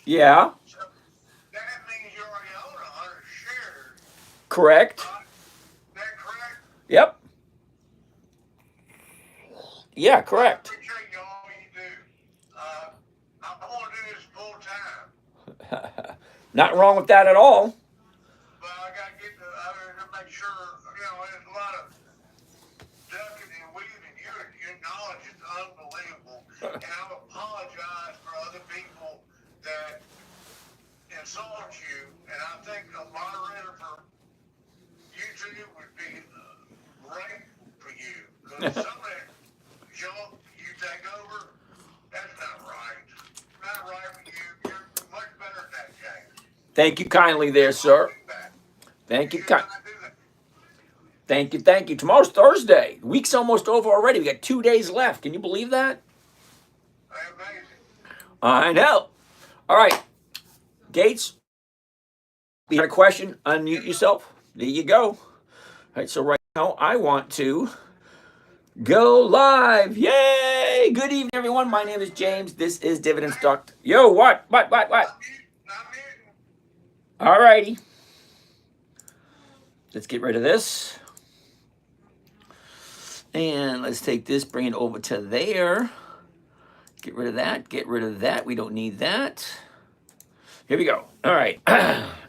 Yeah. So that means you already own 100 shares, Correct. right? Is that correct? Yep. Yeah, Well, I correct. appreciate you all you do. I want to do this full time, Not wrong with that at all. but I got to get to make sure, there's a lot of ducking and weaving. Your knowledge is unbelievable. And I apologize for other people that insult you. And I think a moderator for YouTube would be great for you. Because some of that junk you take over, that's not right. Not right for you. You're much better than that, James. Thank you kindly You there, should not sir. do that. You Thank you. should not do that. Thank you. Thank you. Tomorrow's Thursday. The week's almost over already. We got 2 days left. Can you believe that? Amazing. I know. All right. Gates, you got a question? Unmute yourself. There you go. All right. So right now, I want to go live. Yay! Good evening, everyone. My name is James. This is Dividend Hey, Stock. Yo, what? What? I'm muting. I'm muting. All righty. Let's get rid of this. And let's take this, bring it over to there. Get rid of that. Get rid of that. We don't need that. Here we go. All right.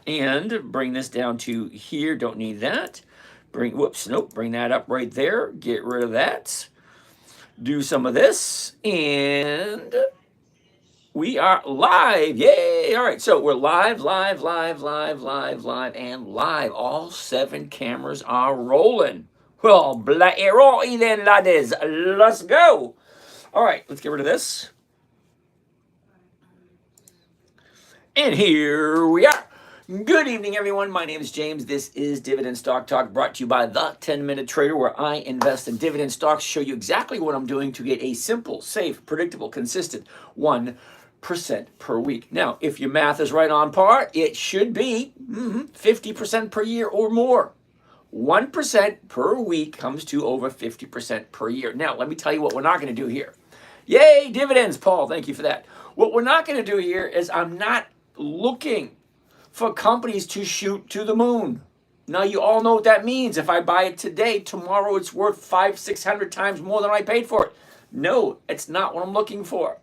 And bring this down to here. Don't need that. Bring that up right there. Get rid of that. Do some of this. And we are live. Yay. All right. So we're live, and live. All 7 cameras are rolling. Well, bloody then, laddies. Let's go. All right. Let's get rid of this. And here we are. Good evening, everyone. My name is James. This is Dividend Stock Talk, brought to you by The 10MinuteTrader, where I invest in dividend stocks, show you exactly what I'm doing to get a simple, safe, predictable, consistent 1% per week. Now, if your math is right on par, it should be 50% per year or more. 1% per week comes to over 50% per year. Now, let me tell you what we're not going to do here. Yay, dividends, Paul. Thank you for that. What we're not going to do here is I'm not looking for companies to shoot to the moon. Now you all know what that means. If I buy it today, tomorrow it's worth 500-600 times more than I paid for it. No, it's not what I'm looking for.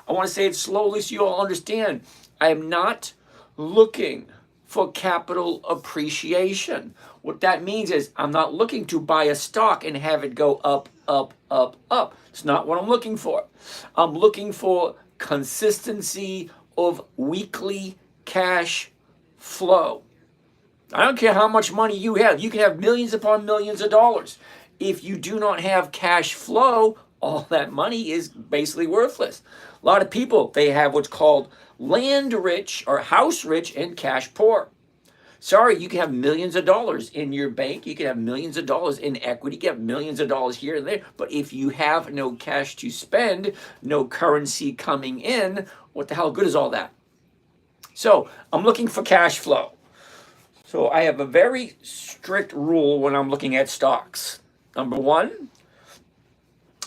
I want to say it slowly so you all understand. I am not looking for capital appreciation. What that means is I'm not looking to buy a stock and have it go up, up, up, up. It's not what I'm looking for. I'm looking for consistency of weekly cash flow. I don't care how much money you have. You can have millions upon millions of dollars. If you do not have cash flow, all that money is basically worthless. A lot of people, they have what's called land rich or house rich and cash poor. Sorry, you can have millions of dollars in your bank. You can have millions of dollars in equity. You can have millions of dollars here and there. But if you have no cash to spend, no currency coming in, what the hell good is all that? So I'm looking for cash flow. So I have a very strict rule when I'm looking at stocks. Number one,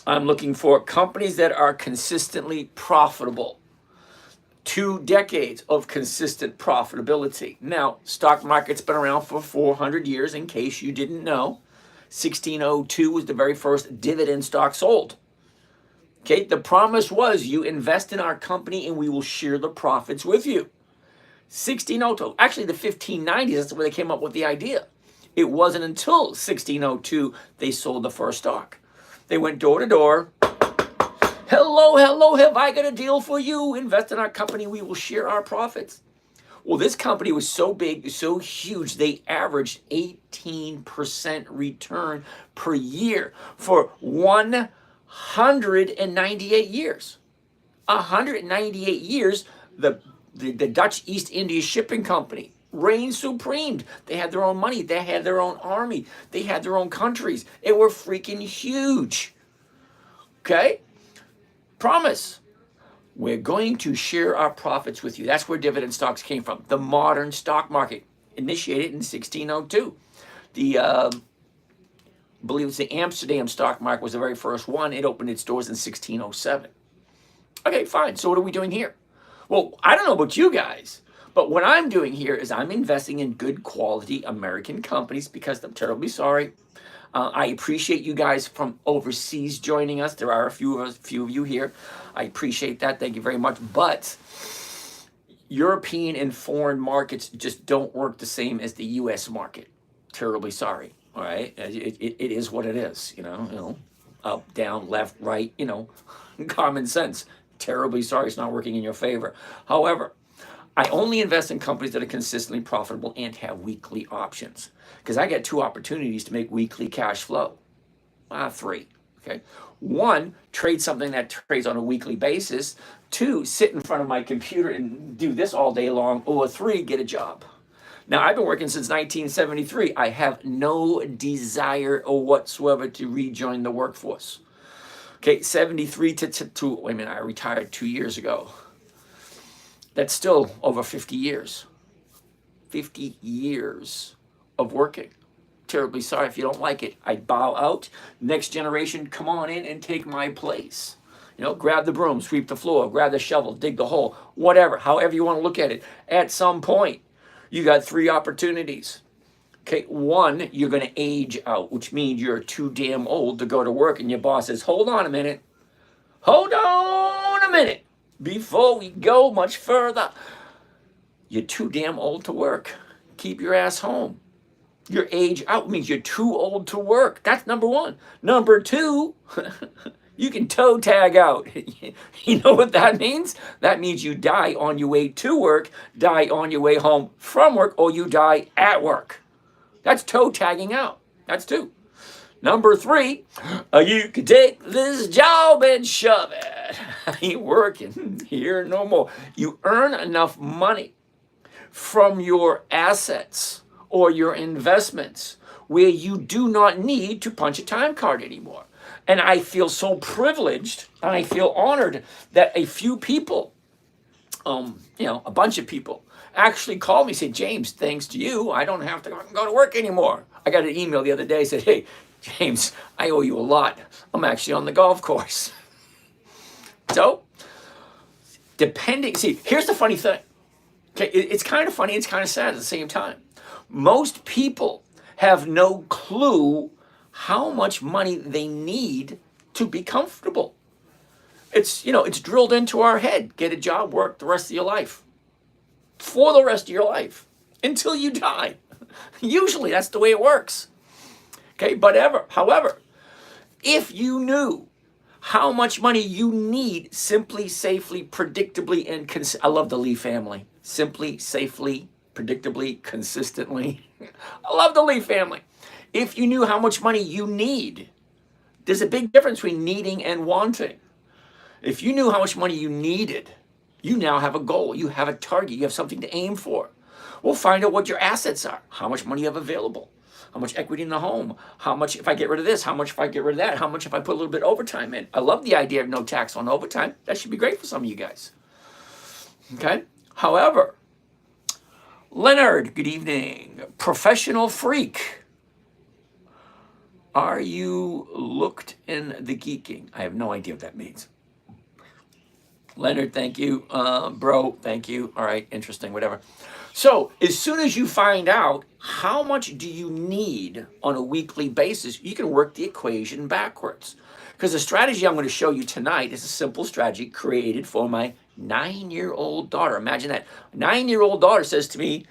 I'm looking for companies that are consistently profitable. 2 decades of consistent profitability. Now, stock market's been around for 400 years, in case you didn't know. 1602 was the very first dividend stock sold. Okay, the promise was you invest in our company and we will share the profits with you. 1602, actually the 1590s, that's where they came up with the idea. It wasn't until 1602 they sold the first stock. They went door to door. Hello, have I got a deal for you? Invest in our company, we will share our profits. Well, this company was so big, so huge, they averaged 18% return per year for 198 years. 198 years, the Dutch East India Shipping Company reigned supreme. They had their own money. They had their own army. They had their own countries. They were freaking huge. Okay? Promise. We're going to share our profits with you. That's where dividend stocks came from. The modern stock market initiated in 1602. I believe it's the Amsterdam stock market was the very first one. It opened its doors in 1607. Okay, fine. So what are we doing here? Well, I don't know about you guys, but what I'm doing here is I'm investing in good quality American companies because I'm terribly sorry. I appreciate you guys from overseas joining us. There are a few of you here. I appreciate that. Thank you very much. But European and foreign markets just don't work the same as the U.S. market. Terribly sorry. All right, it is what it is. Up, down, left, right. Common sense. Terribly sorry, it's not working in your favor. However, I only invest in companies that are consistently profitable and have weekly options because I get two opportunities to make weekly cash flow. Three. Okay. One, trade something that trades on a weekly basis. Two, sit in front of my computer and do this all day long. Or three, get a job. Now, I've been working since 1973. I have no desire whatsoever to rejoin the workforce. Okay, 73 to wait a minute, I retired 2 years ago. That's still over 50 years. 50 years of working. Terribly sorry if you don't like it. I bow out. Next generation, come on in and take my place. Grab the broom, sweep the floor, grab the shovel, dig the hole, whatever, however you want to look at it. At some point, you got three opportunities. Okay, one, you're going to age out, which means you're too damn old to go to work, and your boss says, hold on a minute. Hold on a minute. Before we go much further, you're too damn old to work. Keep your ass home. Your age out means you're too old to work. That's number one. Number two, you can toe tag out. You know what that means? That means you die on your way to work, die on your way home from work, or you die at work. That's toe tagging out. That's two. Number three, you can take this job and shove it. I ain't working here no more. You earn enough money from your assets or your investments where you do not need to punch a time card anymore. And I feel so privileged and I feel honored that a few people, a bunch of people actually called me and said, James, thanks to you, I don't have to go to work anymore. I got an email the other day that said, hey, James, I owe you a lot. I'm actually on the golf course. So, here's the funny thing. Okay, it's kind of funny, it's kind of sad at the same time. Most people have no clue how much money they need to be comfortable. It's drilled into our head. Get a job, work the rest of your life. For the rest of your life. Until you die. Usually that's the way it works. Okay, however, if you knew how much money you need simply, safely, predictably, and I love the Lee family. Simply, safely, predictably, consistently. I love the Lee family. If you knew how much money you need, there's a big difference between needing and wanting. If you knew how much money you needed, you now have a goal, you have a target, you have something to aim for. We'll find out what your assets are, how much money you have available, how much equity in the home, how much if I get rid of this, how much if I get rid of that, how much if I put a little bit of overtime in. I love the idea of no tax on overtime. That should be great for some of you guys. Okay? However, Leonard, good evening. Professional freak. Are you looked in the geeking? I have no idea what that means. Leonard, thank you. Bro, thank you. All right, interesting, whatever. So as soon as you find out how much do you need on a weekly basis, you can work the equation backwards. Because the strategy I'm going to show you tonight is a simple strategy created for my 9-year-old daughter. Imagine that. 9-year-old daughter says to me,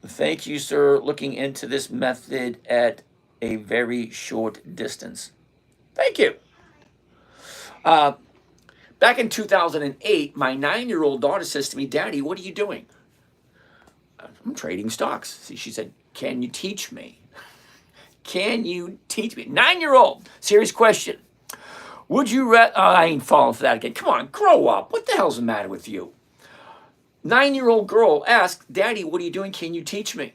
thank you, sir, looking into this method at a very short distance. Thank you. Back in 2008, my 9-year-old daughter says to me, Daddy, what are you doing? I'm trading stocks. See, she said, can you teach me? Can you teach me? 9-year-old, serious question. Would you I ain't falling for that again. Come on, grow up. What the hell's the matter with you? 9-year-old girl asked, Daddy, what are you doing? Can you teach me?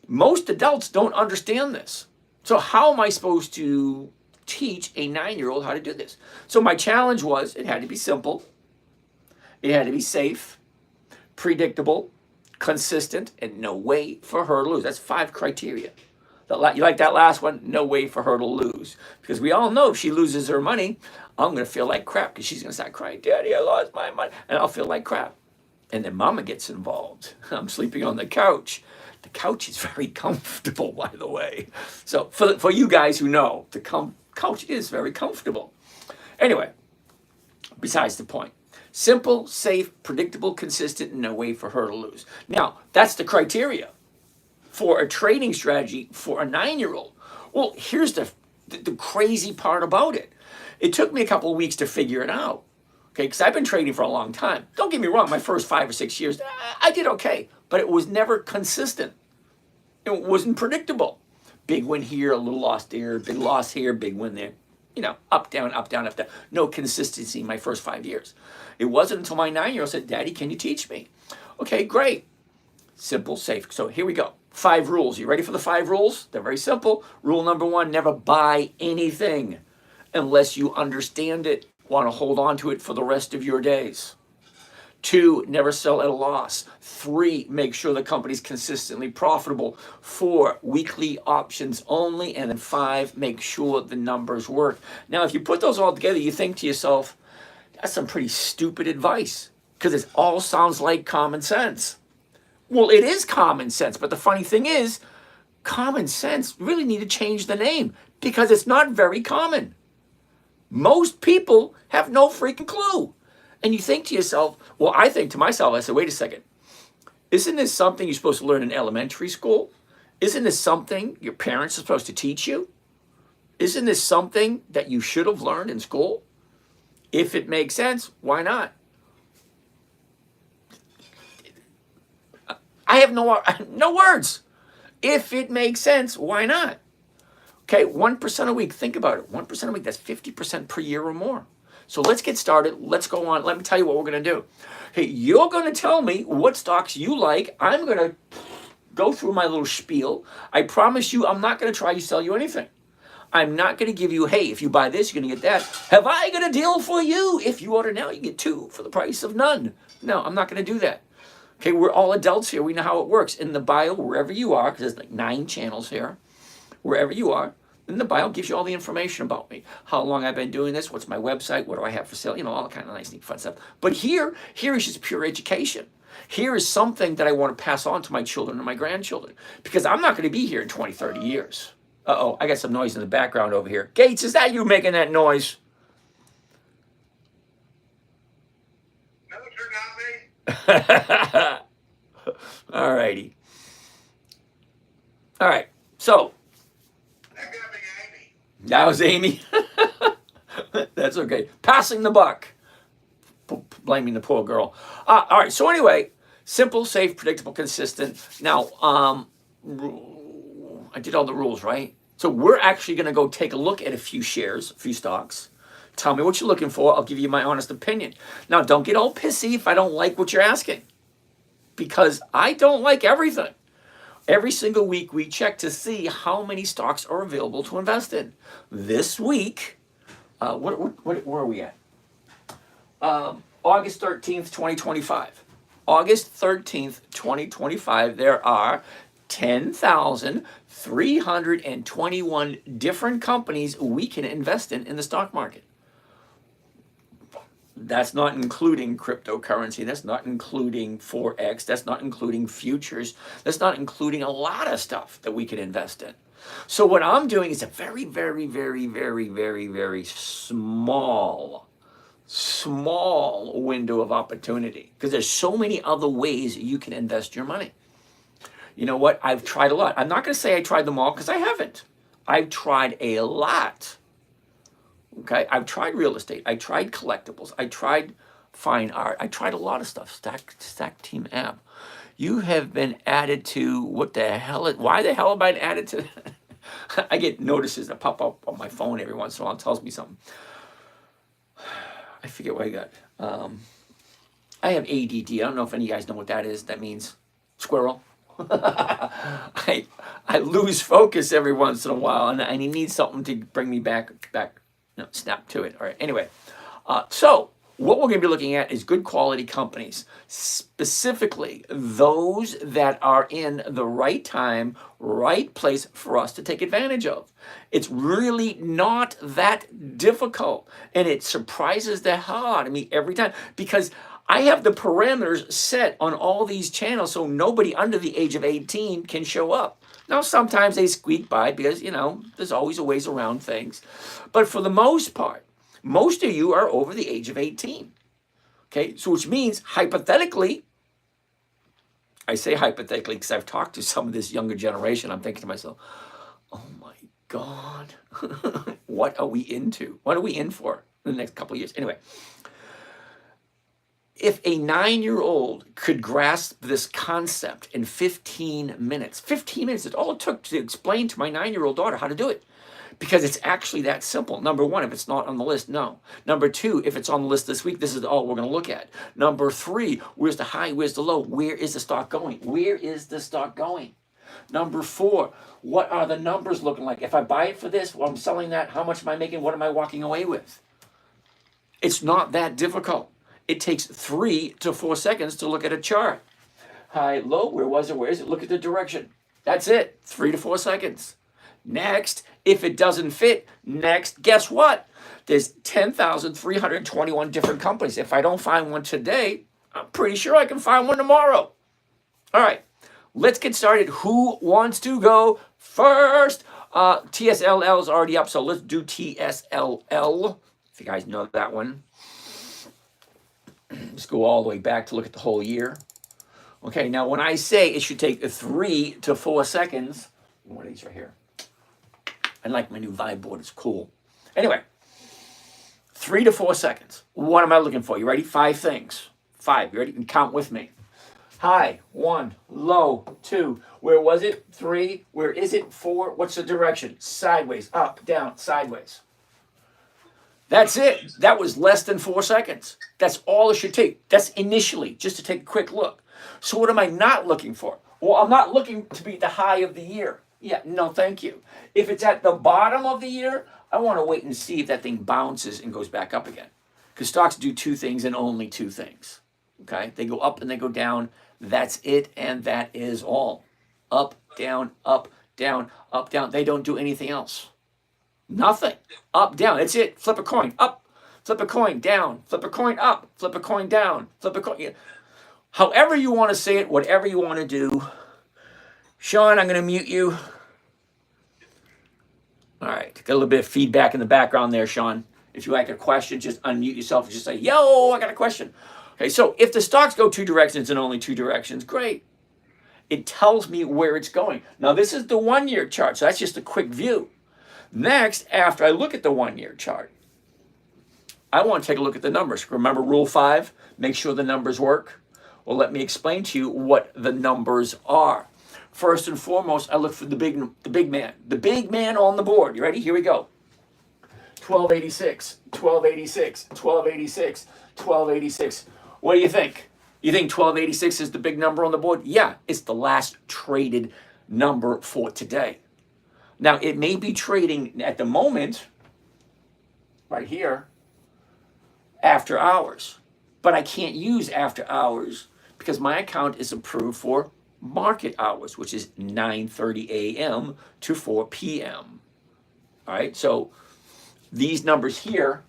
Most adults don't understand this. So how am I supposed to teach a 9-year-old how to do this? So my challenge was, it had to be simple. It had to be safe, predictable, consistent, and no way for her to lose. That's 5 criteria. You like that last one? No way for her to lose. Because we all know if she loses her money, I'm going to feel like crap because she's going to start crying, Daddy, I lost my money. And I'll feel like crap. And then Mama gets involved. I'm sleeping on the couch. The couch is very comfortable, by the way. So for you guys who know, the couch is very comfortable. Anyway, besides the point. Simple, safe, predictable, consistent, and no way for her to lose. Now, that's the criteria for a trading strategy for a 9-year-old. Well, here's the crazy part about it. It took me a couple of weeks to figure it out. Okay, because I've been trading for a long time. Don't get me wrong, my first 5 or 6 years, I did okay, but it was never consistent. It wasn't predictable. Big win here, a little loss there, big loss here, big win there. You know, up, down, up, down, up, down. No consistency in my first 5 years. It wasn't until my 9-year-old said, Daddy, can you teach me? Okay, great. Simple, safe. So here we go. 5 rules. You ready for the 5 rules? They're very simple. Rule number 1, never buy anything unless you understand it, want to hold on to it for the rest of your days. 2, never sell at a loss. 3, make sure the company's consistently profitable. 4, weekly options only. And then 5, make sure the numbers work. Now, if you put those all together, you think to yourself, that's some pretty stupid advice because it all sounds like common sense. Well, it is common sense, but the funny thing is, common sense really need to change the name because it's not very common. Most people have no freaking clue. And you think to yourself, well, I think to myself, I said, wait a second. Isn't this something you're supposed to learn in elementary school? Isn't this something your parents are supposed to teach you? Isn't this something that you should have learned in school? If it makes sense, why not? I have no words. If it makes sense, why not? Okay, 1% a week. Think about it. 1% a week, that's 50% per year or more. So let's get started. Let's go on. Let me tell you what we're going to do. Hey, you're going to tell me what stocks you like. I'm going to go through my little spiel. I promise you, I'm not going to try to sell you anything. I'm not going to give you, hey, if you buy this, you're going to get that. Have I got a deal for you? If you order now, you get 2 for the price of none. No, I'm not going to do that. Okay, we're all adults here. We know how it works. In the bio, wherever you are, because there's like 9 channels here, wherever you are, in the bio gives you all the information about me. How long I've been doing this, what's my website, what do I have for sale, you know, all kind of nice, neat, fun stuff. But here is just pure education. Here is something that I want to pass on to my children and my grandchildren. Because I'm not going to be here in 20, 30 years. Uh-oh, I got some noise in the background over here. Gates, is that you making that noise? No, sir, not me. All righty. All right, so. That gotta be Amy. That was Amy. That's okay. Passing the buck. Blaming the poor girl. All right, so anyway, simple, safe, predictable, consistent. Now, I did all the rules, right? So we're actually going to go take a look at a few shares, a few stocks. Tell me what you're looking for. I'll give you my honest opinion. Now, don't get all pissy if I don't like what you're asking, because I don't like everything. Every single week we check to see how many stocks are available to invest in. This week, where are we at? August 13th, 2025. August 13th, 2025, there are 10,321 different companies we can invest in the stock market. That's not including cryptocurrency. That's not including Forex. That's not including futures. That's not including a lot of stuff that we can invest in. So what I'm doing is a very, very, very, very, very, very small window of opportunity, because there's so many other ways you can invest your money. You know what? I've tried a lot. I'm not going to say I tried them all, because I haven't. I've tried a lot. Okay, I've tried real estate. I tried collectibles. I tried fine art. I tried a lot of stuff. Stack Team app. You have been added to what the hell? Why the hell have I been added to? I get notices that pop up on my phone every once in a while. It tells me something. I forget what I got. I have ADD. I don't know if any of you guys know what that is. That means squirrel. I lose focus every once in a while, and I need something to bring me back. Snap to it. All right. Anyway, so what we're going to be looking at is good quality companies, specifically those that are in the right time, right place for us to take advantage of. It's really not that difficult, and it surprises the hell out of me every time because I have the parameters set on all these channels so nobody under the age of 18 can show up. Now, sometimes they squeak by because, there's always a ways around things. But for the most part, most of you are over the age of 18. Okay, so which means hypothetically, I say hypothetically because I've talked to some of this younger generation. I'm thinking to myself, oh my God, what are we into? What are we in for in the next couple of years? Anyway, if a 9-year-old could grasp this concept in 15 minutes, 15 minutes is all it took to explain to my 9-year-old daughter how to do it. Because it's actually that simple. Number one, if it's not on the list, no. Number two, if it's on the list this week, this is all we're going to look at. Number three, where's the high, where's the low? Where is the stock going? Where is the stock going? Number four, what are the numbers looking like? If I buy it for this, well, I'm selling that, how much am I making? What am I walking away with? It's not that difficult. It takes 3 to 4 seconds to look at a chart. High, low, where was it? Where is it? Look at the direction. That's it, 3 to 4 seconds. Next, if it doesn't fit, next, guess what? There's 10,321 different companies. If I don't find one today, I'm pretty sure I can find one tomorrow. All right, let's get started. Who wants to go first? TSLL is already up, so let's do TSLL. If you guys know that one. Let's go all the way back to look at the whole year. Okay, now when I say it should take 3 to 4 seconds, one of these right here. I like my new vibe board, it's cool. Anyway, 3 to 4 seconds. What am I looking for? You ready? 5 things. 5, you ready? You can count with me. High, 1, low, 2. Where was it? 3. Where is it? 4. What's the direction? Sideways, up, down, sideways. That's it. That was less than 4 seconds. That's all it should take. That's initially, just to take a quick look. So what am I not looking for? Well, I'm not looking to be the high of the year. Yeah, no, thank you. If it's at the bottom of the year, I want to wait and see if that thing bounces and goes back up again. Because stocks do 2 things and only 2 things. Okay? They go up and they go down. That's it, and that is all. Up, down, up, down, up, down. They don't do anything else. Nothing. Up, down. That's it. Flip a coin. Up. Flip a coin. Down. Flip a coin. Up. Flip a coin. Down. Flip a coin. However you want to say it, whatever you want to do. Sean, I'm going to mute you. All right. Got a little bit of feedback in the background there, Sean. If you like a question, just unmute yourself and just say, yo, I got a question. Okay, so if the stocks go 2 directions and only 2 directions, great. It tells me where it's going. Now, this is the 1-year chart, so that's just a quick view. Next, after I look at the 1-year chart, I want to take a look at the numbers. Remember Rule 5? Make sure the numbers work. Well, let me explain to you what the numbers are. First and foremost, I look for the big man. The big man on the board. You ready? Here we go. 1286, 1286, 1286, 1286. What do you think? You think 1286 is the big number on the board? Yeah, it's the last traded number for today. Now, it may be trading at the moment, right here, after hours. But I can't use after hours because my account is approved for market hours, which is 9:30 a.m. to 4 p.m. All right, so these numbers here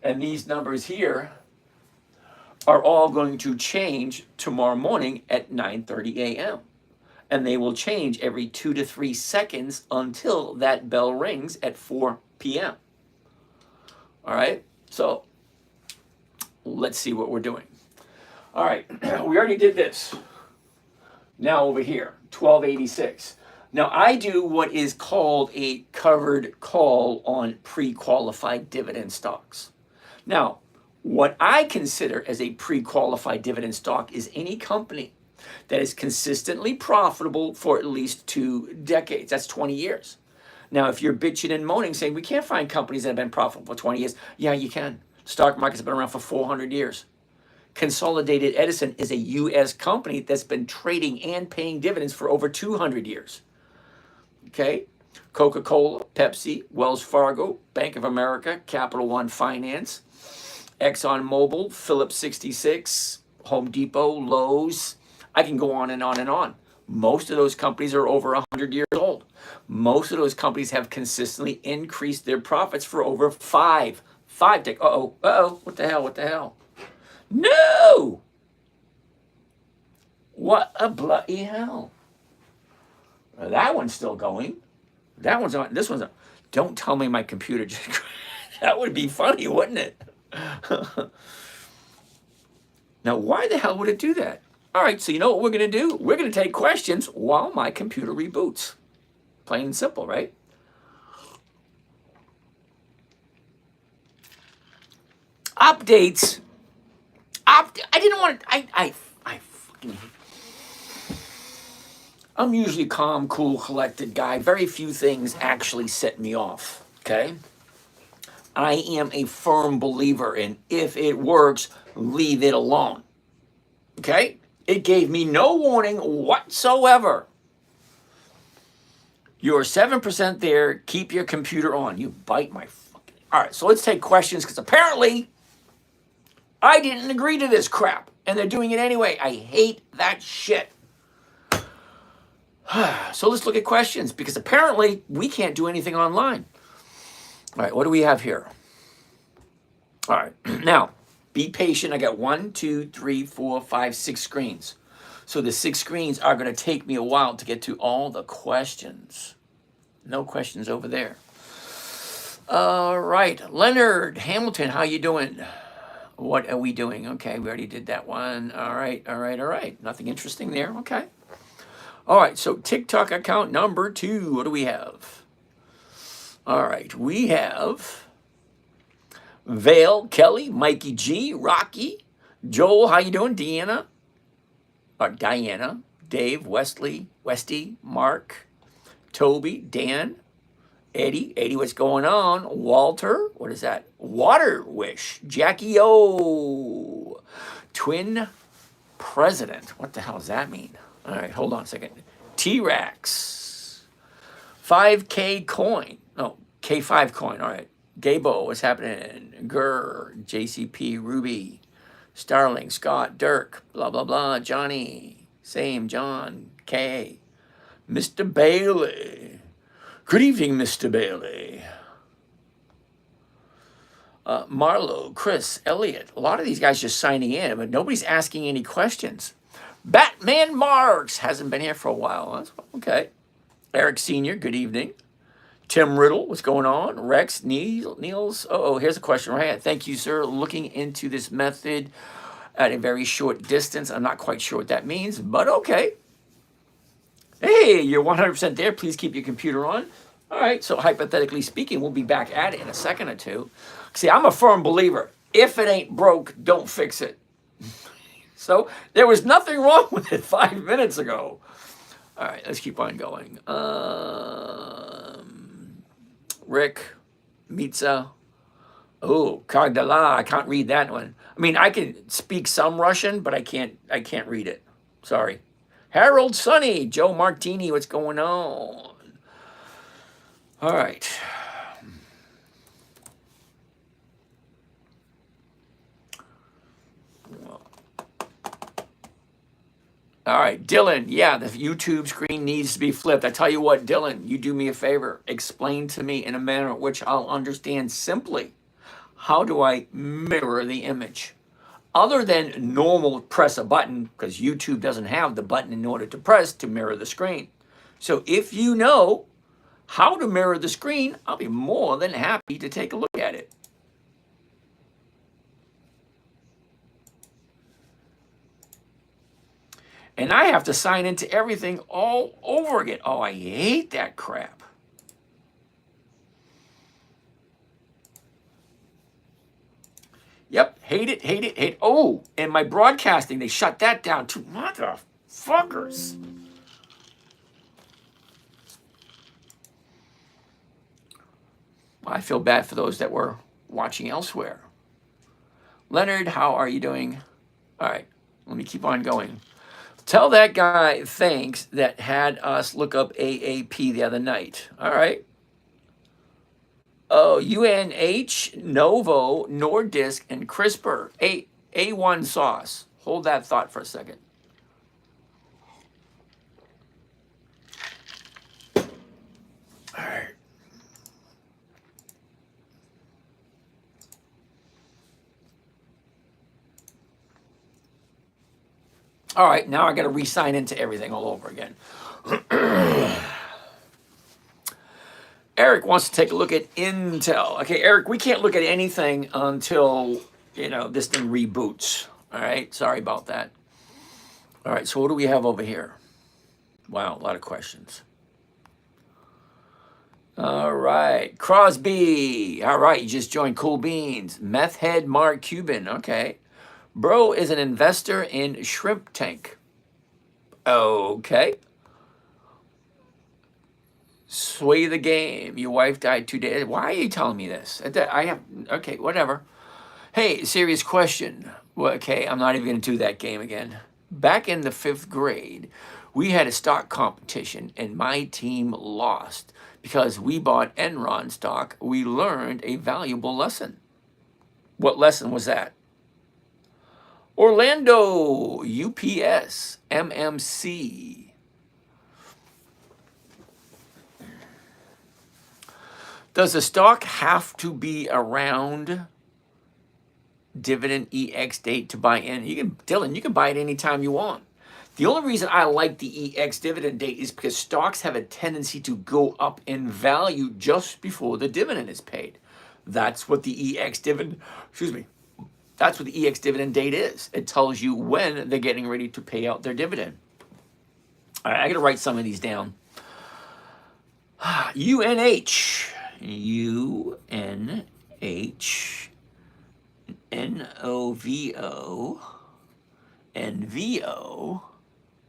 and these numbers here are all going to change tomorrow morning at 9:30 a.m. And they will change every 2 to 3 seconds until that bell rings at 4 p.m. All right, so let's see what we're doing. All right, we already did this. Now over here, 1286. Now I do what is called a covered call on pre-qualified dividend stocks. Now, what I consider as a pre-qualified dividend stock is any company that is consistently profitable for at least 2 decades. That's 20 years. Now, if you're bitching and moaning saying we can't find companies that have been profitable for 20 years, yeah, you can. The stock market's been around for 400 years. Consolidated Edison is a U.S. company that's been trading and paying dividends for over 200 years. Okay? Coca-Cola, Pepsi, Wells Fargo, Bank of America, Capital One Finance, ExxonMobil, Phillips 66, Home Depot, Lowe's. I can go on and on and on. Most of those companies are over 100 years old. Most of those companies have consistently increased their profits for over what the hell? No! What a bloody hell. That one's still going. That one's on. This one's on. Don't tell me my computer just. That would be funny, wouldn't it? Now, why the hell would it do that? All right, so you know what we're going to do? We're going to take questions while my computer reboots. Plain and simple, right? Updates. I didn't want to. I fucking. I'm usually calm, cool, collected guy. Very few things actually set me off. Okay. I am a firm believer in if it works, leave it alone. Okay? It gave me no warning whatsoever. You're 7% there. Keep your computer on. You bite my fucking. All right, so let's take questions because apparently I didn't agree to this crap and they're doing it anyway. I hate that shit. So let's look at questions because apparently we can't do anything online. All right, what do we have here? All right, now be patient. I got 1, 2, 3, 4, 5, 6 screens. So the 6 screens are going to take me a while to get to all the questions. No questions over there. All right, Leonard Hamilton, how you doing? What are we doing? Okay, we already did that one. All right. Nothing interesting there. Okay. All right, so TikTok account number 2. What do we have? All right, we have Vale, Kelly, Mikey G, Rocky, Joel, how you doing? Diana, Dave, Wesley, Westy, Mark, Toby, Dan, Eddie, what's going on? Walter, what is that? Water Wish, Jackie O, Twin President. What the hell does that mean? All right, hold on a second. T-Rex, 5K coin. Oh, K5 coin. All right. Gabo, what's happening? Gurr, JCP, Ruby, Starling, Scott, Dirk, blah, blah, blah, Johnny, same, John, K, Mr. Bailey. Good evening, Mr. Bailey. Marlo, Chris, Elliot. A lot of these guys just signing in, but nobody's asking any questions. Batman Marks hasn't been here for a while. That's okay. Eric Sr., good evening. Tim Riddle, what's going on? Rex, Niels. Here's a question right here. Thank you, sir. Looking into this method at a very short distance. I'm not quite sure what that means, but okay. Hey, you're 100% there. Please keep your computer on. All right, so hypothetically speaking, we'll be back at it in a second or two. See, I'm a firm believer. If it ain't broke, don't fix it. So there was nothing wrong with it 5 minutes ago. All right, let's keep on going. Rick, Mitza. Oh, Kagdala. I can't read that one. I mean, I can speak some Russian, but I can't read it. Sorry. Harold Sonny, Joe Martini, what's going on? All right. All right, Dylan, yeah, the YouTube screen needs to be flipped. I tell you what, Dylan, you do me a favor. Explain to me in a manner in which I'll understand simply. How do I mirror the image? Other than normal press a button, because YouTube doesn't have the button in order to press to mirror the screen. So if you know how to mirror the screen, I'll be more than happy to take a look at it. And I have to sign into everything all over again. Oh, I hate that crap. Yep, hate it. Oh, and my broadcasting, they shut that down too. Motherfuckers. I feel bad for those that were watching elsewhere. Leonard, how are you doing? All right, let me keep on going. Tell that guy thanks that had us look up AAP the other night. All right. Oh, UNH, Novo, Nordisk, and CRISPR. A1 sauce. Hold that thought for a second. All right. All right, now I got to re-sign into everything all over again. Eric wants to take a look at Intel. Okay, Eric, we can't look at anything until, this thing reboots. All right, sorry about that. All right, so what do we have over here? Wow, a lot of questions. All right, Crosby. All right, you just joined Cool Beans. Meth Head Mark Cuban. Okay. Bro is an investor in Shrimp Tank. Okay. Sway the game. Your wife died 2 days. Why are you telling me this? Okay, whatever. Hey, serious question. Well, okay, I'm not even going to do that game again. Back in the 5th grade, we had a stock competition and my team lost because we bought Enron stock. We learned a valuable lesson. What lesson was that? Orlando, UPS, MMC. Does the stock have to be around dividend EX date to buy in? Dylan, you can buy it anytime you want. The only reason I like the EX dividend date is because stocks have a tendency to go up in value just before the dividend is paid. That's what the EX dividend, that's what the EX dividend date is. It tells you when they're getting ready to pay out their dividend. All right, I got to write some of these down. UNH, NOVO, NVO.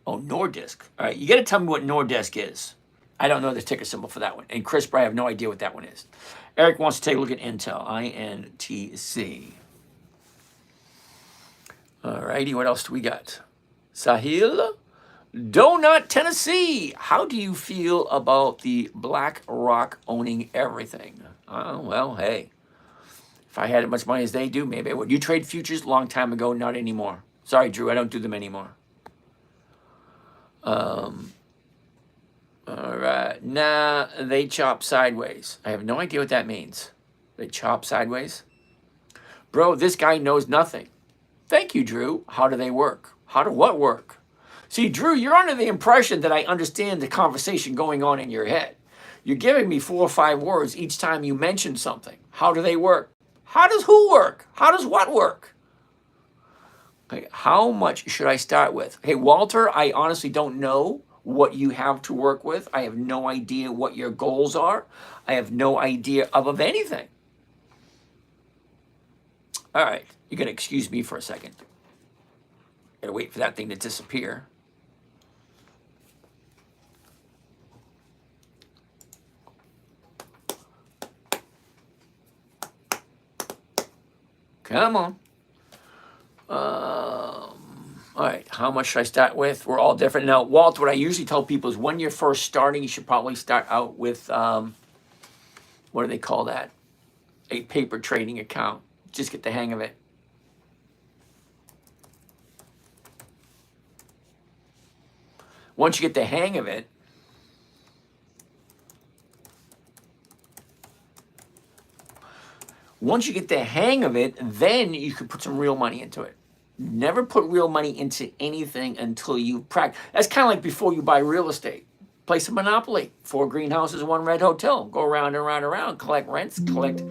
Oh, Nordisk. All right, you got to tell me what Nordisk is. I don't know the ticker symbol for that one. And CRISPR, I have no idea what that one is. Eric wants to take a look at Intel, INTC. All righty, what else do we got? Sahil, Donut, Tennessee. How do you feel about the BlackRock owning everything? Well, hey, if I had as much money as they do, maybe I would. You trade futures? Long time ago, not anymore. Sorry, Drew, I don't do them anymore. All right, nah, they chop sideways. I have no idea what that means. They chop sideways? Bro, this guy knows nothing. Thank you, Drew. How do they work? How do what work? See, Drew, you're under the impression that I understand the conversation going on in your head. You're giving me 4 or 5 words each time you mention something. How do they work? How does who work? How does what work? Okay, how much should I start with? Hey, Walter, I honestly don't know what you have to work with. I have no idea what your goals are. I have no idea of anything. All right, you're going to excuse me for a second. Got to wait for that thing to disappear. Come on. All right, how much should I start with? We're all different. Now, Walt, what I usually tell people is when you're first starting, you should probably start out with, what do they call that? A paper trading account. Just get the hang of it. Once you get the hang of it, then you can put some real money into it. Never put real money into anything until you practice. That's kind of like before you buy real estate. Play some Monopoly. 4 greenhouses, 1 red hotel. Go around and around and around. Collect rents, collect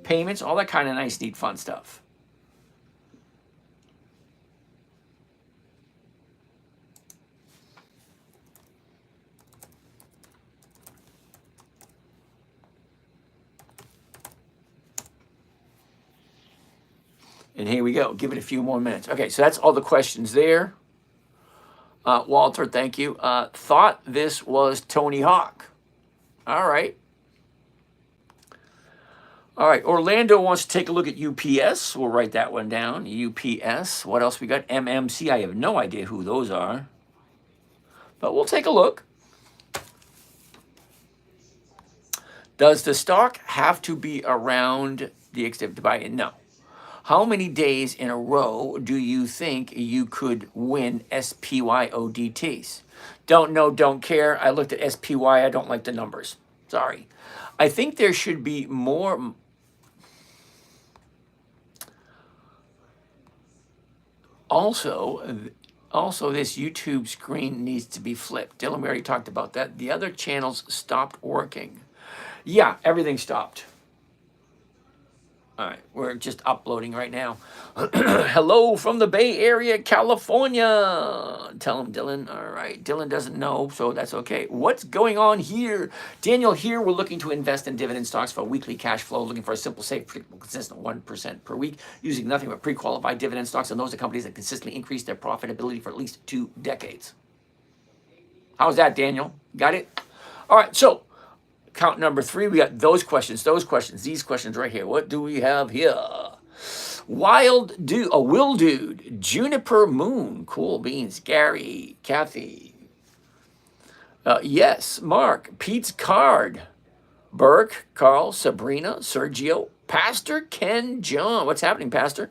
payments, all that kind of nice, neat, fun stuff. And here we go. Give it a few more minutes. Okay, so that's all the questions there. Walter, thank you. Thought this was Tony Hawk. All right. All right, Orlando wants to take a look at UPS. We'll write that one down. UPS. What else we got? MMC. I have no idea who those are. but we'll take a look. Does the stock have to be around the extent to buy it? No. How many days in a row do you think you could win SPYODTs? Don't know, don't care. I looked at SPY. I don't like the numbers. Sorry. I think there should be more. Also, this YouTube screen needs to be flipped. Dylan, we already talked about that. The other channels stopped working. Yeah, everything stopped. All right, we're just uploading right now. Hello from the Bay Area, California. Tell him, Dylan. All right, Dylan doesn't know, so that's okay. What's going on here? Daniel, here we're looking to invest in dividend stocks for weekly cash flow, looking for a simple, safe, predictable, consistent 1% per week, using nothing but pre-qualified dividend stocks, and those are companies that consistently increase their profitability for at least 2 decades. How's that, Daniel? Got it? All right, so count number 3, we got these questions right here. What do we have here? Wild Dude, Will Dude, Juniper Moon, cool beans, Gary, Kathy. Yes, Mark, Pete's Card, Burke, Carl, Sabrina, Sergio, Pastor Ken John. What's happening, Pastor?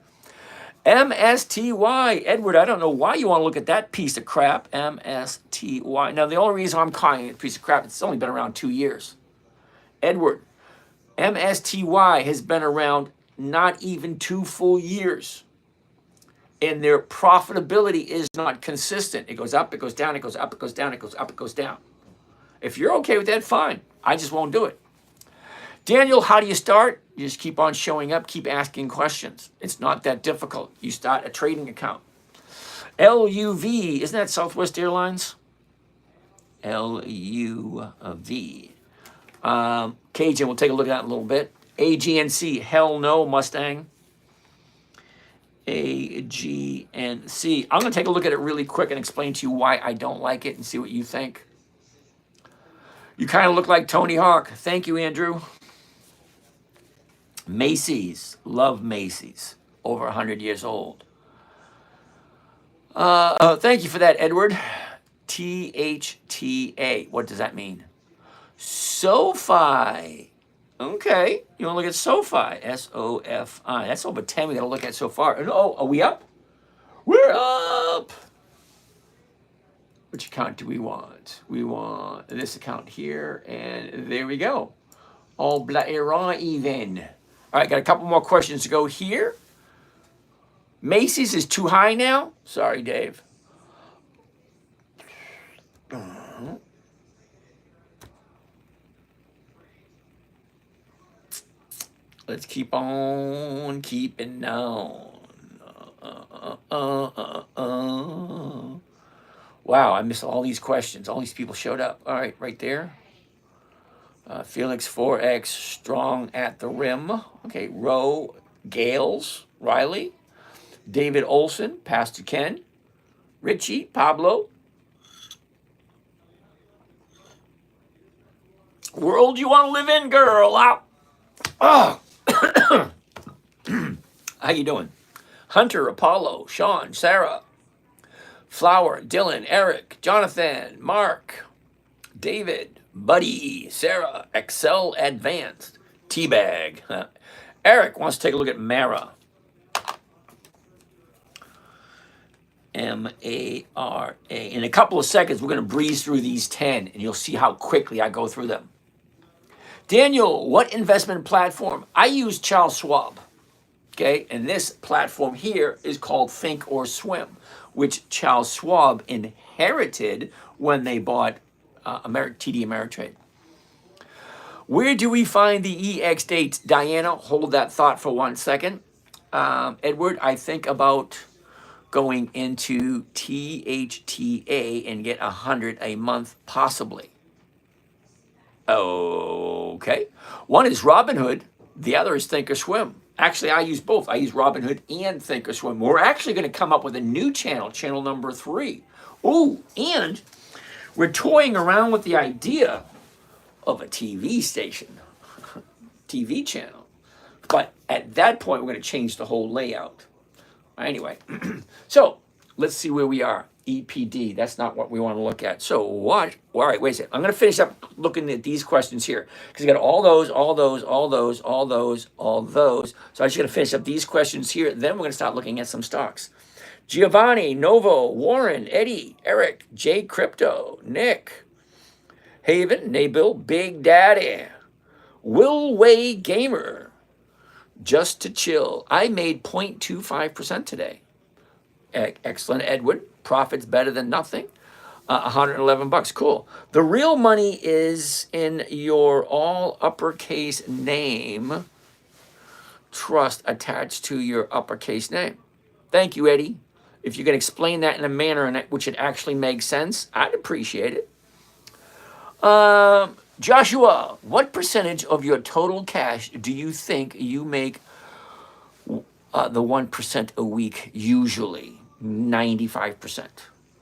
MSTY, Edward, I don't know why you want to look at that piece of crap, MSTY. Now, the only reason I'm calling it a piece of crap, it's only been around 2 years. Edward, MSTY has been around not even 2 full years. And their profitability is not consistent. It goes up, it goes down, it goes up, it goes down, it goes up, it goes down. If you're okay with that, fine. I just won't do it. Daniel, how do you start? You just keep on showing up, keep asking questions. It's not that difficult. You start a trading account. LUV, isn't that Southwest Airlines? LUV. Cajun, we'll take a look at that in a little bit. AGNC, hell no, Mustang. AGNC. I'm going to take a look at it really quick and explain to you why I don't like it and see what you think. You kind of look like Tony Hawk. Thank you, Andrew. Macy's. Love Macy's. Over 100 years old. Thank you for that, Edward. THTA. What does that mean? SoFi. Okay. You want to look at SoFi. SOFI. That's over 10 we got to look at so far. Oh, are we up? We're up. Which account do we want? We want this account here, and there we go. All black even. All right, got a couple more questions to go here. Macy's is too high now? Sorry, Dave. Let's keep on keeping on. Wow, I missed all these questions. All these people showed up. All right, right there. Felix 4X, strong at the rim. Okay, Roe, Gales, Riley, David Olson, Pastor Ken, Richie, Pablo. World you want to live in, girl. Out. Oh. How you doing? Hunter, Apollo, Sean, Sarah, Flower, Dylan, Eric, Jonathan, Mark, David, Buddy, Sarah, Excel Advanced, Teabag. Eric wants to take a look at Mara. M-A-R-A. In a couple of seconds, we're going to breeze through these 10, and you'll see how quickly I go through them. Daniel, what investment platform? I use Charles Schwab. Okay, and this platform here is called Think or Swim, which Charles Schwab inherited when they bought TD Ameritrade. Where do we find the EX dates? Diana, hold that thought for 1 second. Edward, I think about going into THTA and get 100 a month, possibly. Okay. One is Robinhood. The other is Think or Swim. Actually, I use both. I use Robinhood and Think or Swim. We're actually going to come up with a new channel, channel number 3. Ooh, and we're toying around with the idea of a TV station, TV channel. But at that point, we're going to change the whole layout. Anyway, so let's see where we are. EPD. That's not what we want to look at. So what? All right, wait a second. I'm going to finish up looking at these questions here because I got all those. So I just got to finish up these questions here. Then we're going to start looking at some stocks. Giovanni, Novo, Warren, Eddie, Eric, J Crypto, Nick, Haven, Nabil, Big Daddy, Will Way Gamer, Just to Chill. I made 0.25% today. Excellent, Edward. Profits better than nothing. 111 bucks. Cool. The real money is in your all uppercase name trust attached to your uppercase name. Thank you, Eddie. If you can explain that in a manner in which it actually makes sense, I'd appreciate it. Joshua, what percentage of your total cash do you think you make the 1% a week usually? 95%.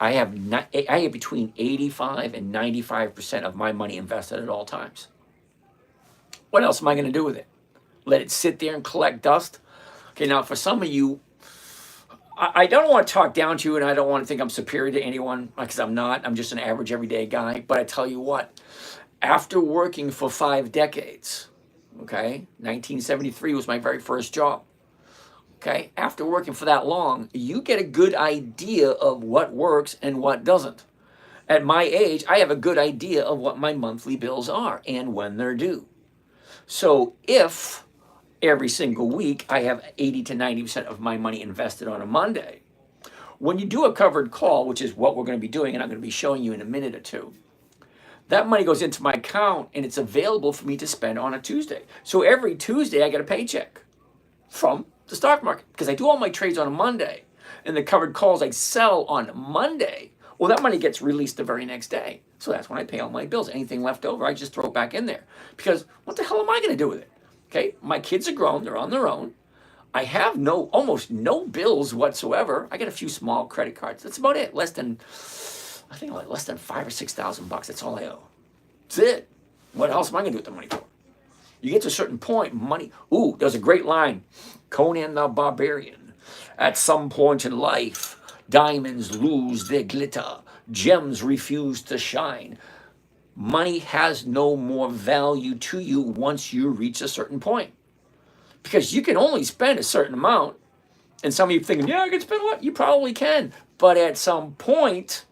I have between 85 and 95% of my money invested at all times. What else am I going to do with it? Let it sit there and collect dust? Okay, now for some of you, I don't want to talk down to you, and I don't want to think I'm superior to anyone, because I'm not. I'm just an average everyday guy. But I tell you what, after working for 5 decades, okay, 1973 was my very first job. Okay, after working for that long, you get a good idea of what works and what doesn't. At my age, I have a good idea of what my monthly bills are and when they're due. So if every single week I have 80 to 90% of my money invested on a Monday, when you do a covered call, which is what we're going to be doing, and I'm going to be showing you in a minute or two, that money goes into my account and it's available for me to spend on a Tuesday. So every Tuesday I get a paycheck from the stock market because I do all my trades on a Monday, and the covered calls I sell on Monday, well, that money gets released the very next day. So that's when I pay all my bills. Anything left over, I just throw it back in there, because what the hell am I going to do with it? Okay, my kids are grown, they're on their own. I have almost no bills whatsoever. I got a few small credit cards. That's about it. Less than 5,000 or 6,000 bucks. That's all I owe. That's it. What else am I going to do with the money for? You get to a certain point, money. Ooh, there's a great line. Conan the Barbarian. At some point in life, diamonds lose their glitter. Gems refuse to shine. Money has no more value to you once you reach a certain point. Because you can only spend a certain amount. And some of you thinking, yeah, I can spend what? You probably can. But at some point,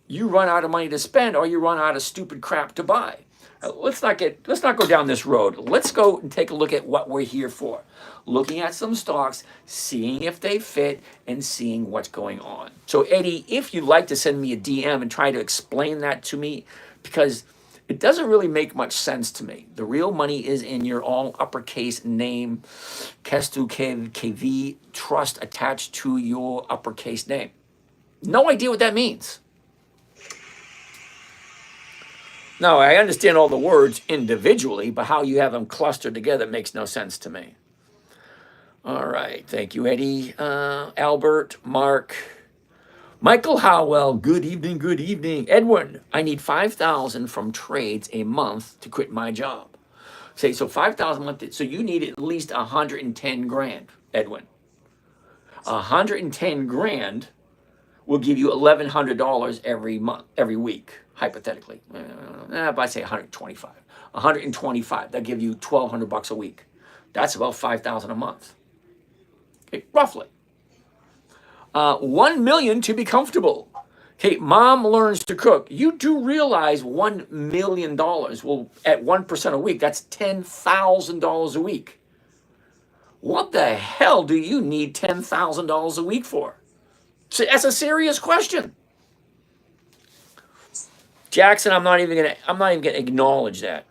you run out of money to spend, or you run out of stupid crap to buy. Let's not go down this road. Let's go and take a look at what we're here for. Looking at some stocks, seeing if they fit, and seeing what's going on. So Eddie, if you'd like to send me a DM and try to explain that to me, because it doesn't really make much sense to me. The real money is in your all uppercase name, Kestu KV trust attached to your uppercase name. No idea what that means. Now, I understand all the words individually, but how you have them clustered together makes no sense to me. All right. Thank you, Eddie. Albert, Mark, Michael Howell. Good evening. Good evening. Edwin, I need 5,000 from trades a month to quit my job. Say, so 5,000 a month. So you need at least 110 grand, Edwin. 110 grand will give you $1,100 every month, every week. Hypothetically, but I say 125. 125. That'll give you $1,200 a week. That's about 5,000 a month. Okay, roughly. 1 million to be comfortable. Okay, mom learns to cook. You do realize $1 million. Well, at 1% a week, that's $10,000 a week. What the hell do you need $10,000 a week for? So that's a serious question. Jackson, I'm not even gonna acknowledge that.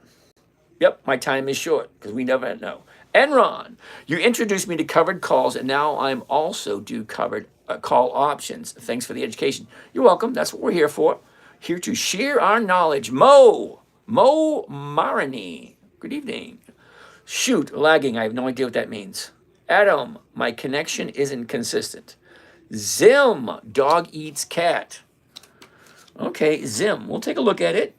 Yep, my time is short because we never know. Enron, you introduced me to covered calls, and now I'm also do covered call options. Thanks for the education. You're welcome. That's what we're here for. Here to share our knowledge. Mo Marini. Good evening. Shoot, lagging. I have no idea what that means. Adam, my connection isn't consistent. Zim, dog eats cat. Okay, Zim, we'll take a look at it,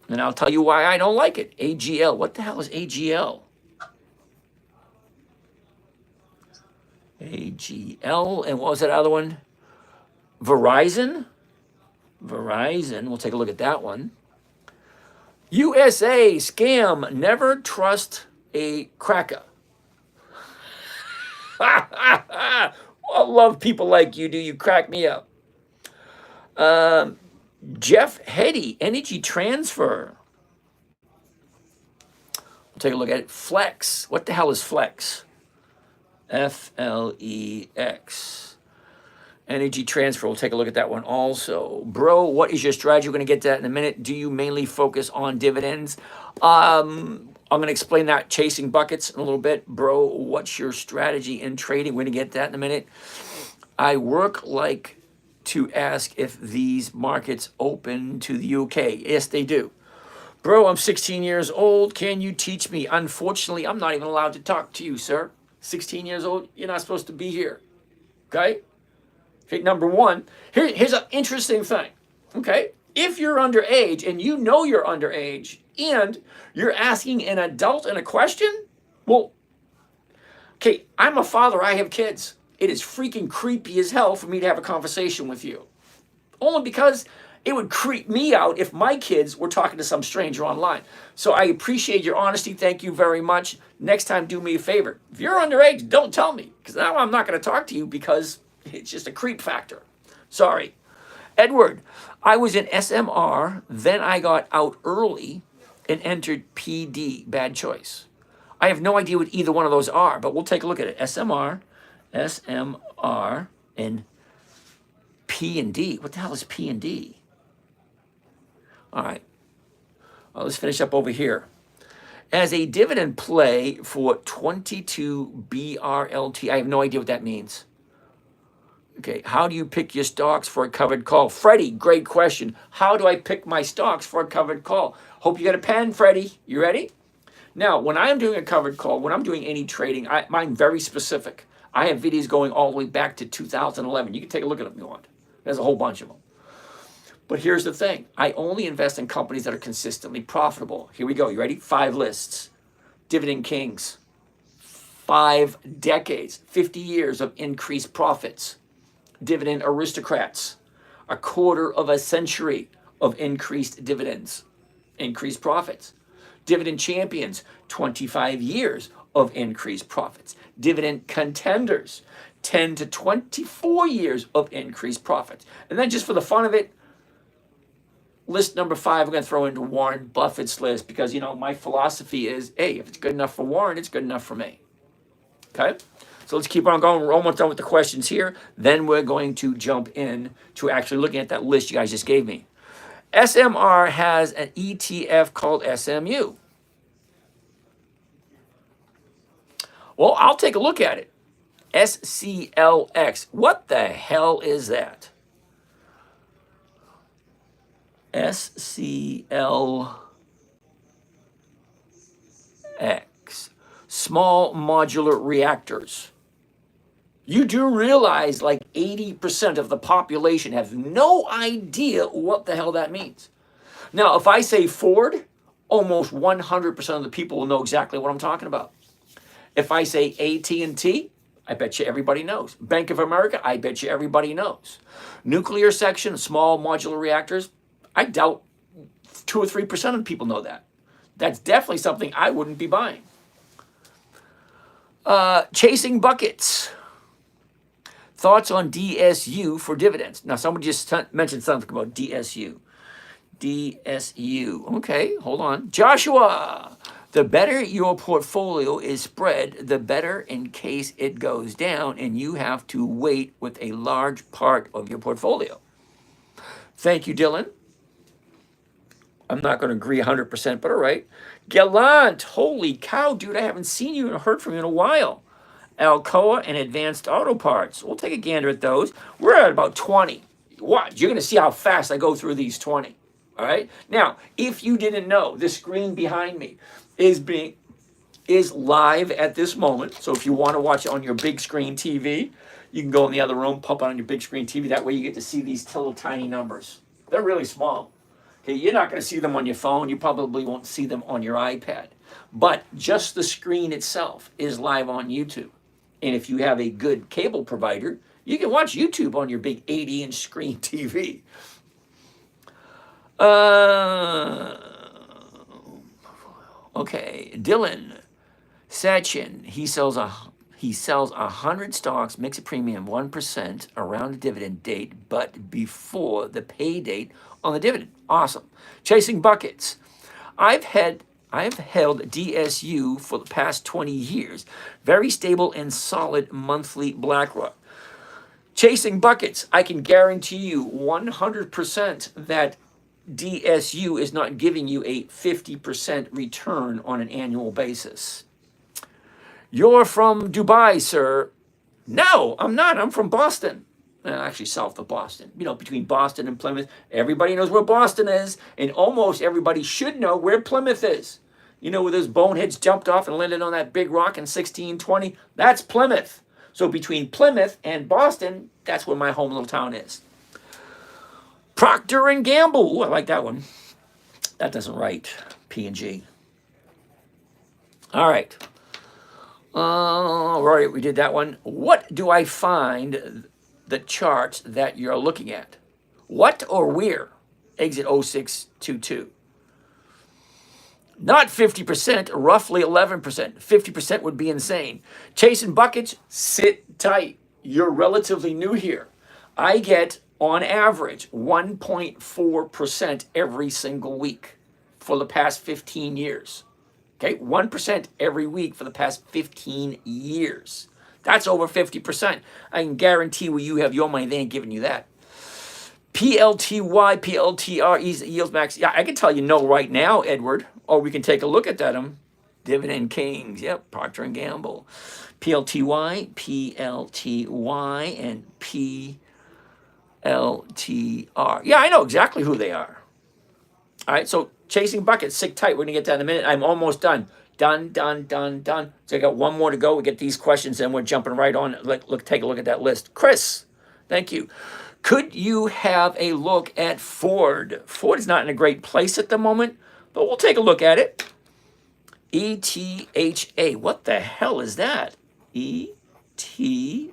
and I'll tell you why I don't like it. AGL, what the hell is AGL? AGL, and what was that other one? Verizon. We'll take a look at that one. USA scam, never trust a cracker. I love people like you do. You crack me up. Jeff Hetty, energy transfer. We'll take a look at it. Flex. What the hell is Flex? Flex. Energy transfer. We'll take a look at that one also. Bro, what is your strategy? We're going to get to that in a minute. Do you mainly focus on dividends? I'm going to explain that chasing buckets in a little bit. Bro, what's your strategy in trading? We're going to get that in a minute. I work like to ask if these markets open to the UK. Yes, they do. Bro, I'm 16 years old. Can you teach me? Unfortunately, I'm not even allowed to talk to you, sir. 16 years old, you're not supposed to be here. Okay? Okay, number one, here's an interesting thing. Okay? If you're underage and you know you're underage and you're asking an adult a question, well, okay, I'm a father, I have kids. It is freaking creepy as hell for me to have a conversation with you. Only because it would creep me out if my kids were talking to some stranger online. So I appreciate your honesty. Thank you very much. Next time, do me a favor. If you're underage, don't tell me, because now I'm not going to talk to you because it's just a creep factor. Sorry. Edward, I was in SMR, then I got out early and entered PD. Bad choice. I have no idea what either one of those are, but we'll take a look at it. SMR, and P and D. What the hell is P and D? All right. Well, let's finish up over here. As a dividend play for 22 BRLT, I have no idea what that means. Okay, how do you pick your stocks for a covered call? Freddie, great question. How do I pick my stocks for a covered call? Hope you got a pen, Freddie. You ready? Now, when I'm doing a covered call, when I'm doing any trading, mine's very specific. I have videos going all the way back to 2011. You can take a look at them if you want. There's a whole bunch of them. But here's the thing. I only invest in companies that are consistently profitable. Here we go. You ready? 5 lists. Dividend Kings. 5 decades, 50 years of increased profits. Dividend Aristocrats. 1/4 of a century of increased dividends, increased profits. Dividend Champions, 25 years of increased profits. Dividend Contenders, 10 to 24 years of increased profits. And then just for the fun of it, list number 5, we're going to throw into Warren Buffett's list because, my philosophy is, hey, if it's good enough for Warren, it's good enough for me. Okay? So let's keep on going. We're almost done with the questions here. Then we're going to jump in to actually looking at that list you guys just gave me. SMR has an ETF called SMU. Well, I'll take a look at it. SCLX. What the hell is that? SCLX. Small modular reactors. You do realize like 80% of the population have no idea what the hell that means. Now, if I say Ford, almost 100% of the people will know exactly what I'm talking about. If I say AT&T, I bet you everybody knows. Bank of America, I bet you everybody knows. Nuclear section, small modular reactors, I doubt 2 or 3% of the people know that. That's definitely something I wouldn't be buying. Chasing buckets. Thoughts on DSU for dividends. Now, somebody just mentioned something about DSU. DSU. Okay, hold on. Joshua, the better your portfolio is spread, the better in case it goes down and you have to wait with a large part of your portfolio. Thank you, Dylan. I'm not going to agree 100%, but all right. Gallant, holy cow, dude, I haven't seen you and heard from you in a while. Alcoa and Advanced Auto Parts. We'll take a gander at those. We're at about 20. Watch, you're going to see how fast I go through these 20. All right? Now, if you didn't know, the screen behind me is live at this moment. So if you want to watch it on your big screen TV, you can go in the other room, pop it on your big screen TV. That way you get to see these little tiny numbers. They're really small. Okay, you're not going to see them on your phone. You probably won't see them on your iPad. But just the screen itself is live on YouTube. And if you have a good cable provider, You can watch YouTube on your big 80-inch screen TV. Okay, Dylan Sachin, he sells 100 stocks, makes a premium 1% around the dividend date, but before the pay date on the dividend. Awesome. Chasing buckets. I've held DSU for the past 20 years. Very stable and solid monthly BlackRock. Chasing buckets. I can guarantee you 100% that DSU is not giving you a 50% return on an annual basis. You're from Dubai, sir. No, I'm not. I'm from Boston. Actually, south of Boston. You know, between Boston and Plymouth. Everybody knows where Boston is, and almost everybody should know where Plymouth is. You know, where those boneheads jumped off and landed on that big rock in 1620? That's Plymouth. So between Plymouth and Boston, that's where my home little town is. Procter and Gamble. Ooh, I like that one. That doesn't write P&G. All right. Right, we did that one. What do I find the charts that you're looking at? What or where? Exit 0622. Not 50%, roughly 11%. 50% would be insane. Chasing buckets, sit tight. You're relatively new here. I get, on average, 1.4% every single week for the past 15 years. Okay, 1% every week for the past 15 years. That's over 50%. I can guarantee where you have your money, they ain't giving you that. PLTY, PLTR, yields max. Yeah, I can tell you no right now, Edward. Or we can take a look at that. Dividend Kings. Yep, Procter & Gamble. PLTY, PLTY, and PLTR. Yeah, I know exactly who they are. All right, so chasing buckets, sit tight. We're going to get that in a minute. I'm almost done. Done. So I got one more to go. We get these questions, and we're jumping right on. Take a look at that list. Chris, thank you. Could you have a look at Ford? Ford is not in a great place at the moment, but we'll take a look at it. ETHA. What the hell is that? ETHA.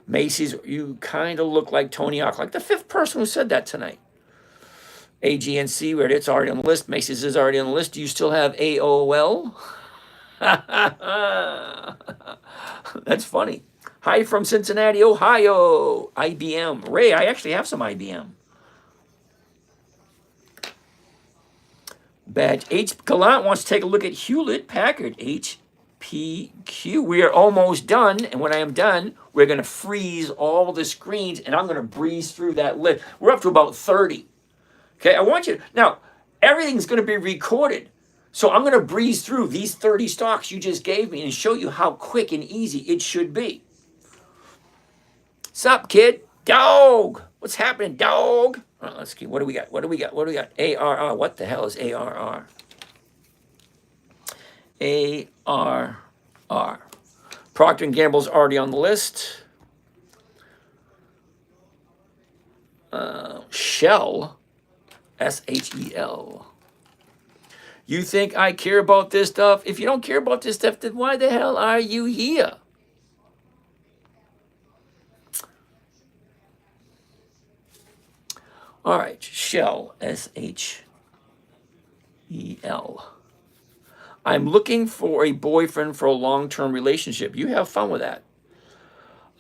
Macy's, you kind of look like Tony Hawk, like the fifth person who said that tonight. AGNC, where it's already on the list. Macy's is already on the list. Do you still have AOL? That's funny. Hi from Cincinnati, Ohio. IBM. Ray, I actually have some IBM. Badge. H. Gallant wants to take a look at Hewlett Packard. HPQ. We are almost done. And when I am done, we're going to freeze all the screens, and I'm going to breeze through that list. We're up to about 30. Okay, I want you, now, everything's going to be recorded. So I'm going to breeze through these 30 stocks you just gave me and show you how quick and easy it should be. Sup, kid? Dog! What's happening, dog? All right, let's keep, what do we got? ARR. What the hell is ARR? ARR. Procter & Gamble's already on the list. Shell. SHEL. You think I care about this stuff? If you don't care about this stuff, then why the hell are you here? All right, Shell, SHEL. I'm looking for a boyfriend for a long-term relationship. You have fun with that.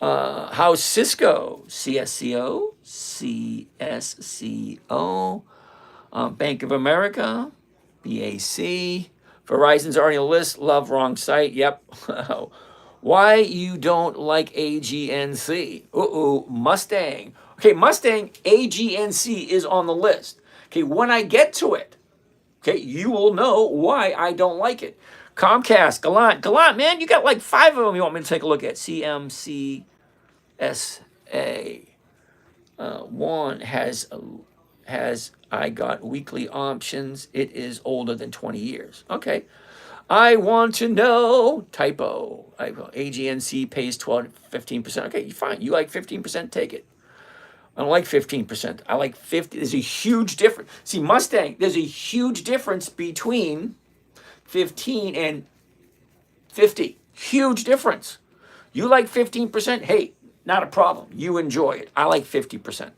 How's Cisco? CSCO, CSCO. Bank of America, BAC. Verizon's already on the list. Love, wrong site. Yep. Why you don't like AGNC? Mustang. Okay, Mustang, AGNC is on the list. Okay, when I get to it, okay, you will know why I don't like it. Comcast, Gallant, man, you got like 5 of them you want me to take a look at. CMCSA. One has I got weekly options. It is older than 20 years. Okay. I want to know. Typo. AGNC pays 15%. Okay, fine. You like 15%? Take it. I don't like 15%. I like 50. There's a huge difference. See, Mustang, there's a huge difference between 15 and 50. Huge difference. You like 15%? Hey, not a problem. You enjoy it. I like 50%.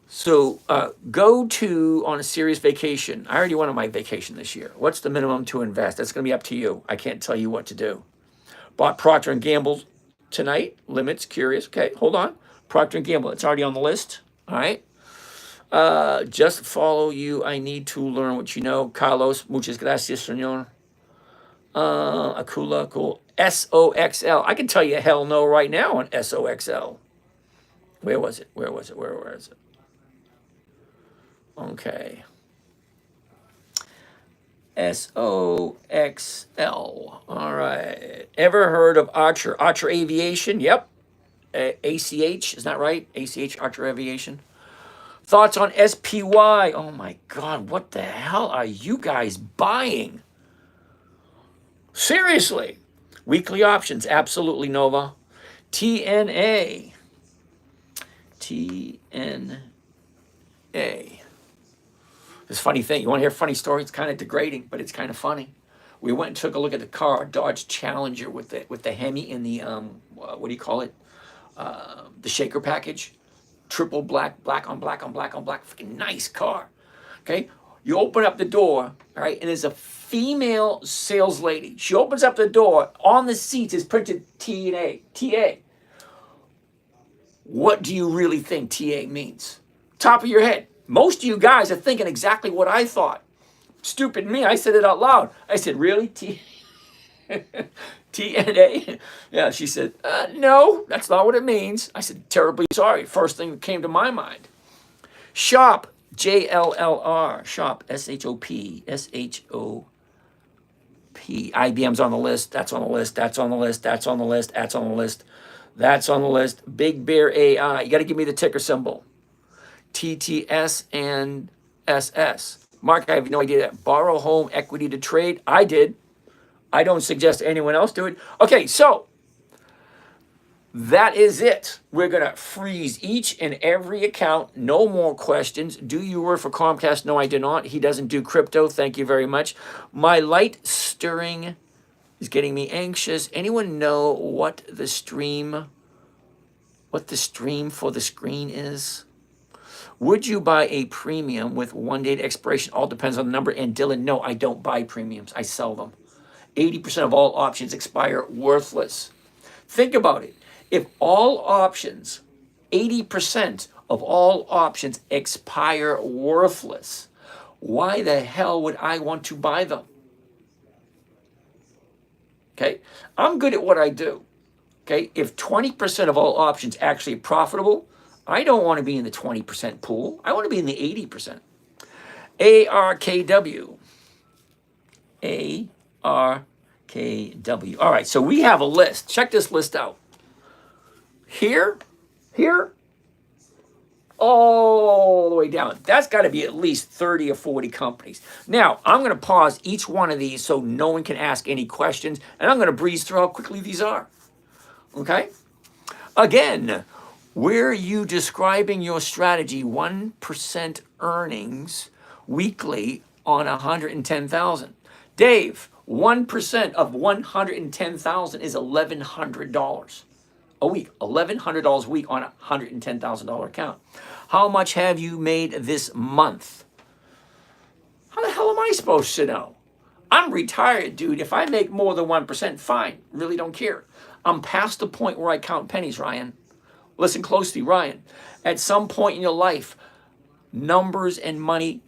So go to on a serious vacation. I already went on my vacation this year. What's the minimum to invest? That's going to be up to you. I can't tell you what to do. Bought Procter & Gamble tonight. Limits, curious. Okay, hold on. Procter & Gamble, it's already on the list. All right. Just follow you. I need to learn what you know. Carlos, muchas gracias, señor. Akula, cool. SOXL. I can tell you hell no right now on SOXL. Where was it? Where was it? Where is it? Okay. SOXL. All right. Ever heard of Archer? Archer Aviation? Yep. ACH, is that right? ACH, Archer Aviation. Thoughts on SPY? Oh my God, what the hell are you guys buying? Seriously. Weekly options, absolutely Nova. TNA. This funny thing, you want to hear a funny story? It's kind of degrading, but it's kind of funny. We went and took a look at the car, Dodge Challenger with the Hemi in the what do you call it? The shaker package, triple black, black on black on black on black, freaking nice car. Okay, you open up the door, all right, and there's a female sales lady. She opens up the door. On the seats is printed TA. What do you really think TA means? Top of your head. Most of you guys are thinking exactly what I thought. Stupid me, I said it out loud. I said, really? TNA? Yeah, she said, no, that's not what it means. I said, terribly sorry. First thing that came to my mind. Shop, JLLR. Shop, SHOP. IBM's on the list. That's on the list. That's on the list. That's on the list. That's on the list. That's on the list. Big Bear AI. You got to give me the ticker symbol. TTS and SS. Mark, I have no idea that. Borrow home equity to trade. I did. I don't suggest anyone else do it. Okay, so that is it. We're going to freeze each and every account. No more questions. Do you work for Comcast? No, I do not. He doesn't do crypto. Thank you very much. My light stirring is getting me anxious. Anyone know what the stream for the screen is? Would you buy a premium with 1 day to expiration? All depends on the number. And Dylan, no, I don't buy premiums. I sell them. 80% of all options expire worthless. Think about it. If all options, 80% of all options expire worthless, why the hell would I want to buy them? Okay, I'm good at what I do. Okay, if 20% of all options actually profitable, I don't want to be in the 20% pool. I want to be in the 80%. ARKW. ARKW. All right, so we have a list. Check this list out. Here, all the way down. That's got to be at least 30 or 40 companies. Now, I'm going to pause each one of these so no one can ask any questions, and I'm going to breeze through how quickly these are. Okay? Again, where are you describing your strategy? 1% earnings weekly on 110,000. Dave, 1% of 110,000 is $1,100 a week. $1,100 a week on a $110,000 account. How much have you made this month? How the hell am I supposed to know? I'm retired, dude. If I make more than 1%, fine. Really don't care. I'm past the point where I count pennies, Ryan. Listen closely, Ryan. At some point in your life, numbers and money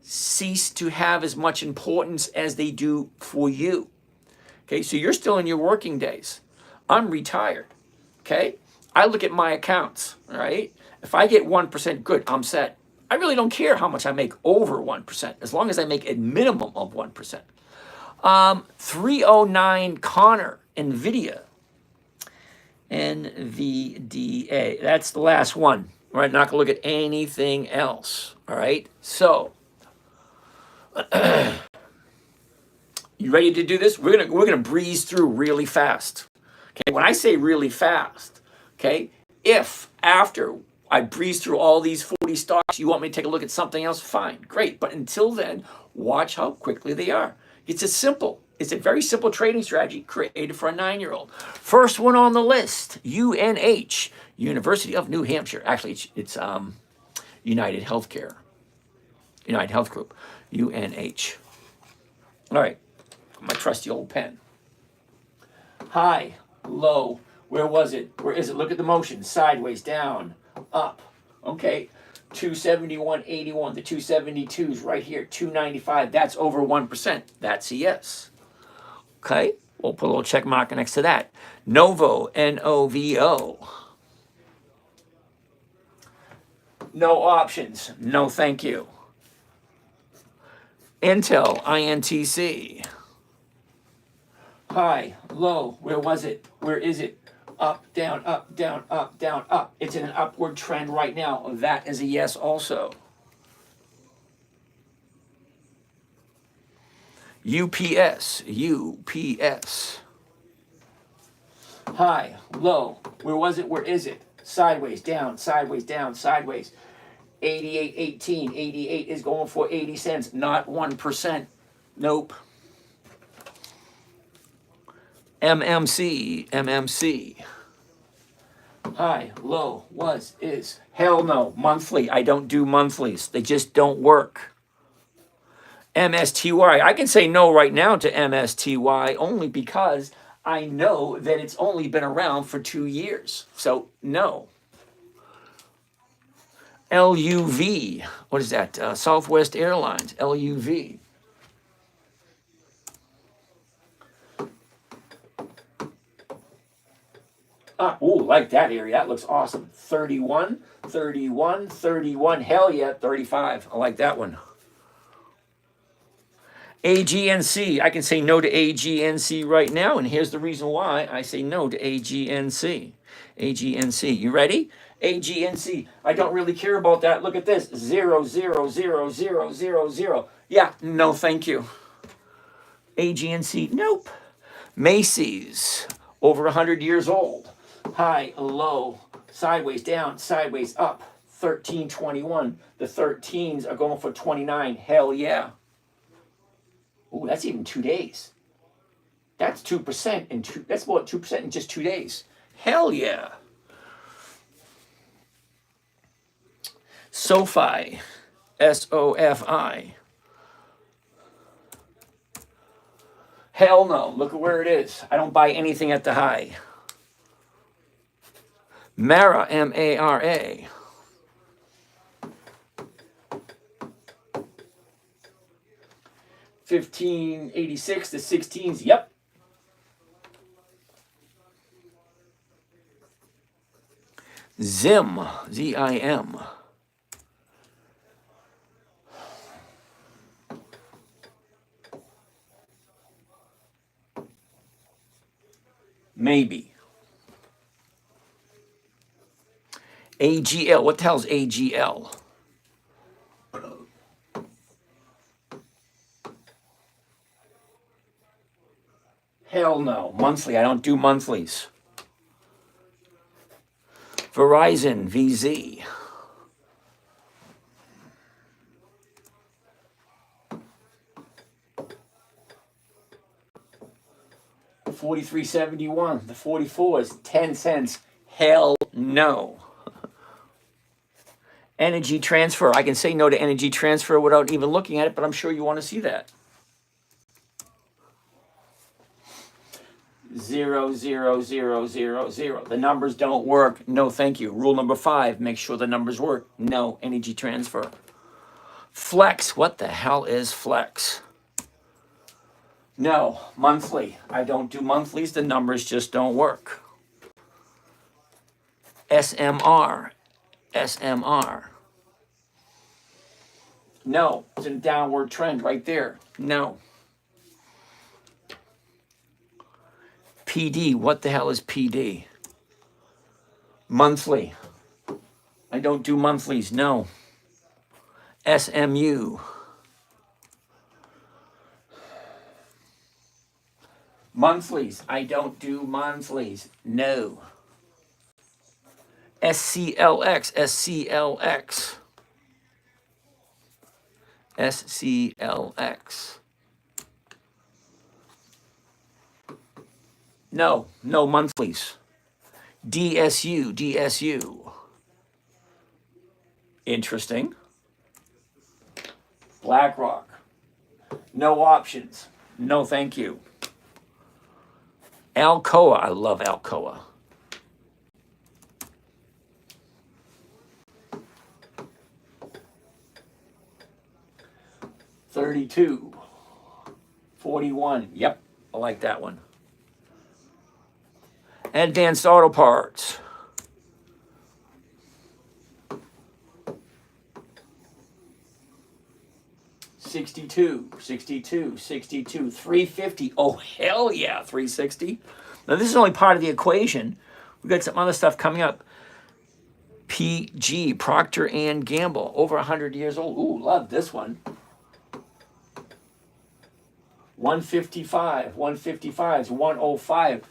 cease to have as much importance as they do for you. Okay, so you're still in your working days. I'm retired. Okay, I look at my accounts. All right, if I get 1%, good, I'm set. I really don't care how much I make over 1%, as long as I make a minimum of 1%. 309 Connor, NVIDIA. NVDA. That's the last one. All right, not going to look at anything else. All right, so you ready to do this? We're gonna breeze through really fast. Okay, when I say really fast, okay, if after I breeze through all these 40 stocks, you want me to take a look at something else, fine, great. But until then, watch how quickly they are. It's as simple. It's a very simple trading strategy created for a 9-year-old. First one on the list, UNH, University of New Hampshire. Actually, it's United Healthcare, United Health Group, UNH. All right, my trusty old pen. High, low, where was it? Where is it? Look at the motion, sideways, down, up. Okay, 271.81, the 272s right here, 295, that's over 1%. That's a yes. Okay, we'll put a little check mark next to that. Novo, N-O-V-O. No options, no thank you. Intel, INTC. High, low, where was it? Where is it? Up, down, up, down, up, down, up. It's in an upward trend right now. That is a yes also. UPS, UPS. High, low, where was it? Where is it? Sideways, down, sideways, down, sideways. 88.18, 88 is going for 80 cents, not 1%. Nope. MMC, MMC. High, low, was, is. Hell no, monthly. I don't do monthlies. They just don't work. MSTY. I can say no right now to MSTY only because I know that it's only been around for 2 years. So, no. LUV. What is that? Southwest Airlines. LUV. Ooh, like that area. That looks awesome. 31, 31, 31. Hell yeah, 35. I like that one. AGNC. I can say no to AGNC right now, and here's the reason why I say no to AGNC. AGNC. You ready? AGNC. I don't really care about that. Look at this. 0, 0, 0, 0, 0, 0. Yeah, no, thank you. AGNC. Nope. Macy's. Over 100 years old. High, low, sideways, down, sideways, up. 13.21. The 13s are going for 29. Hell yeah. Ooh, that's even 2 days. That's 2% in two. That's about 2% in just 2 days. Hell yeah. SoFi, SOFI. Hell no. Look at where it is. I don't buy anything at the high. Mara, M-A-R-A. $15.86 to 16s. Yep. Zim, Z-I-M. Maybe. AGL. What the hell's AGL? Hell no. Monthly. I don't do monthlies. Verizon, VZ. $43.71. The 44 is 10 cents. Hell no. Energy transfer. I can say no to energy transfer without even looking at it, but I'm sure you want to see that. 0, 0, 0, 0, 0. The numbers don't work. No, thank you. Rule number 5, make sure the numbers work. No energy transfer. Flex. What the hell is Flex? No, monthly. I don't do monthlies. The numbers just don't work. SMR. SMR. No, it's a downward trend right there. No. PD. What the hell is PD? Monthly. I don't do monthlies. No. SMU. Monthlies. I don't do monthlies. No. SCLX. SCLX. SCLX. No, no monthlies. DSU, DSU. Interesting. BlackRock. No options. No, thank you. Alcoa. I love Alcoa. $32. $41. Yep, I like that one. Advanced Auto Parts. $62, $62, $62, $350. Oh, hell yeah, $360. Now, this is only part of the equation. We've got some other stuff coming up. PG, Procter and Gamble, over 100 years old. Ooh, love this one. 155, 155 is 105.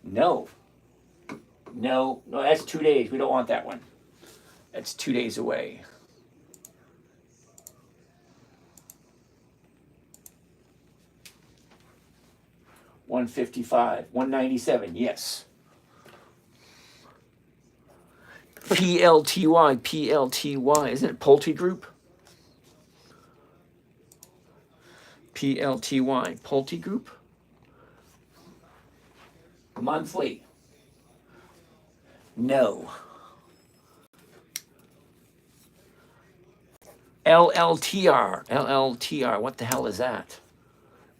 No, that's 2 days. We don't want that one. That's 2 days away. $155, $197, yes. PLTY, isn't it Poultry Group? PLTY, Poultry Group? Monthly. No. LLTR, what the hell is that?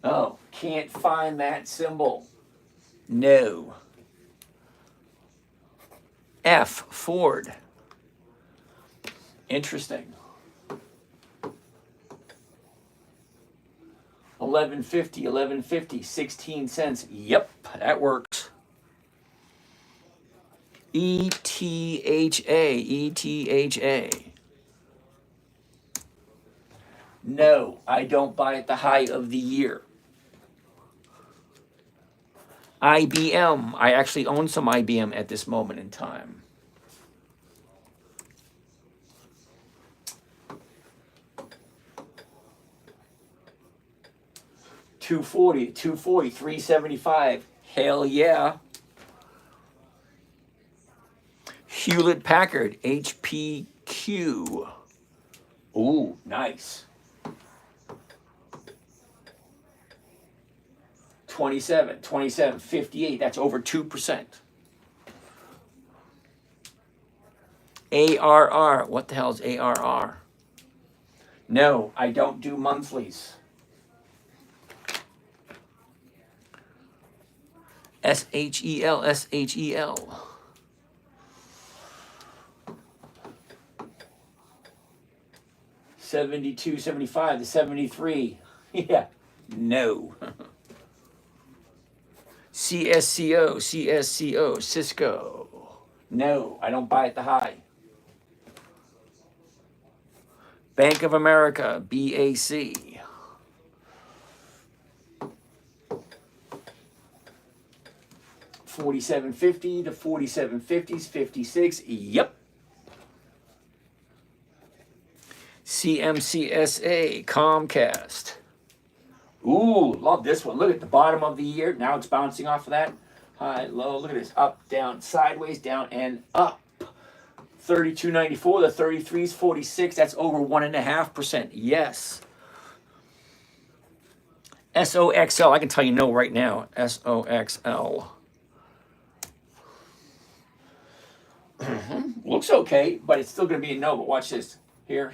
Oh, can't find that symbol. No. F, Ford. Interesting. 1150, 16 cents. Yep, that works. ETHA. No, I don't buy at the high of the year. IBM. I actually own some IBM at this moment in time. $240, $375. Hell yeah. Hewlett Packard, HPQ. Ooh, nice. 27, 58. That's over 2%. ARR. What the hell is ARR? No, I don't do monthlies. SHEL. 72, 75 to 73. Yeah, no. CSCO, Cisco. No, I don't buy at the high. Bank of America, BAC. $47.50 to $47.50s, 56. Yep. CMCSA, Comcast. Ooh, love this one. Look at the bottom of the year. Now it's bouncing off of that. High, low. Look at this. Up, down, sideways, down, and up. 32.94. The 33's 46. That's over 1.5%. Yes. SOXL. I can tell you no right now. SOXL. Looks okay, but it's still going to be a no. But watch this. Here.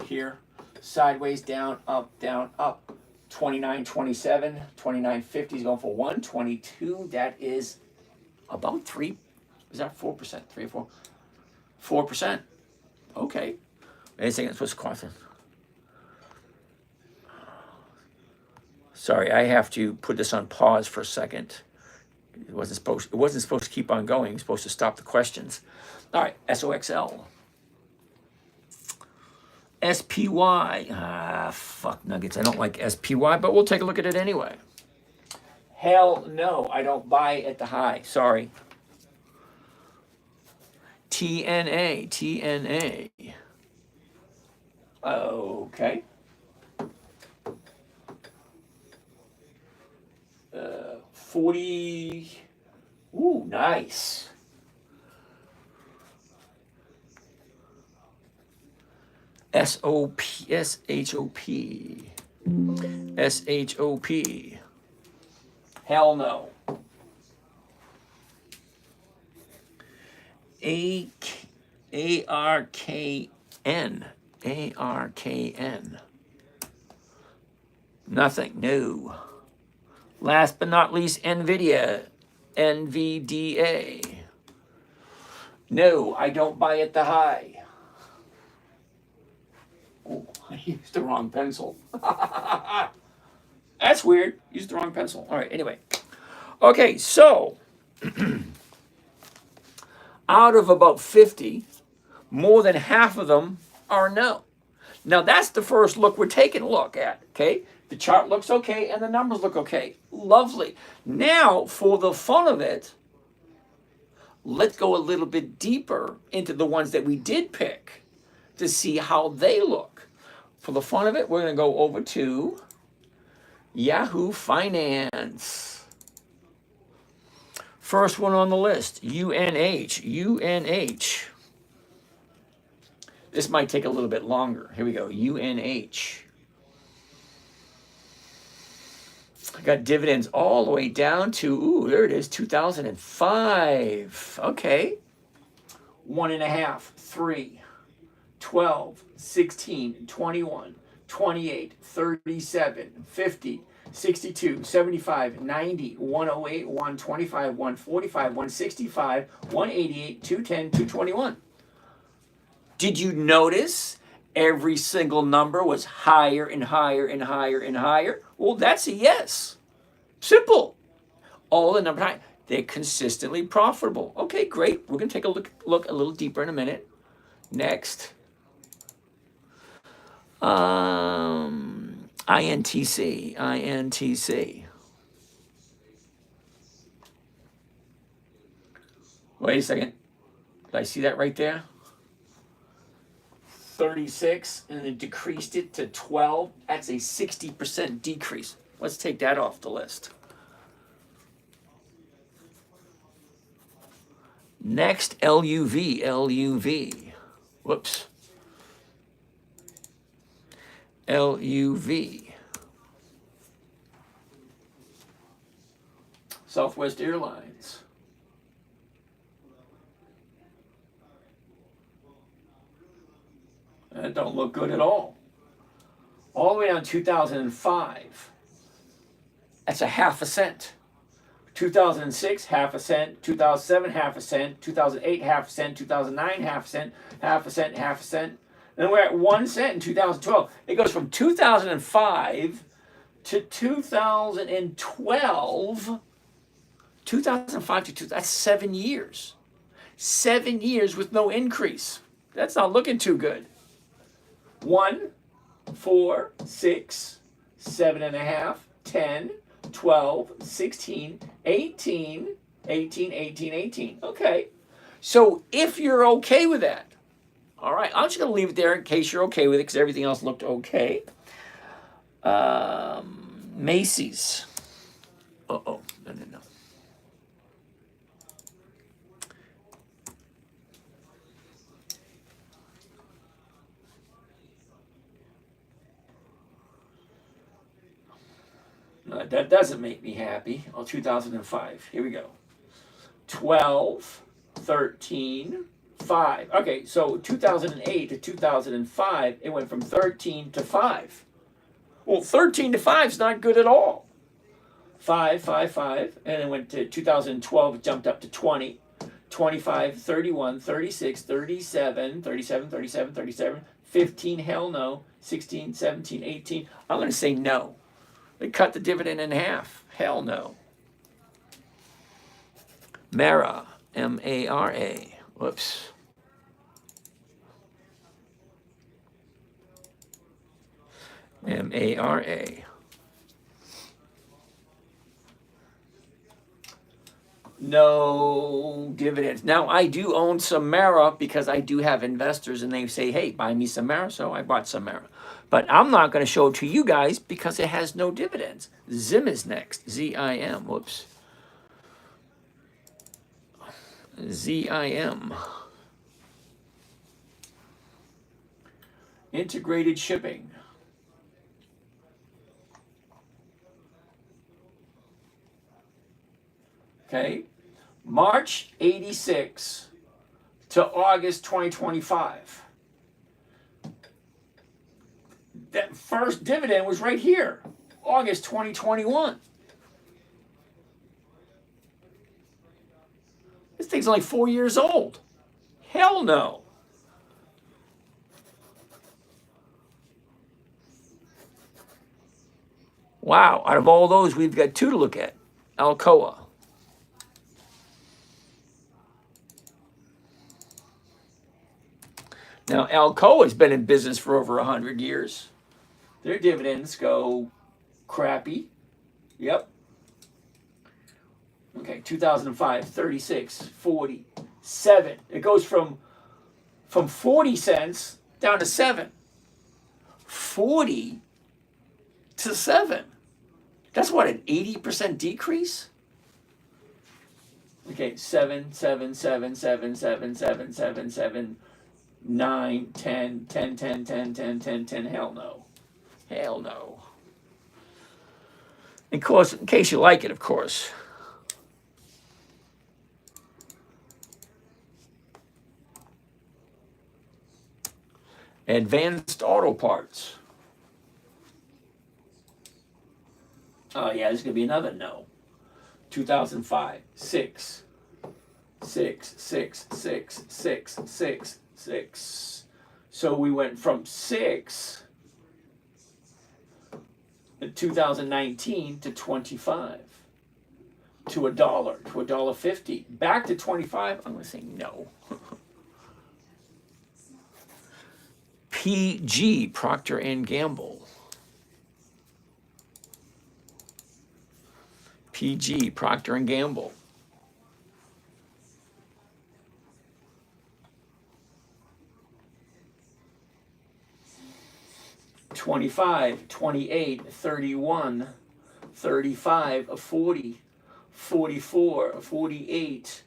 Sideways, down, up, 29.27, 29.50 is going for 122. That is about 3. Is that 4%? 3 or 4? 4%. Okay. Wait a second. It's supposed to cost. Sorry, I have to put this on pause for a second. It wasn't supposed to keep on going. It's supposed to stop the questions. All right. SOXL. SPY. Fuck nuggets. I don't like SPY, but we'll take a look at it anyway. Hell no, I don't buy at the high. Sorry. TNA. Okay. 40. Ooh, nice. S-O-P, S-H-O-P. S-H-O-P. Hell no. A-R-K-N. A-R-K-N. Nothing. No. Last but not least, NVIDIA. NVDA. No, I don't buy at the high. Oh, I used the wrong pencil. That's weird. Used the wrong pencil. All right, anyway. Okay, so out of about 50, more than half of them are no. Now, that's the first look we're taking a look at, okay? The chart looks okay and the numbers look okay. Lovely. Now, for the fun of it, let's go a little bit deeper into the ones that we did pick to see how they look. For the fun of it, we're going to go over to Yahoo Finance. First one on the list, UNH. UNH. This might take a little bit longer. Here we go, UNH. I got dividends all the way down to, ooh, there it is, 2005. Okay. 1.5, 3, 12, 16, 21, 28, 37, 50, 62, 75, 90, 108, 125, 145, 165, 188, 210, 221. Did you notice every single number was higher and higher and higher and higher? Well, that's a yes. Simple. All the numbers high. They're consistently profitable. Okay, great. We're going to take a look a little deeper in a minute. Next. INTC. INTC. Wait a second. Did I see that right there? 36, and it decreased it to 12. That's a 60% decrease. Let's take that off the list. Next, LUV. LUV. Whoops. LUV. Southwest Airlines. That don't look good at all. All the way down 2005. That's a half a cent. 2006, half a cent. 2007, half a cent. 2008, half a cent. 2009, half a cent. Half a cent, half a cent. Then we're at 1 cent in 2012. It goes from 2005 to 2012. 2005 to 2000. That's 7 years. 7 years with no increase. That's not looking too good. 1, 4, 6, 7.5, 10, 12, 16, 18, 18, 18, 18. Okay. So if you're okay with that, all right, I'm just going to leave it there in case you're okay with it because everything else looked okay. Macy's. Uh-oh. No. That doesn't make me happy. Oh, 2005. Here we go. 12, 13, 5. Okay, so 2008 to 2005, it went from 13 to 5. Well, 13 to 5 is not good at all. 5, 5, 5. And then went to 2012, it jumped up to 20. 25, 31, 36, 37, 37, 37, 37, 15, hell no. 16, 17, 18. I'm going to say no. They cut the dividend in half. Hell no. Mara, M-A-R-A. Whoops. M-A-R-A. No dividends. Now, I do own some Mara because I do have investors and they say, hey, buy me some Mara. So I bought some Mara. But I'm not going to show it to you guys because it has no dividends. Zim is next. Z-I-M. Whoops. ZIM. Integrated shipping. Okay. March 86 to August 2025. That first dividend was right here, August 2021. This thing's only 4 years old. Hell no. Wow, out of all those, we've got two to look at. Alcoa. Now, Alcoa has been in business for over 100 years. Their dividends go crappy. Yep. Okay, 2005, 36, 40, 7. It goes from 40 cents down to 7. 40 to 7. That's what, an 80% decrease? Okay, 7, 7, 7, 7, 7, 7, 7, 7, 9, 10, 10, 10, 10, 10, 10, 10. Hell no. Hell no. Of course, in case you like it, of course. Advanced Auto Parts. Oh, yeah, this is going to be another no. 2005, 6, 6, 6, 6, 6, 6, 6. So we went from 6 in 2019 to 25 to $1 to $1.50. Back to 25. I'm going to say no. PG, Procter and Gamble. PG, Procter and Gamble. $25, $28, $31, $35, $40, $44, $48,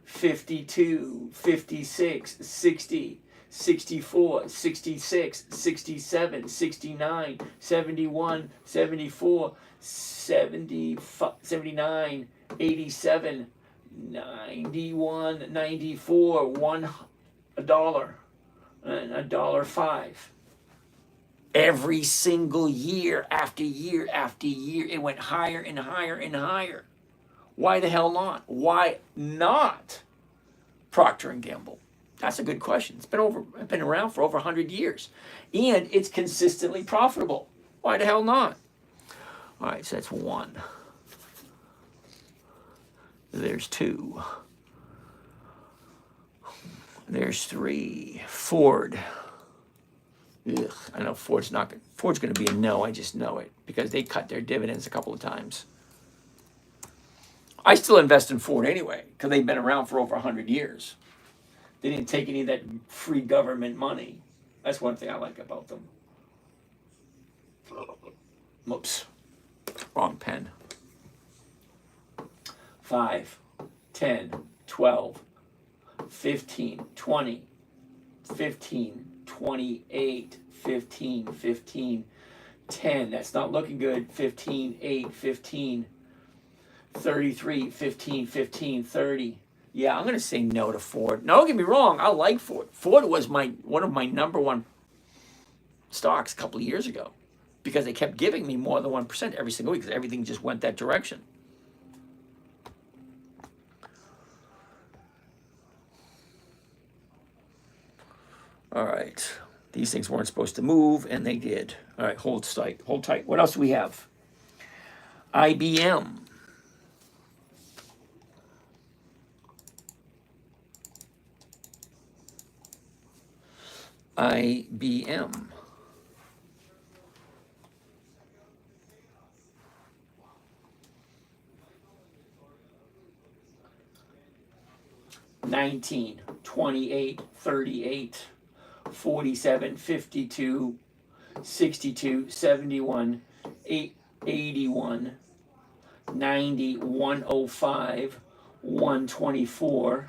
$52, $56, $60, $64, $66, $67, $69, $71, $74, $75, $79, $87, $91, $94, $1, and $1.05. Every single year after year after year, it went higher and higher and higher. Why the hell not? Why not Procter and Gamble? That's a good question. It's been around for over 100 years, and it's consistently profitable. Why the hell not? All right, so that's 1. There's 2. There's 3. Ford. Ugh, I know Ford's going to be a no. I just know it because they cut their dividends a couple of times. I still invest in Ford anyway because they've been around for over 100 years. They didn't take any of that free government money. That's one thing I like about them. Oops. Wrong pen. 5, 10, 12, 15, 20, 15, 28, 15, 15, 10. That's not looking good. 15, 8, 15, 33, 15, 15, 30. Yeah, I'm going to say no to Ford. No, don't get me wrong. I like Ford. Ford was one of my number one stocks a couple of years ago because they kept giving me more than 1% every single week because everything just went that direction. All right. These things weren't supposed to move, and they did. All right, hold tight. Hold tight. What else do we have? IBM. IBM. $19, $28, $38, $47, $52, $62, $71, $81, $90, $105, $124,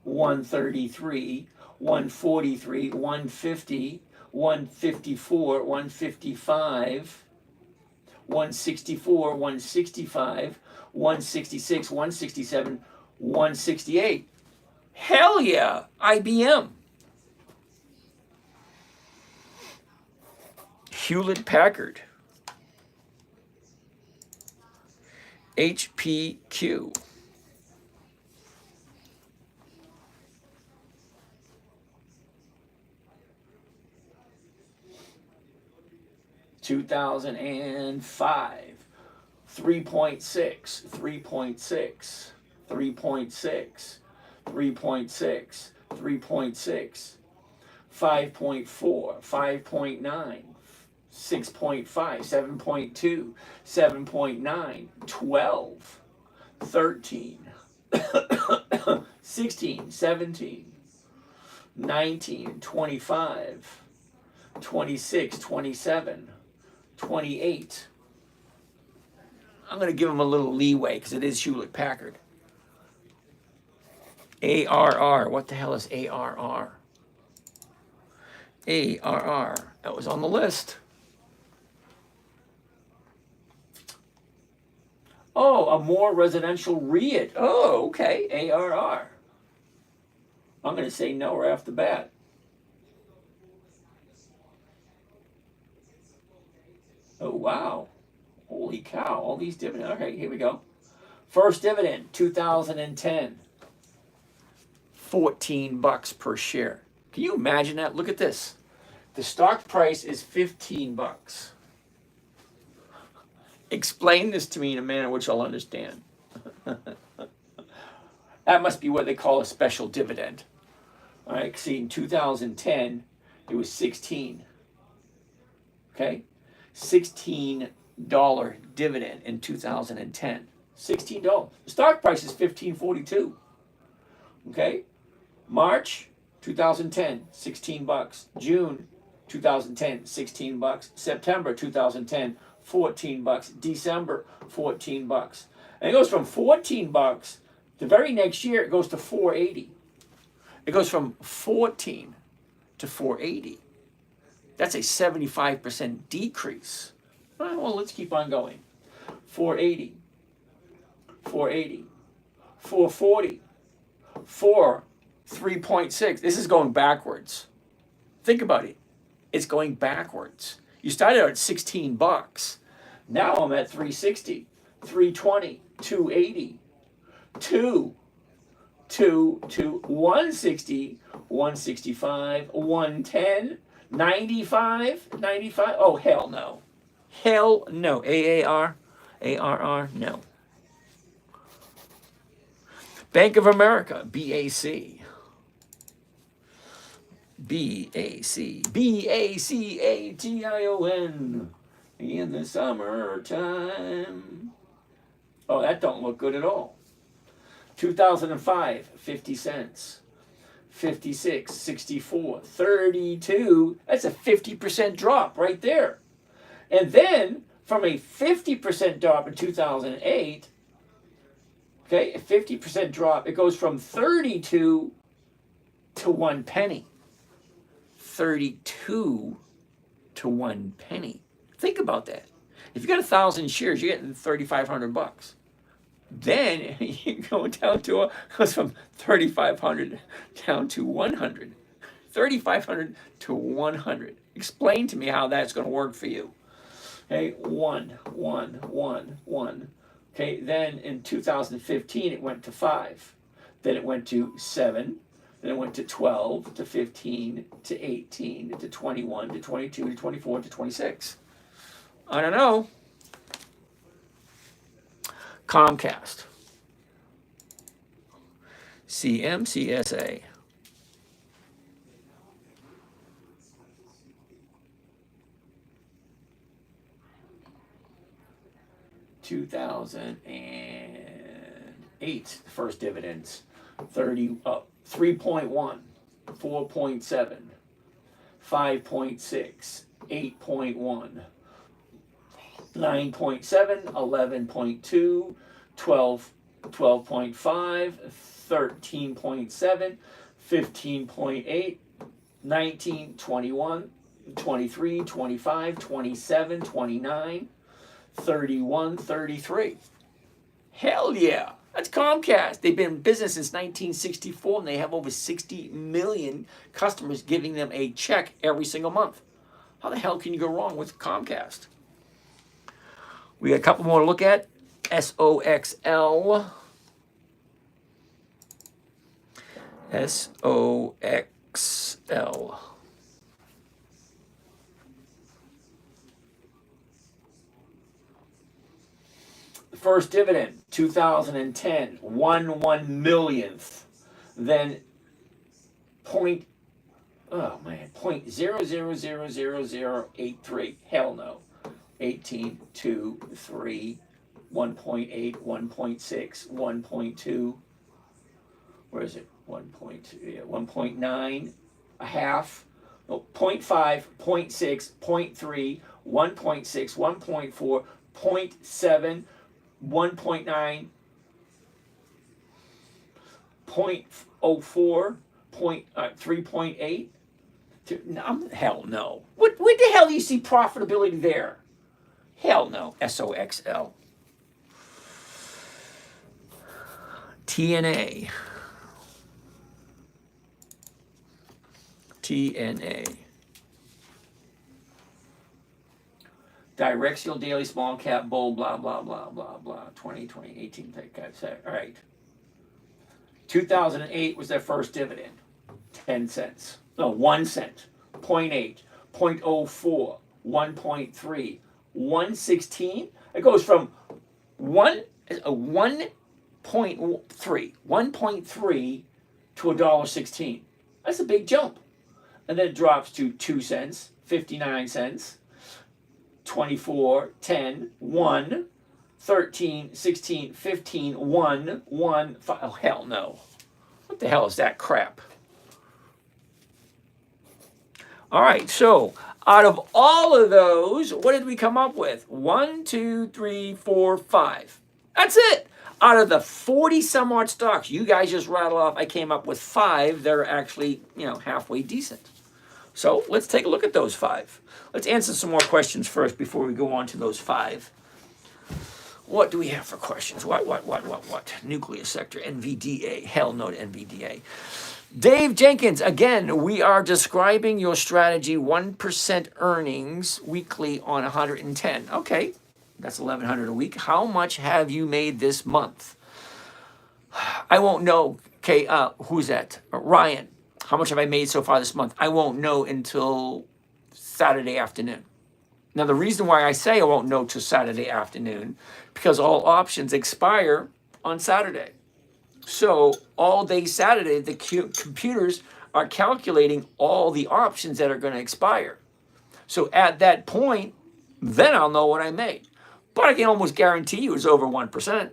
133, 143, 150, 154, 155, 164, 165, 166, 167, 168. Hell yeah, IBM. Hewlett Packard. HPQ. $2005. 3.6, 3.6, 3.6, 3.6, 3.6, 5.4, 5.9, 6.5, 7.2, 7.9, 12, 13, 16, 17, 19, 25, 26, 27, 28. I'm going to give them a little leeway because it is Hewlett Packard. ARR. What the hell is ARR? ARR. That was on the list. Oh, a more residential REIT. Oh, okay. ARR. I'm going to say no right off the bat. Oh, wow. Holy cow. All these dividends. Okay, here we go. First dividend, 2010. $14 per share. Can you imagine that? Look at this. The stock price is $15. Explain this to me in a manner which I'll understand. That must be what they call a special dividend. All right, see, in 2010, it was 16. Okay? $16 dividend in 2010. $16. The stock price is $15.42. Okay? March 2010, $16. June 2010, $16. September 2010, $14. December, $14. And it goes from $14, the very next year it goes to $4.80. It goes from 14 to 480. That's a 75% decrease. All right, well, let's keep on going. 480, 480, 440, 3.6. This is going backwards. Think about it. It's going backwards. You started out at $16. Now I'm at 360, 320, 280, 160, 165, 110, 95, 95. Oh, hell no. Hell no. ARR, no. Bank of America, BAC. BACATION. In the summertime. Oh, that don't look good at all. 2005, 50 cents. 56, 64, 32. That's a 50% drop right there. And then from a 50% drop in 2008, okay, a 50% drop, it goes from 32 to 1 penny. 32 to 1 penny. Think about that. If you got 1,000 shares, you're getting $3,500. Then you go down to goes from 3,500 down to 100. 3,500 to 100. Explain to me how that's going to work for you. Okay, 1. Okay, then in 2015 it went to 5. Then it went to 7. Then it went to 12, to 15, to 18, to 21, to 22, to 24, to 26. I don't know. Comcast. CMCSA. $2008, first dividends, 3.1, 4.7, 5.6, 8.1, 9.7, 11.2, 12, 12.5, 13.7, 15.8, 19, 21, 23, 25, 27, 29, 31, 33. Hell yeah. That's Comcast. They've been in business since 1964, and they have over 60 million customers giving them a check every single month. How the hell can you go wrong with Comcast? We got a couple more to look at. SOXL. SOXL. The first dividend, 2010, 1/1 millionth. Then point 0.00000083. Hell no. 18, 2, 3, 1.8, 1.6, 1.2. Where is it? 1.2, yeah, 1.9, a half, no, 0.5, 0.6, 0.3, 1.6, 1.4, 0.7, 1.9, 0.04, 3.8. Hell no. What the hell do you see profitability there? Hell no. SOXL. TNA. Directional Daily Small Cap Bull, blah, blah, blah, blah, blah. 2020, 18, all right. 2008 was their first dividend. 10 cents. No, 1 cent. 0.8, 0.04, 1.3, 116. It goes from 1.3 to $1.16. That's a big jump. And then it drops to 2 cents, 59 cents, 24, 10, 1, 13, 16, 15, 1, 1, 5. Oh, hell no. What the hell is that crap? All right, so out of all of those, what did we come up with? 1, 2, 3, 4, 5. That's it. Out of the 40 some odd stocks you guys just rattled off, I came up with 5 that are actually, halfway decent. So let's take a look at those 5. Let's answer some more questions first before we go on to those 5. What do we have for questions? What? Nuclear sector, NVDA. Hell no to NVDA. Dave Jenkins, again, we are describing your strategy, 1% earnings weekly on 110. Okay, that's $1,100 a week. How much have you made this month? I won't know. Okay, who's that? Ryan. How much have I made so far this month? I won't know until Saturday afternoon. Now, the reason why I say I won't know till Saturday afternoon, because all options expire on Saturday. So all day Saturday, the computers are calculating all the options that are going to expire. So at that point, then I'll know what I made. But I can almost guarantee you it's over 1%.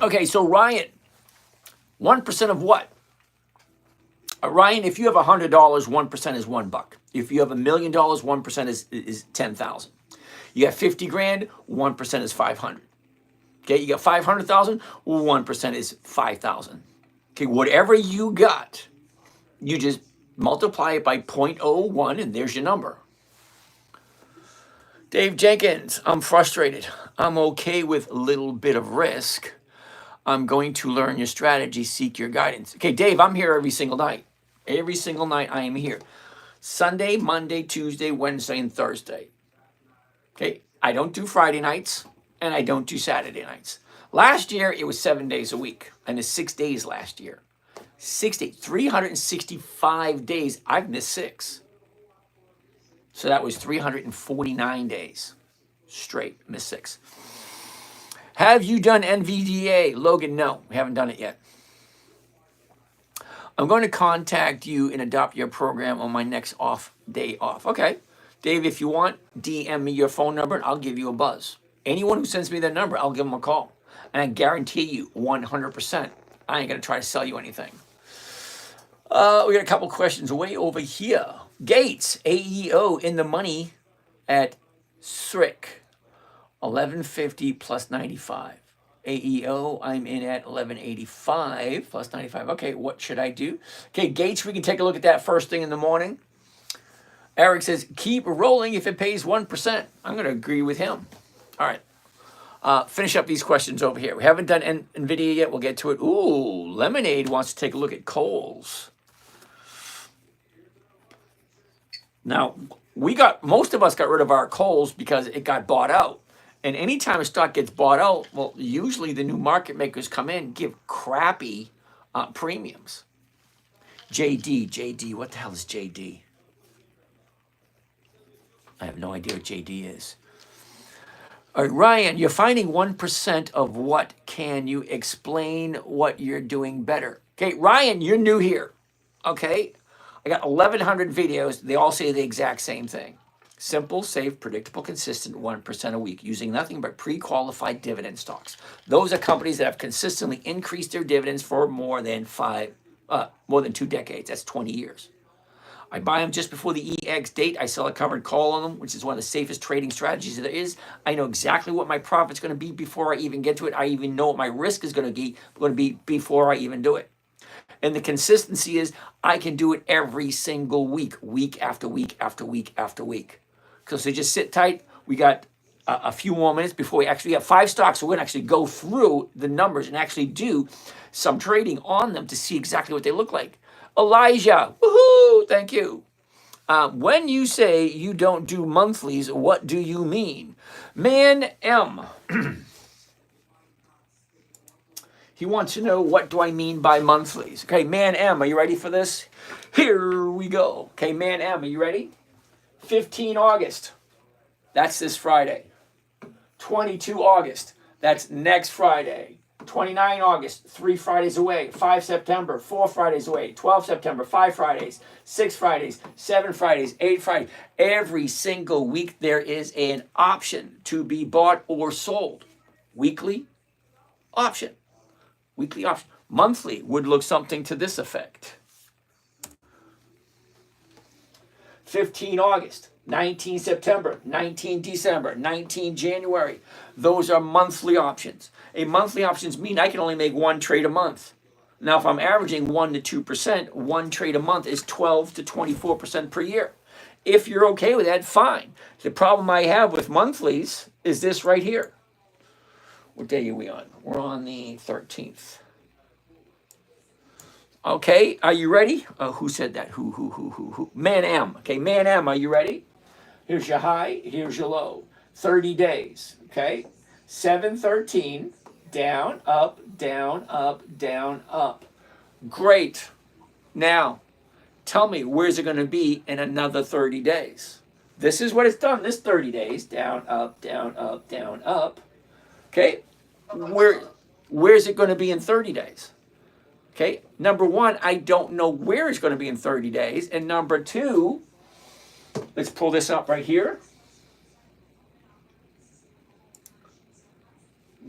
Okay, so Ryan, 1% of what? Ryan, if you have $100, 1% is $1. If you have $1 million, 1% is 10,000. You got 50 grand, 1% is 500. Okay, you got 500,000, 1% is 5,000. Okay, whatever you got, you just multiply it by 0.01 and there's your number. Dave Jenkins, I'm frustrated. I'm okay with a little bit of risk. I'm going to learn your strategy, seek your guidance. Okay, Dave, I'm here every single night. Every single night I am here. Sunday, Monday, Tuesday, Wednesday, and Thursday. Okay, I don't do Friday nights, and I don't do Saturday nights. Last year, it was 7 days a week, and it's 6 days last year. 6 days, 365 days. I've missed 6. So that was 349 days straight, missed 6. Have you done NVDA? Logan, no, we haven't done it yet. I'm going to contact you and adopt your program on my next day off. Okay. Dave, if you want, DM me your phone number and I'll give you a buzz. Anyone who sends me their number, I'll give them a call. And I guarantee you 100%, I ain't going to try to sell you anything. We got a couple questions way over here. Gates, AEO in the money at SRIC, 1150 plus 95. AEO, I'm in at 1185 plus 95. Okay, what should I do? Okay, Gates, we can take a look at that first thing in the morning. Eric says, keep rolling if it pays 1%. I'm going to agree with him. All right. Finish up these questions over here. We haven't done NVIDIA yet. We'll get to it. Ooh, Lemonade wants to take a look at Kohl's. Now, most of us got rid of our Kohl's because it got bought out. And anytime a stock gets bought out, well, usually the new market makers come in, give crappy premiums. JD, what the hell is JD? I have no idea what JD is. All right, Ryan, you're finding 1% of what? Can you explain what you're doing better? Okay, Ryan, you're new here. Okay, I got 1,100 videos. They all say the exact same thing. Simple, safe, predictable, consistent 1% a week using nothing but pre-qualified dividend stocks. Those are companies that have consistently increased their dividends for more than 2 decades. That's 20 years. I buy them just before the EX date. I sell a covered call on them, which is one of the safest trading strategies there is. I know exactly what my profit's going to be before I even get to it. I even know what my risk is going to be before I even do it. And the consistency is I can do it every single week, week after week after week after week. So just sit tight. We got a few more minutes before we actually have 5 stocks. So we're going to actually go through the numbers and actually do some trading on them to see exactly what they look like. Elijah, woohoo, thank you. When you say you don't do monthlies, what do you mean? Man M. He wants to know, what do I mean by monthlies? Okay, Man M, are you ready for this? Here we go. Okay, Man M, are you ready? 15 August, that's this Friday. 22 August, that's next Friday. 29 August, 3 Fridays away. 5 September, 4 Fridays away. 12 September, 5 Fridays. 6 Fridays, 7 Fridays, 8 Fridays. Every single week there is an option to be bought or sold. Weekly option. Weekly option. Monthly would look something to this effect. 15 August, 19 September, 19 December, 19 January. Those are monthly options. A monthly options mean I can only make 1 trade a month. Now, if I'm averaging 1 to 2%, 1 trade a month is 12 to 24% per year. If you're okay with that, fine. The problem I have with monthlies is this right here. What day are we on? We're on the 13th. Okay, are you ready? Who said that? Who? Man M. Okay, Man M, are you ready? Here's your high, here's your low. 30 days, okay? 713, down, up, down, up, down, up. Great. Now, tell me, where's it going to be in another 30 days? This is what it's done this 30 days. Down, up, down, up, down, up. Okay? Where's it going to be in 30 days? Okay, number 1, I don't know where it's going to be in 30 days. And number 2, let's pull this up right here.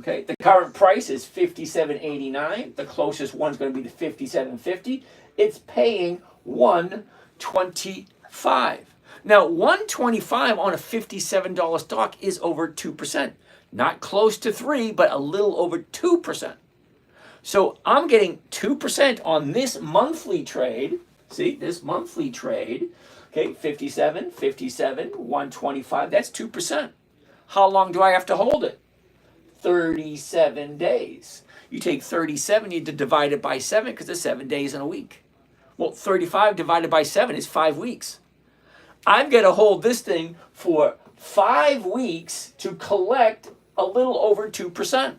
Okay, the current price is $57.89. The closest one's going to be the $57.50. It's paying $125. Now, $125 on a $57 stock is over 2%. Not close to 3, but a little over 2%. So I'm getting 2% on this monthly trade. See, this monthly trade. Okay, 57, 125. That's 2%. How long do I have to hold it? 37 days. You take 37, you divide it by 7 because there's 7 days in a week. Well, 35 divided by 7 is 5 weeks. I'm going to hold this thing for 5 weeks to collect a little over 2%.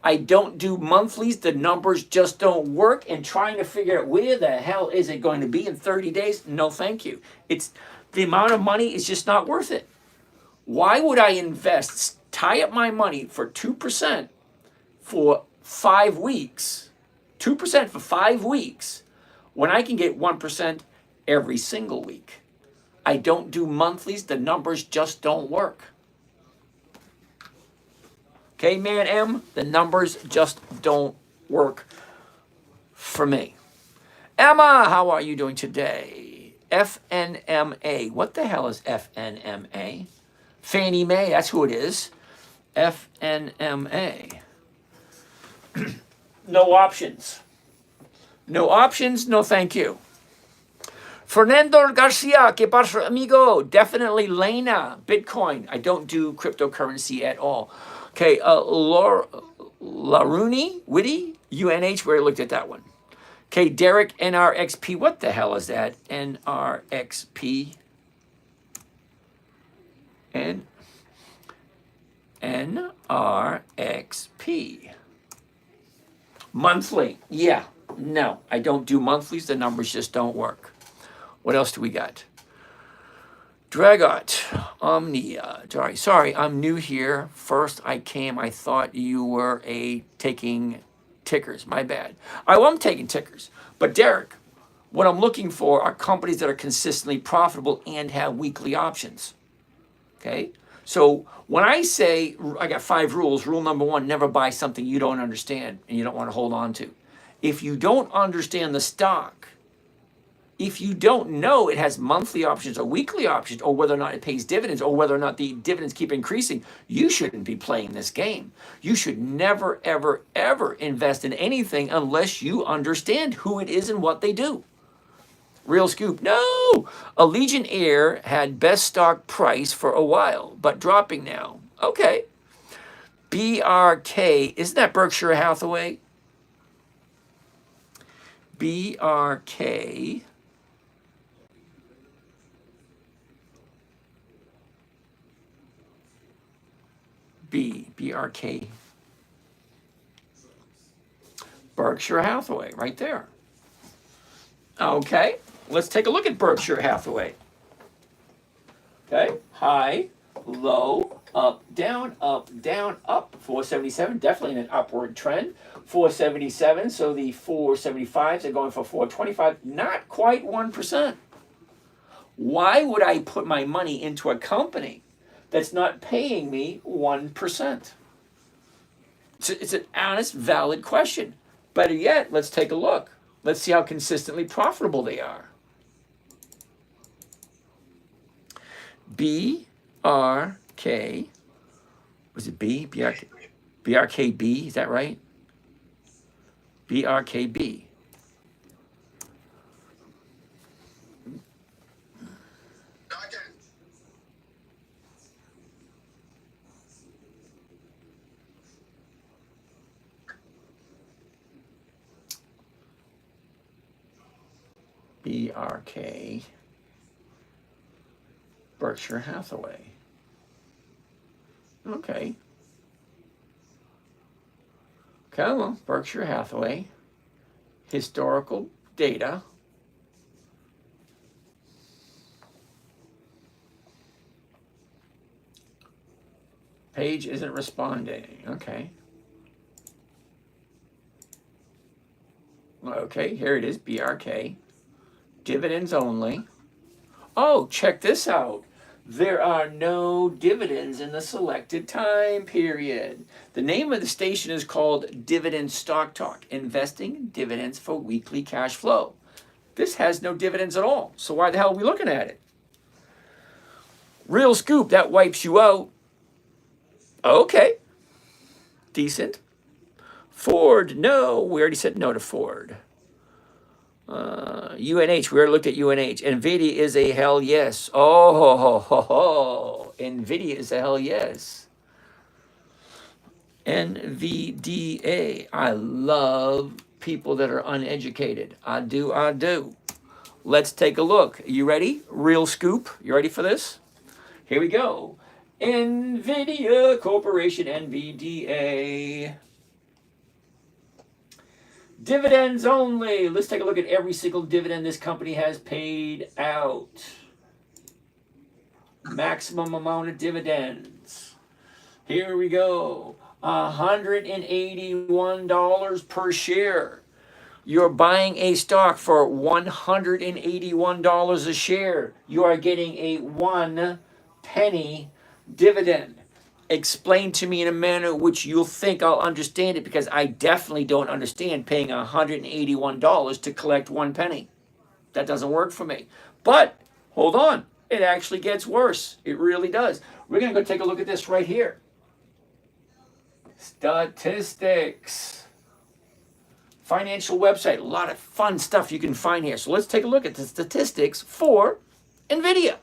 I don't do monthlies. The numbers just don't work. And trying to figure out where the hell is it going to be in 30 days? No, thank you. It's the amount of money is just not worth it. Why would I invest, tie up my money for 2% for 5 weeks, 2% for 5 weeks, when I can get 1% every single week? I don't do monthlies. The numbers just don't work. Okay, Man M, the numbers just don't work for me. Emma, how are you doing today? FNMA. What the hell is FNMA? Fannie Mae, that's who it is. FNMA. No options. No options, no thank you. Fernando Garcia, ¿qué pasa, amigo? Definitely Lena, Bitcoin. I don't do cryptocurrency at all. Okay, Laruni, Witty, UNH, we already looked at that one. Okay, Derek, NRXP. What the hell is that? NRXP. NRXP. Monthly. Yeah. No, I don't do monthlies. The numbers just don't work. What else do we got? Dragot, Omnia. Sorry, I'm new here. First I came, I thought you were taking tickers. My bad. I am taking tickers. But Derek, what I'm looking for are companies that are consistently profitable and have weekly options. Okay? So when I say I got 5 rules, rule number 1, never buy something you don't understand and you don't want to hold on to. If you don't understand the stock, if you don't know it has monthly options or weekly options, or whether or not it pays dividends, or whether or not the dividends keep increasing, you shouldn't be playing this game. You should never, ever, ever invest in anything unless you understand who it is and what they do. Real scoop. No! Allegiant Air had best stock price for a while, but dropping now. Okay. BRK, isn't that Berkshire Hathaway? BRK. BRK. Berkshire Hathaway, right there. Okay, let's take a look at Berkshire Hathaway. Okay, high, low, up, down, up, 477, definitely in an upward trend. 477, so the 475s are going for 425, not quite 1%. Why would I put my money into a company that's not paying me 1%? It's an honest, valid question. Better yet, let's take a look. Let's see how consistently profitable they are. BRK, was it B? BRKB, is that right? BRKB. BRK, Berkshire Hathaway. Okay. Come on, Berkshire Hathaway. Historical data. Page isn't responding. Okay. Okay, here it is, BRK. Dividends only. Oh, check this out. There are no dividends in the selected time period. The name of the station is called Dividend Stock Talk, investing dividends for weekly cash flow. This has no dividends at all, so why the hell are we looking at it? Real scoop, that wipes you out. Okay, decent. Ford, no, we already said no to Ford. UNH, we already looked at UNH. NVIDIA is a hell yes. Oh, NVIDIA is a hell yes. NVDA, I love people that are uneducated. I do. Let's take a look. You ready? Real scoop. You ready for this? Here we go. NVIDIA Corporation, NVDA. Dividends only. Let's take a look at every single dividend this company has paid out. Maximum amount of dividends. Here we go. $181 per share. You're buying a stock for $181 a share. You are getting a 1 penny dividend. Explain to me in a manner which you'll think I'll understand it, because I definitely don't understand paying $181 to collect 1 penny. That doesn't work for me. But hold on, it actually gets worse. It really does. We're going to go take a look at this right here. Statistics. financial website. A lot of fun stuff you can find here. So let's take a look at the statistics for NVIDIA.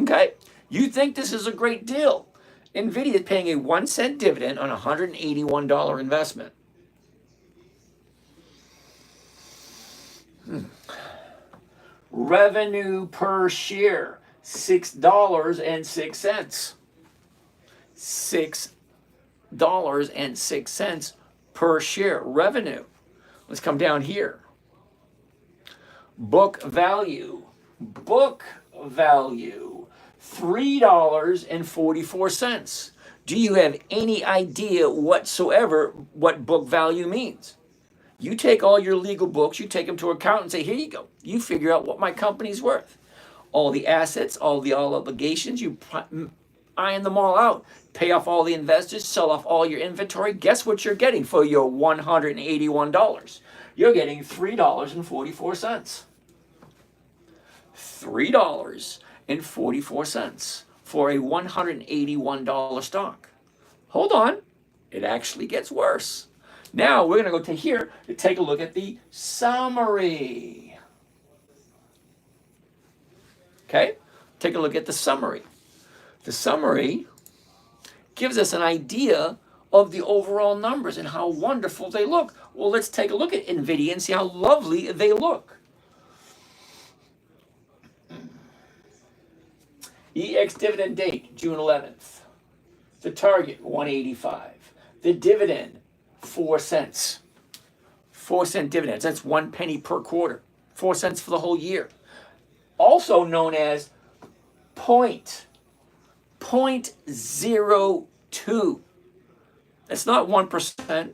Okay? You think this is a great deal. NVIDIA is paying a 1 cent dividend on a $181 investment. Revenue per share, $6.06. $6.06 per share revenue. Let's come down here. Book value, $3.44. Do you have any idea whatsoever what book value means? You take all your legal books, you take them to an accountant and say, here you go. You figure out what my company's worth. All the assets, all the obligations, you iron them all out. Pay off all the investors, sell off all your inventory. Guess what you're getting for your $181? You're getting $3.44. $3.44 for a $181 stock. Hold on, it actually gets worse. Now we're going to go to here to take a look at the summary. Okay, take a look at the summary. The summary gives us an idea of the overall numbers and how wonderful they look. Well, let's take a look at NVIDIA and see how lovely they look. EX dividend date, June 11th. The target, 185. The dividend, 4 cents. 4-cent dividends, that's 1 penny per quarter. 4 cents for the whole year. Also known as 0.02. That's not 1%.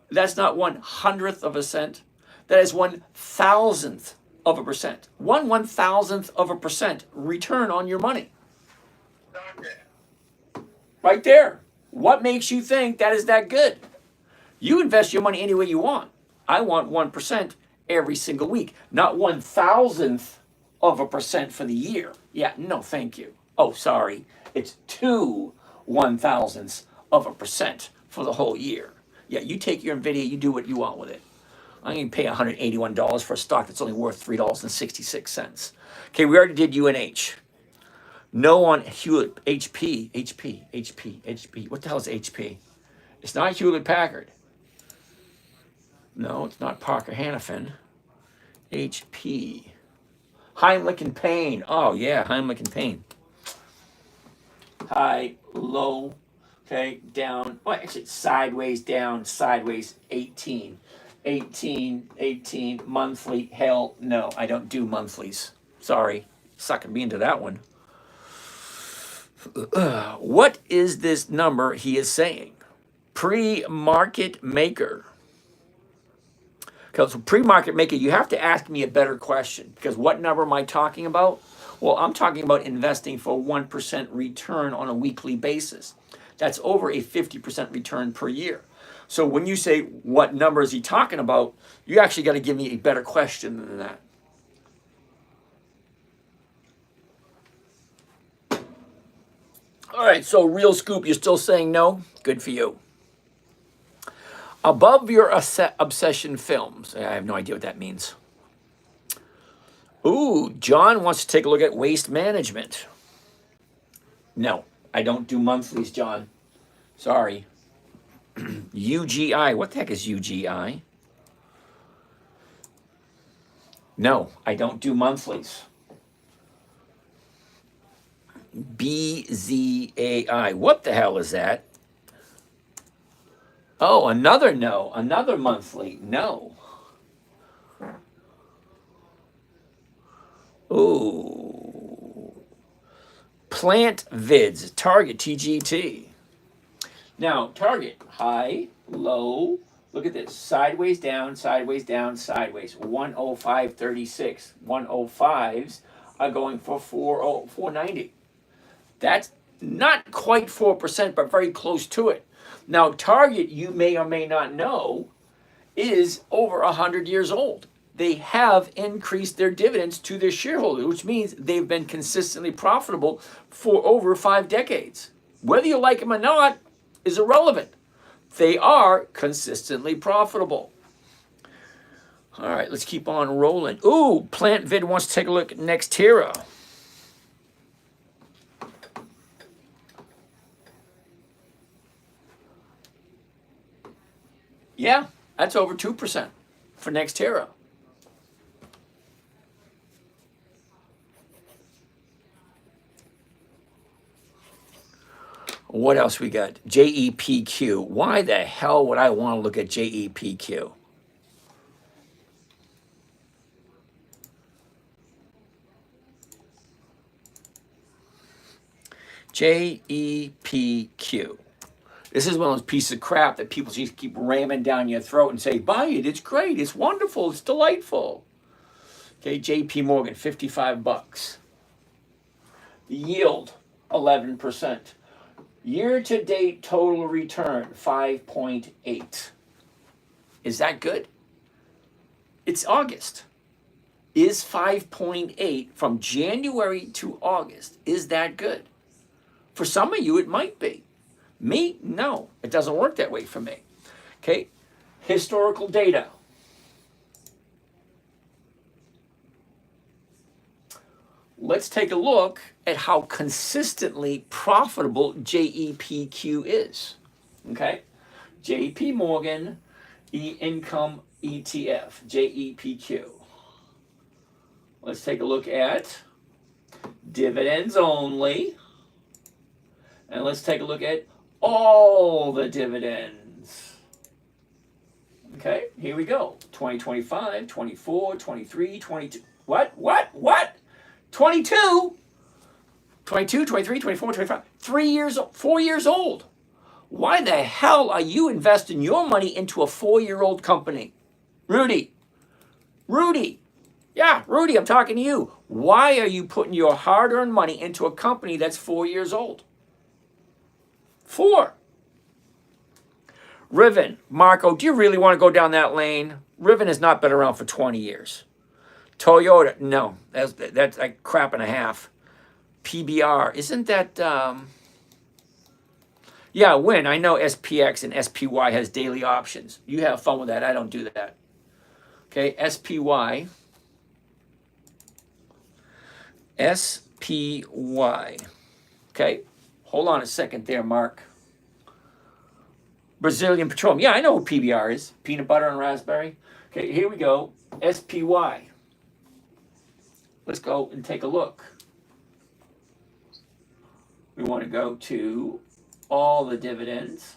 That's not 1/100th of a cent. That is 1,000th of a percent. 1/1000th of a percent return on your money. Right there. What makes you think that is that good? You invest your money any way you want. I want 1% every single week, not 1,000th of a percent for the year. Yeah, no, thank you. Oh, sorry. It's 2 1,000ths of a percent for the whole year. Yeah, you take your NVIDIA, you do what you want with it. I'm going to pay $181 for a stock that's only worth $3.66. Okay, we already did UNH. No on Hewlett, HP. What the hell is HP? It's not Hewlett Packard. No, it's not Parker Hannifin. HP. Heimlich and Payne. Oh, yeah, Heimlich and Payne. High, low, okay, down. Well, actually, sideways, down, sideways, 18. 18, monthly. Hell, no, I don't do monthlies. Sorry, sucking me into that one. What is this number he is saying? Pre-market maker. Because pre-market maker, you have to ask me a better question. Because what number am I talking about? Well, I'm talking about investing for 1% return on a weekly basis. That's over a 50% return per year. So when you say, what number is he talking about, you actually got to give me a better question than that. All right, so real scoop, you're still saying no? Good for you. Above your obsession films. I have no idea what that means. Ooh, John wants to take a look at waste management. No, I don't do monthlies, John. Sorry. UGI. What the heck is UGI? No, I don't do monthlies. BZAI. What the hell is that? Oh, another no. Another monthly. No. Ooh. Plant Vids. Target TGT. Now, target. High, low. Look at this. Sideways down, sideways down, sideways. 105.36. 105s are going for 490. That's not quite 4%, but very close to it. Now, Target, you may or may not know, is over 100 years old. They have increased their dividends to their shareholders, which means they've been consistently profitable for over 5 decades. Whether you like them or not is irrelevant. They are consistently profitable. All right, let's keep on rolling. Ooh, PlantVid wants to take a look at Nextera. Yeah, that's over 2% for Nextera. What else we got? JEPQ. Why the hell would I want to look at JEPQ? JEPQ. This is one of those pieces of crap that people just keep ramming down your throat and say, buy it, it's great, it's wonderful, it's delightful. Okay, JP Morgan, 55 bucks. The yield, 11%. Year-to-date total return, 5.8. Is that good? It's August. Is 5.8 from January to August, is that good? For some of you, it might be. Me, no. It doesn't work that way for me. Okay, historical data. Let's take a look at how consistently profitable JEPQ is. Okay, JP Morgan Income ETF, JEPQ. Let's take a look at dividends only. And let's take a look at all the dividends. Okay, here we go. 2025, 24, 23, 22. What? 22? 22, 23, 24, 25. 3 years, 4 years old. Why the hell are you investing your money into a 4-year-old company? Rudy. Yeah, Rudy, I'm talking to you. Why are you putting your hard-earned money into a company that's 4 years old? 4. Riven, Marco, do you really want to go down that lane? Riven has not been around for 20 years. Toyota, no, that's like crap and a half. PBR, isn't that, yeah, Win, I know SPX and SPY has daily options. You have fun with that, I don't do that. Okay, SPY. Okay, hold on a second there, Mark. Brazilian Petroleum. Yeah, I know who PBR is. Peanut butter and raspberry. Okay, here we go. SPY. Let's go and take a look. We want to go to all the dividends,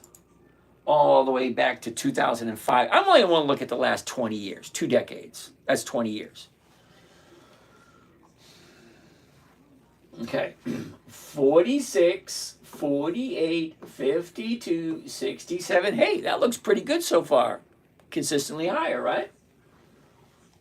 all the way back to 2005. I only want to look at the last 20 years, 2 decades. That's 20 years. Okay, 46, 48, 52, 67. Hey, that looks pretty good so far. Consistently higher, right?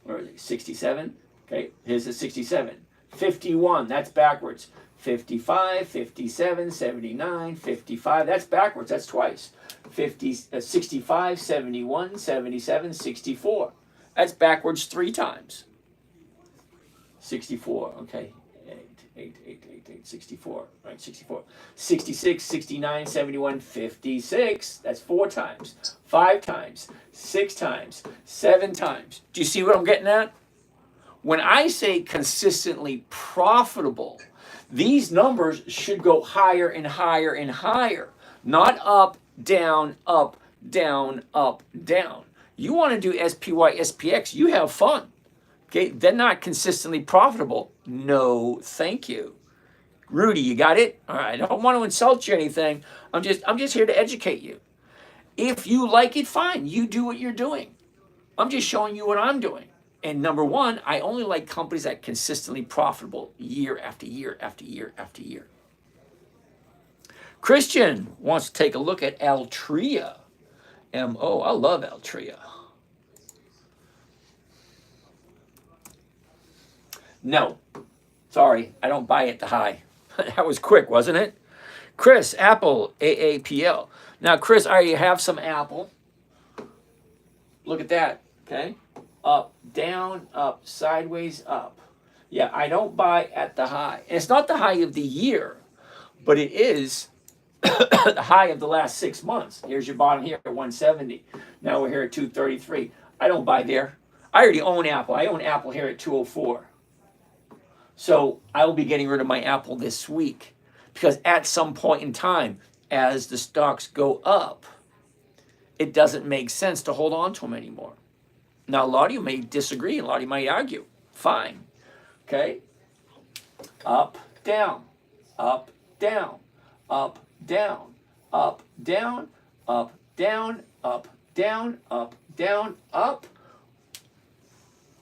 Where is it? 67. Okay, here's the 67. 51, that's backwards. 55, 57, 79, 55. That's backwards. That's twice. 65, 71, 77, 64. That's backwards 3 times. 64. Okay. 64, right, 64. 66, 69, 71, 56. That's 4 times. 5 times. 6 times. 7 times. Do you see what I'm getting at? When I say consistently profitable, these numbers should go higher and higher and higher. Not up, down, up, down, up, down. You want to do SPY, SPX, you have fun. Okay, they're not consistently profitable. No, thank you. Rudy, you got it? All right, I don't want to insult you or anything. I'm just here to educate you. If you like it, fine. You do what you're doing. I'm just showing you what I'm doing. And number one, I only like companies that are consistently profitable year after year after year after year. Christian wants to take a look at Altria. M-O, I love Altria. No, sorry, I don't buy at the high. That was quick, wasn't it? Chris, Apple, AAPL. Now, Chris, I already have some Apple. Look at that, okay? Up, down, up, sideways, up. Yeah, I don't buy at the high. And it's not the high of the year, but it is the high of the last 6 months. Here's your bottom here at 170. Now we're here at 233. I don't buy there. I already own Apple. I own Apple here at 204. So I will be getting rid of my Apple this week because at some point in time, as the stocks go up, it doesn't make sense to hold on to them anymore. Now, a lot of you may disagree, a lot of you might argue. Fine. Okay? Up, down, up, down, up, down, up, down, up, down, up, down, up, down, up.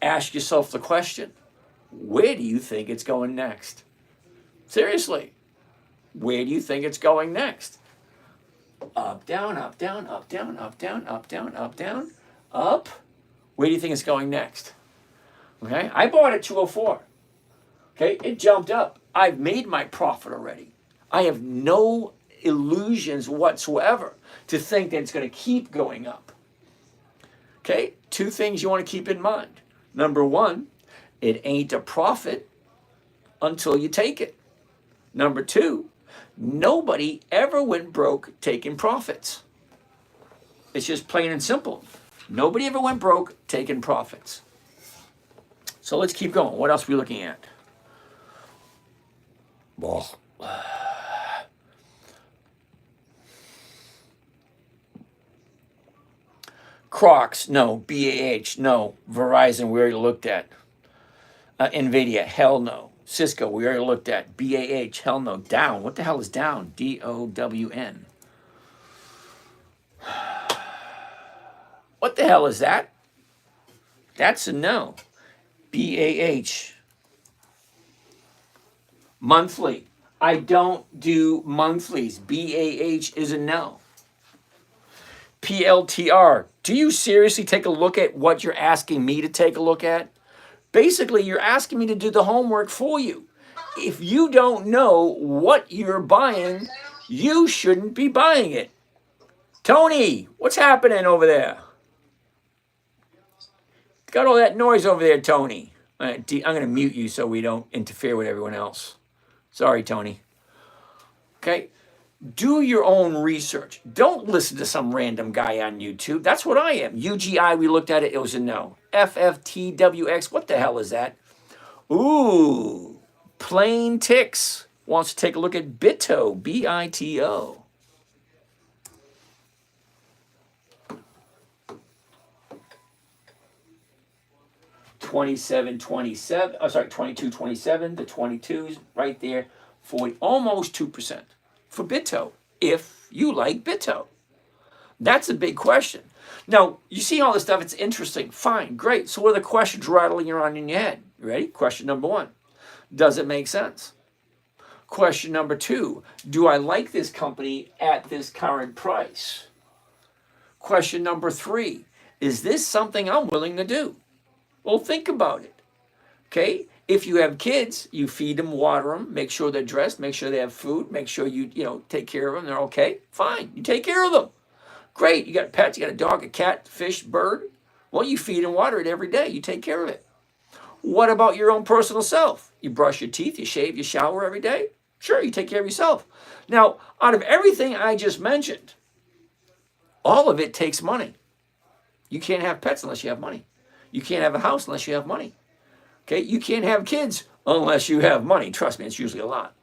Ask yourself the question, where do you think it's going next? Seriously, where do you think it's going next? Up, down, up, down, up, down, up, down, up, down, up, down, up. Where do you think it's going next? Okay, I bought at 204. Okay, it jumped up. I've made my profit already. I have no illusions whatsoever to think that it's going to keep going up. Okay, two things you want to keep in mind. Number one, it ain't a profit until you take it. Number two, nobody ever went broke taking profits. It's just plain and simple. Nobody ever went broke taking profits. So let's keep going. What else are we looking at? Well, Crocs, no. BAH, no. Verizon, we already looked at. NVIDIA, hell no. Cisco, we already looked at. BAH, hell no. Down, what the hell is down? DOWN. What the hell is that? That's a no. BAH. Monthly. I don't do monthlies. BAH is a no. PLTR. Do you seriously take a look at what you're asking me to take a look at? Basically, you're asking me to do the homework for you. If you don't know what you're buying, you shouldn't be buying it. Tony, what's happening over there? Got all that noise over there, Tony. I'm going to mute you so we don't interfere with everyone else. Sorry, Tony. Okay? Do your own research. Don't listen to some random guy on YouTube. That's what I am. UGI, we looked at it. It was a no. FFTWX, what the hell is that? Ooh, Plain Ticks wants to take a look at BITO, B-I-T-O. $27.27. Oh, sorry, $22.27. The 22s right there, 40, almost 2% for BITO. If you like BITO, that's a big question. Now you see all this stuff. It's interesting. Fine, great. So what are the questions rattling around in your head? You ready? Question number one: does it make sense? Question number two: do I like this company at this current price? Question number three: is this something I'm willing to do? Well, think about it. Okay? If you have kids, you feed them, water them, make sure they're dressed, make sure they have food, make sure you take care of them. They're okay. Fine. You take care of them. Great. You got pets, you got a dog, a cat, fish, bird. Well, you feed and water it every day. You take care of it. What about your own personal self? You brush your teeth, you shave, you shower every day? Sure, you take care of yourself. Now, out of everything I just mentioned, all of it takes money. You can't have pets unless you have money. You can't have a house unless you have money. Okay, you can't have kids unless you have money. Trust me, it's usually a lot.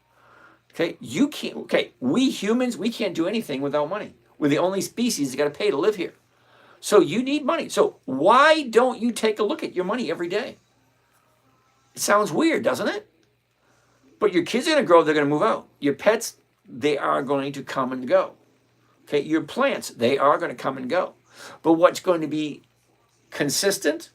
Okay, you can't. Okay, we humans, we can't do anything without money. We're the only species that got to pay to live here. So you need money. So why don't you take a look at your money every day? It sounds weird, doesn't it? But your kids are going to grow, they're going to move out. Your pets, they are going to come and go. Okay, your plants, they are going to come and go. But what's going to be consistent?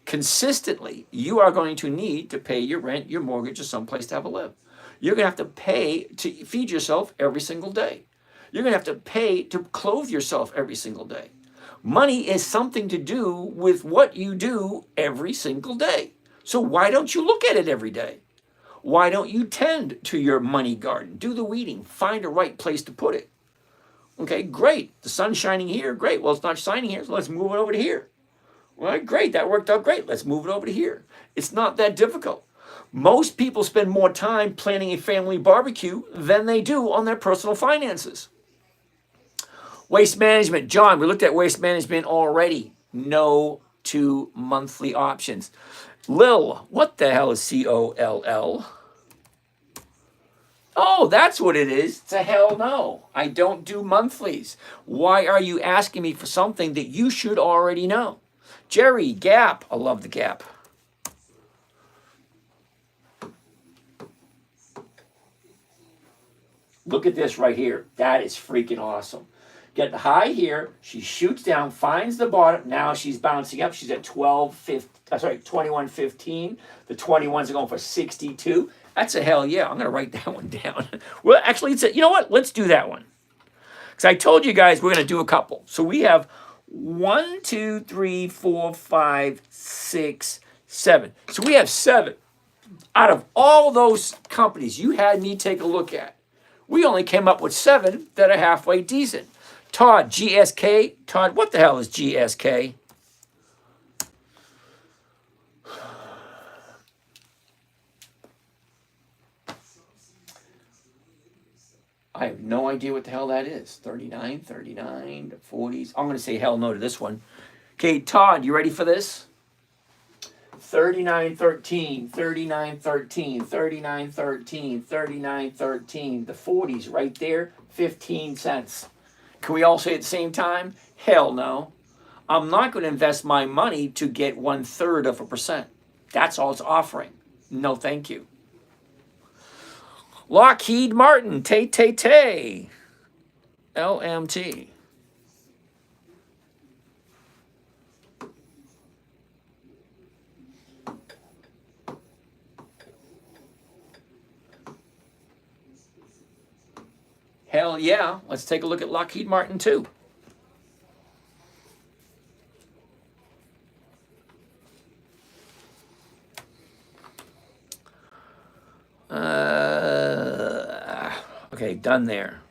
Consistently, you are going to need to pay your rent, your mortgage, or someplace to have a live. You're going to have to pay to feed yourself every single day. You're going to have to pay to clothe yourself every single day. Money is something to do with what you do every single day. So why don't you look at it every day? Why don't you tend to your money garden? Do the weeding. Find a right place to put it. Okay, great. The sun's shining here. Great. Well, it's not shining here, so let's move it over to here. Well, great, that worked out great. Let's move it over to here. It's not that difficult. Most people spend more time planning a family barbecue than they do on their personal finances. Waste management. John, we looked at waste management already. No to monthly options. Lil, what the hell is COLL? Oh, that's what it is. It's a hell no. I don't do monthlies. Why are you asking me for something that you should already know? Jerry, Gap. I love the Gap. Look at this right here. That is freaking awesome. Get the high here. She shoots down, finds the bottom. Now she's bouncing up. She's at 21.15. The 21s are going for 62. That's a hell yeah. I'm going to write that one down. Well, actually, you know what? Let's do that one. Because I told you guys we're going to do a couple. So we have 1, 2, 3, 4, 5, 6, 7. So we have 7. Out of all those companies you had me take a look at, we only came up with 7 that are halfway decent. Todd, GSK. Todd, what the hell is GSK? I have no idea what the hell that is. 39, 39, the 40s. I'm going to say hell no to this one. Okay, Todd, you ready for this? 39.13, 39.13, 39.13, 39.13. The 40s right there, 15 cents. Can we all say at the same time? Hell no. I'm not going to invest my money to get 1/3%. That's all it's offering. No, thank you. Lockheed Martin, Tay. LMT. Hell yeah. Let's take a look at Lockheed Martin too. Okay, done there.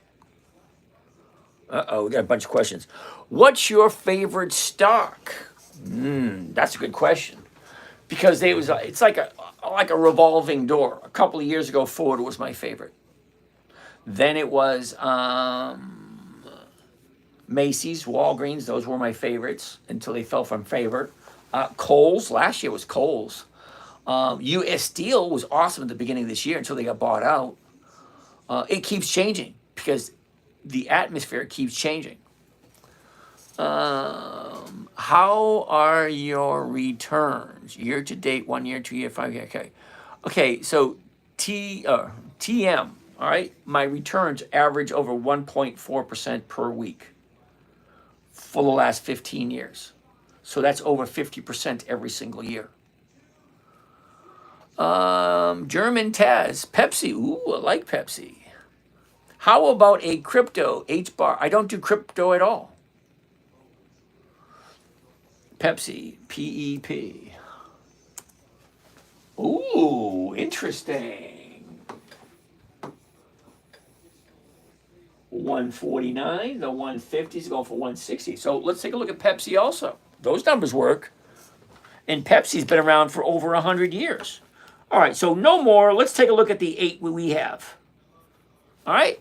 Uh-oh, we got a bunch of questions. What's your favorite stock? That's a good question. Because it's like a revolving door. A couple of years ago, Ford was my favorite. Then it was Macy's, Walgreens. Those were my favorites until they fell from favor. Kohl's, last year was Kohl's. U.S. Steel was awesome at the beginning of this year until they got bought out. It keeps changing because the atmosphere keeps changing. How are your returns? Year to date, 1 year, 2 year, 5 year. Okay. So TM. All right. My returns average over 1.4% per week for the last 15 years. So that's over 50% every single year. German Taz, Pepsi. Ooh, I like Pepsi. How about a crypto H-bar? I don't do crypto at all. Pepsi, PEP. Ooh, interesting. 149, the 150 is going for 160. So let's take a look at Pepsi also. Those numbers work. And Pepsi's been around for over 100 years. All right, so no more. Let's take a look at the 8 we have. All right?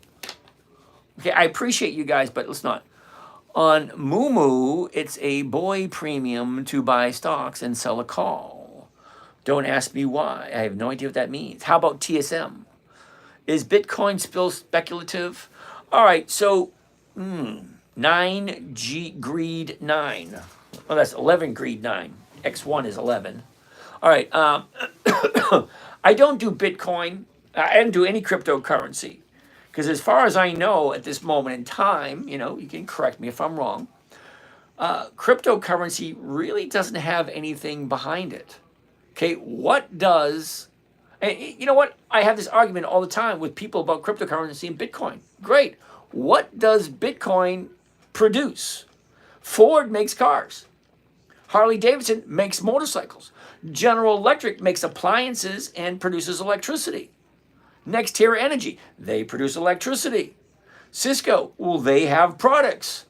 Okay, I appreciate you guys, but let's not. On Moomoo, it's a boy premium to buy stocks and sell a call. Don't ask me why. I have no idea what that means. How about TSM? Is Bitcoin still speculative? All right, so 9G Greed 9. Oh, that's 11 Greed 9. X1 is 11. All right. I don't do Bitcoin. I don't do any cryptocurrency. Because as far as I know at this moment in time, you can correct me if I'm wrong, cryptocurrency really doesn't have anything behind it. Okay, what does, and you know what? I have this argument all the time with people about cryptocurrency and Bitcoin. Great. What does Bitcoin produce? Ford makes cars. Harley Davidson makes motorcycles. General Electric makes appliances and produces electricity. NextEra Energy, they produce electricity. Cisco, well, they have products.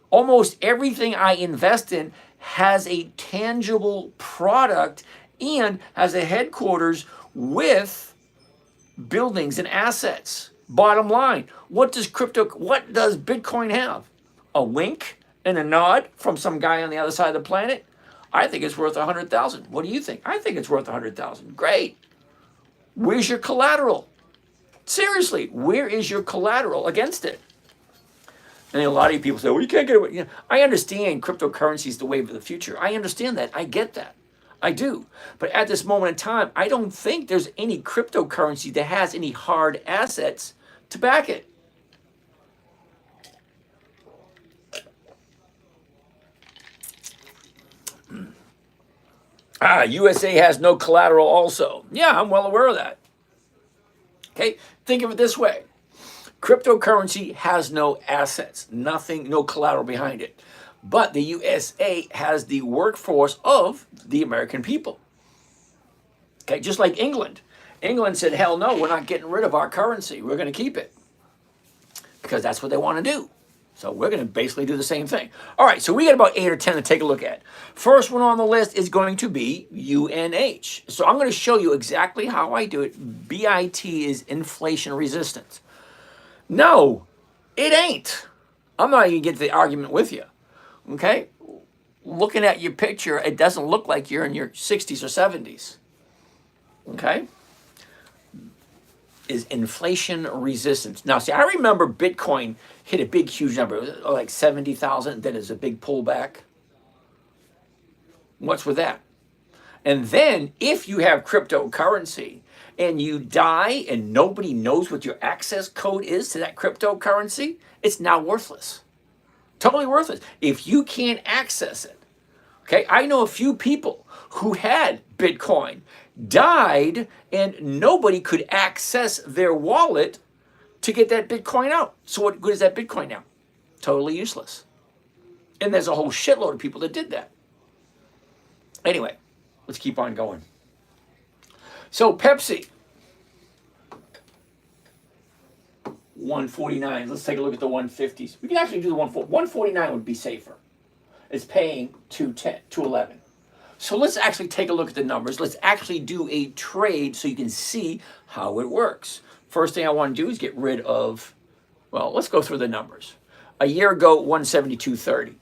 Almost everything I invest in has a tangible product and has a headquarters with buildings and assets. Bottom line, what does Bitcoin have? A wink and a nod from some guy on the other side of the planet? I think it's worth 100,000. What do you think? I think it's worth 100,000. Great. Where's your collateral? Seriously, where is your collateral against it? And a lot of people say, well, you can't get away. You know, I understand cryptocurrency is the wave of the future. I understand that. I get that. I do. But at this moment in time, I don't think there's any cryptocurrency that has any hard assets to back it. USA has no collateral also. Yeah, I'm well aware of that. Okay, think of it this way. Cryptocurrency has no assets, nothing, no collateral behind it. But the USA has the workforce of the American people. Okay, just like England. England said, hell no, we're not getting rid of our currency. We're going to keep it. Because that's what they want to do. So we're going to basically do the same thing. All right, so we got about 8 or 10 to take a look at. First one on the list is going to be UNH. So I'm going to show you exactly how I do it. BIT is inflation resistance. No, it ain't. I'm not even getting to the argument with you. Okay? Looking at your picture, it doesn't look like you're in your 60s or 70s. Okay? Is inflation resistance. Now, see, I remember Bitcoin hit a big, huge number, like 70,000, then there's a big pullback. What's with that? And then, if you have cryptocurrency and you die and nobody knows what your access code is to that cryptocurrency, it's now worthless. Totally worthless. If you can't access it. Okay, I know a few people who had Bitcoin, died, and nobody could access their wallet to get that Bitcoin out. So what good is that Bitcoin now? Totally useless. And there's a whole shitload of people that did that. Anyway, let's keep on going. So Pepsi, 149. Let's take a look at the 150s. We can actually do the 149 would be safer. It's paying 210, 211. So let's actually take a look at the numbers. Let's actually do a trade so you can see how it works. First thing I want to do is get rid of, well, let's go through the numbers. A year ago, 172.30.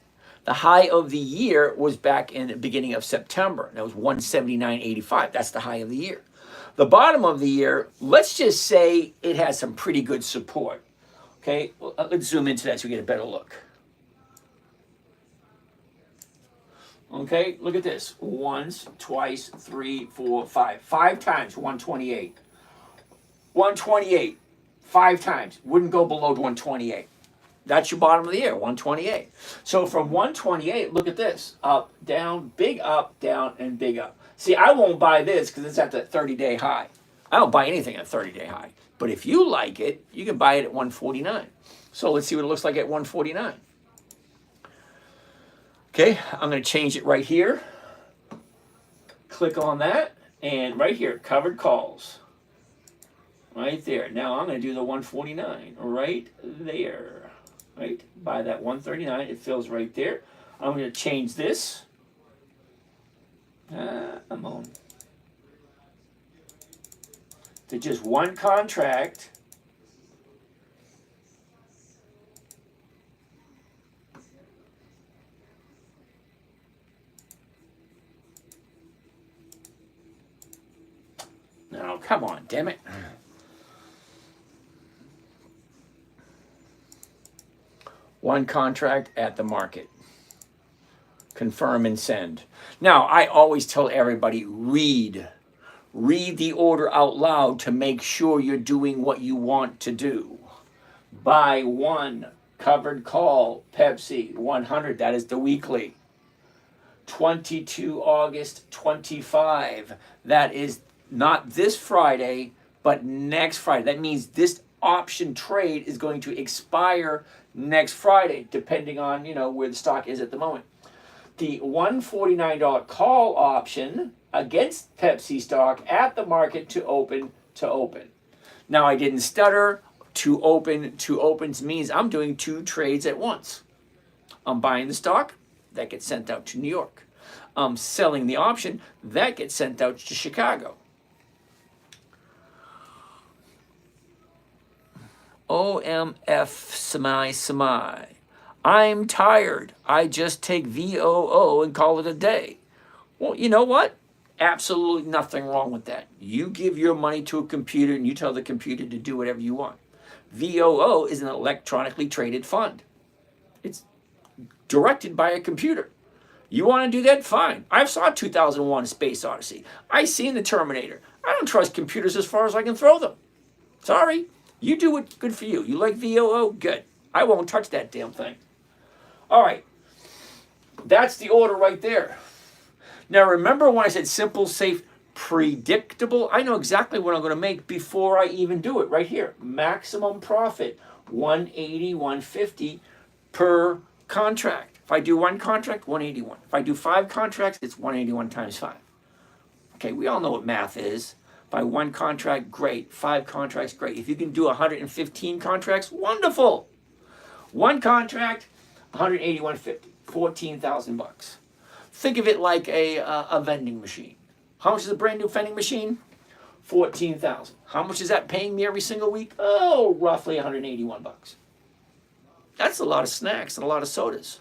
The high of the year was back in the beginning of September. That was 179.85. That's the high of the year. The bottom of the year, let's just say it has some pretty good support. Okay, well, let's zoom into that so we get a better look. Okay, look at this. Once, twice, 3, 4, 5. 5 times 128. 128. 5 times. Wouldn't go below 128. That's your bottom of the year, 128. So from 128, look at this. Up, down, and big up. See, I won't buy this because it's at the 30-day high. I don't buy anything at 30-day high. But if you like it, you can buy it at 149. So let's see what it looks like at 149. Okay, I'm going to change it right here. Click on that. And right here, covered calls. Right there. Now I'm going to do the 149 right there. Right? By that 139, it fills right there. I'm going to change this. I'm on. To just one contract. No, come on, damn it. One contract at the market. Confirm and send. Now, I always tell everybody, read the order out loud to make sure you're doing what you want to do. Buy one, covered call, Pepsi, 100, that is the weekly. 22 August 25, that is not this Friday, but next Friday. That means this option trade is going to expire next Friday, depending on, where the stock is at the moment. The $149 call option against Pepsi stock at the market to open. Now, I didn't stutter. To opens means I'm doing 2 trades at once. I'm buying the stock, that gets sent out to New York. I'm selling the option, that gets sent out to Chicago. OMF semi. I'm tired. I just take VOO and call it a day. Well, you know what? Absolutely nothing wrong with that. You give your money to a computer and you tell the computer to do whatever you want. VOO is an electronically traded fund. It's directed by a computer. You want to do that? Fine. I saw 2001 Space Odyssey. I seen the Terminator. I don't trust computers as far as I can throw them. Sorry. You do what's good for you. You like VOO? Good. I won't touch that damn thing. All right. That's the order right there. Now remember when I said simple, safe, predictable? I know exactly what I'm going to make before I even do it right here. Maximum profit, 180, 150 per contract. If I do one contract, 181. If I do 5 contracts, it's 181 times 5. Okay, we all know what math is. If I one contract, great. 5 contracts, great. If you can do 115 contracts, wonderful. One contract, 180, 150, 14,000 bucks. Think of it like a vending machine. How much is a brand new vending machine? 14,000. How much is that paying me every single week? Oh, roughly 181 bucks. That's a lot of snacks and a lot of sodas.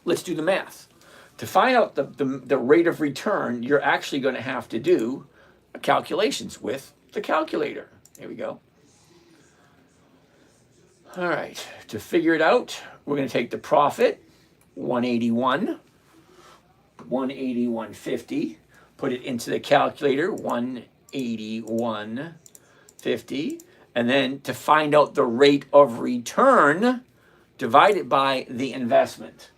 Let's do the math. To find out the rate of return, you're actually going to have to do calculations with the calculator. Here we go. All right. To figure it out, we're going to take the profit, 181, 181.50, put it into the calculator, 181.50, and then to find out the rate of return, divide it by the investment.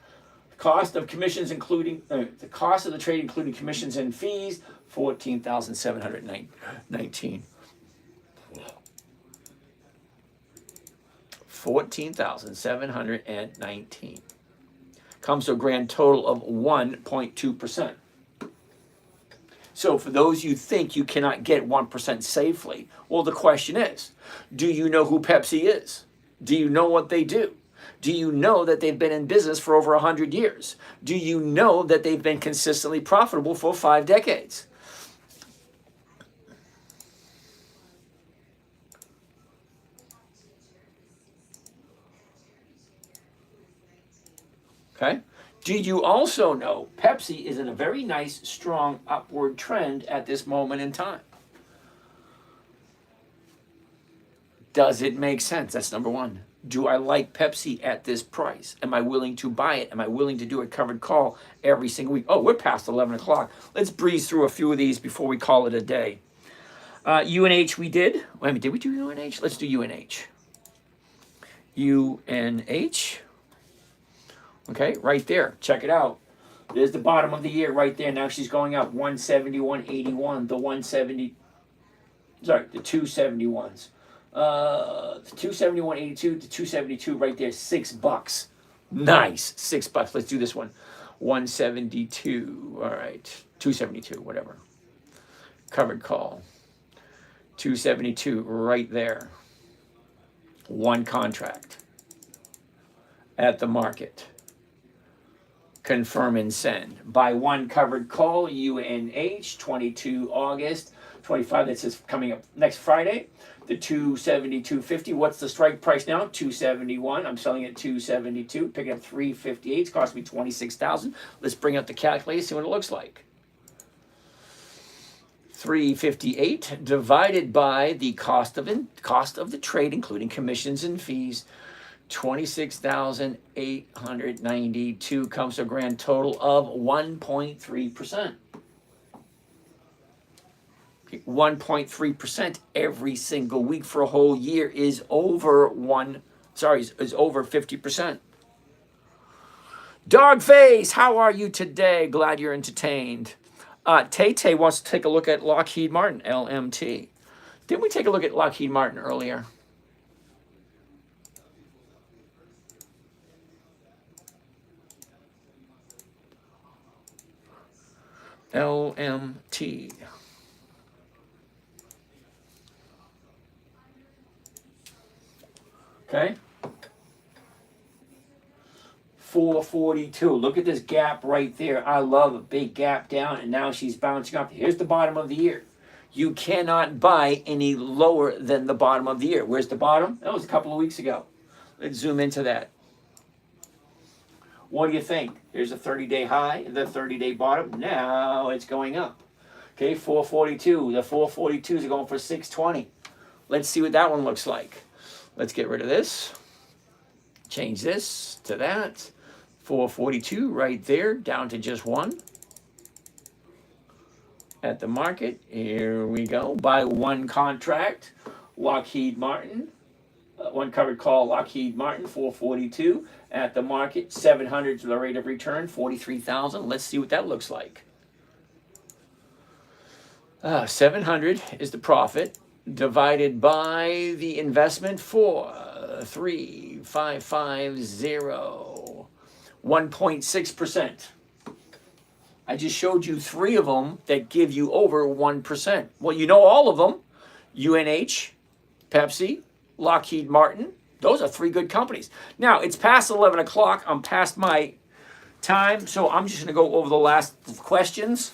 Cost of commissions including the cost of the trade including commissions and fees, 14,719. 14,719 comes to a grand total of 1.2%. So for those you think you cannot get 1% safely, well, the question is, do you know who Pepsi is? Do you know what they do? Do you know that they've been in business for over 100 years? Do you know that they've been consistently profitable for 5 decades? Okay. Do you also know Pepsi is in a very nice, strong upward trend at this moment in time? Does it make sense? That's number one. Do I like Pepsi at this price? Am I willing to buy it? Am I willing to do a covered call every single week? Oh, we're past 11 o'clock. Let's breeze through a few of these before we call it a day. UNH we did. Wait a minute, did we do UNH? Let's do UNH. UNH. Okay, right there. Check it out. There's the bottom of the year right there. Now she's going up 170, 181. The 170, sorry, the 271s. The 271.82 to 272 right there. $6. Nice. $6. Let's do this one. 172. All right. 272, whatever. Covered call. 272 right there. One contract at the market. Confirm and send. Buy one covered call, UNH, 22 August, 25. That says coming up next Friday. The 272.50. What's the strike price now? 271. I'm selling it 272. Picking up 358. It's cost me 26,000. Let's bring up the calculator, see what it looks like. 358 divided by the cost of the trade, including commissions and fees. 26,892 comes to a grand total of 1.3%. 1.3% every single week for a whole year is over 50%. Dogface, how are you today? Glad you're entertained. Tay wants to take a look at Lockheed Martin, LMT. Didn't we take a look at Lockheed Martin earlier? LMT. Okay. 442. Look at this gap right there. I love a big gap down, and now she's bouncing up. Here's the bottom of the year. You cannot buy any lower than the bottom of the year. Where's the bottom? That was a couple of weeks ago. Let's zoom into that. What do you think? Here's a 30-day high, the 30-day bottom. Now it's going up. Okay, 442. The 442s are going for 620. Let's see what that one looks like. Let's get rid of this. Change this to that. 442 right there, down to just one. At the market, here we go. Buy one contract, Lockheed Martin. One covered call, Lockheed Martin, 442. At the market, 700 to the rate of return, 43,000. Let's see what that looks like. 700 is the profit divided by the investment for 3,550, 1.6%. I just showed you 3 of them that give you over 1%. Well, you know all of them. UNH, Pepsi, Lockheed Martin. Those are 3 good companies. Now, it's past 11 o'clock. I'm past my time, so I'm just going to go over the last questions.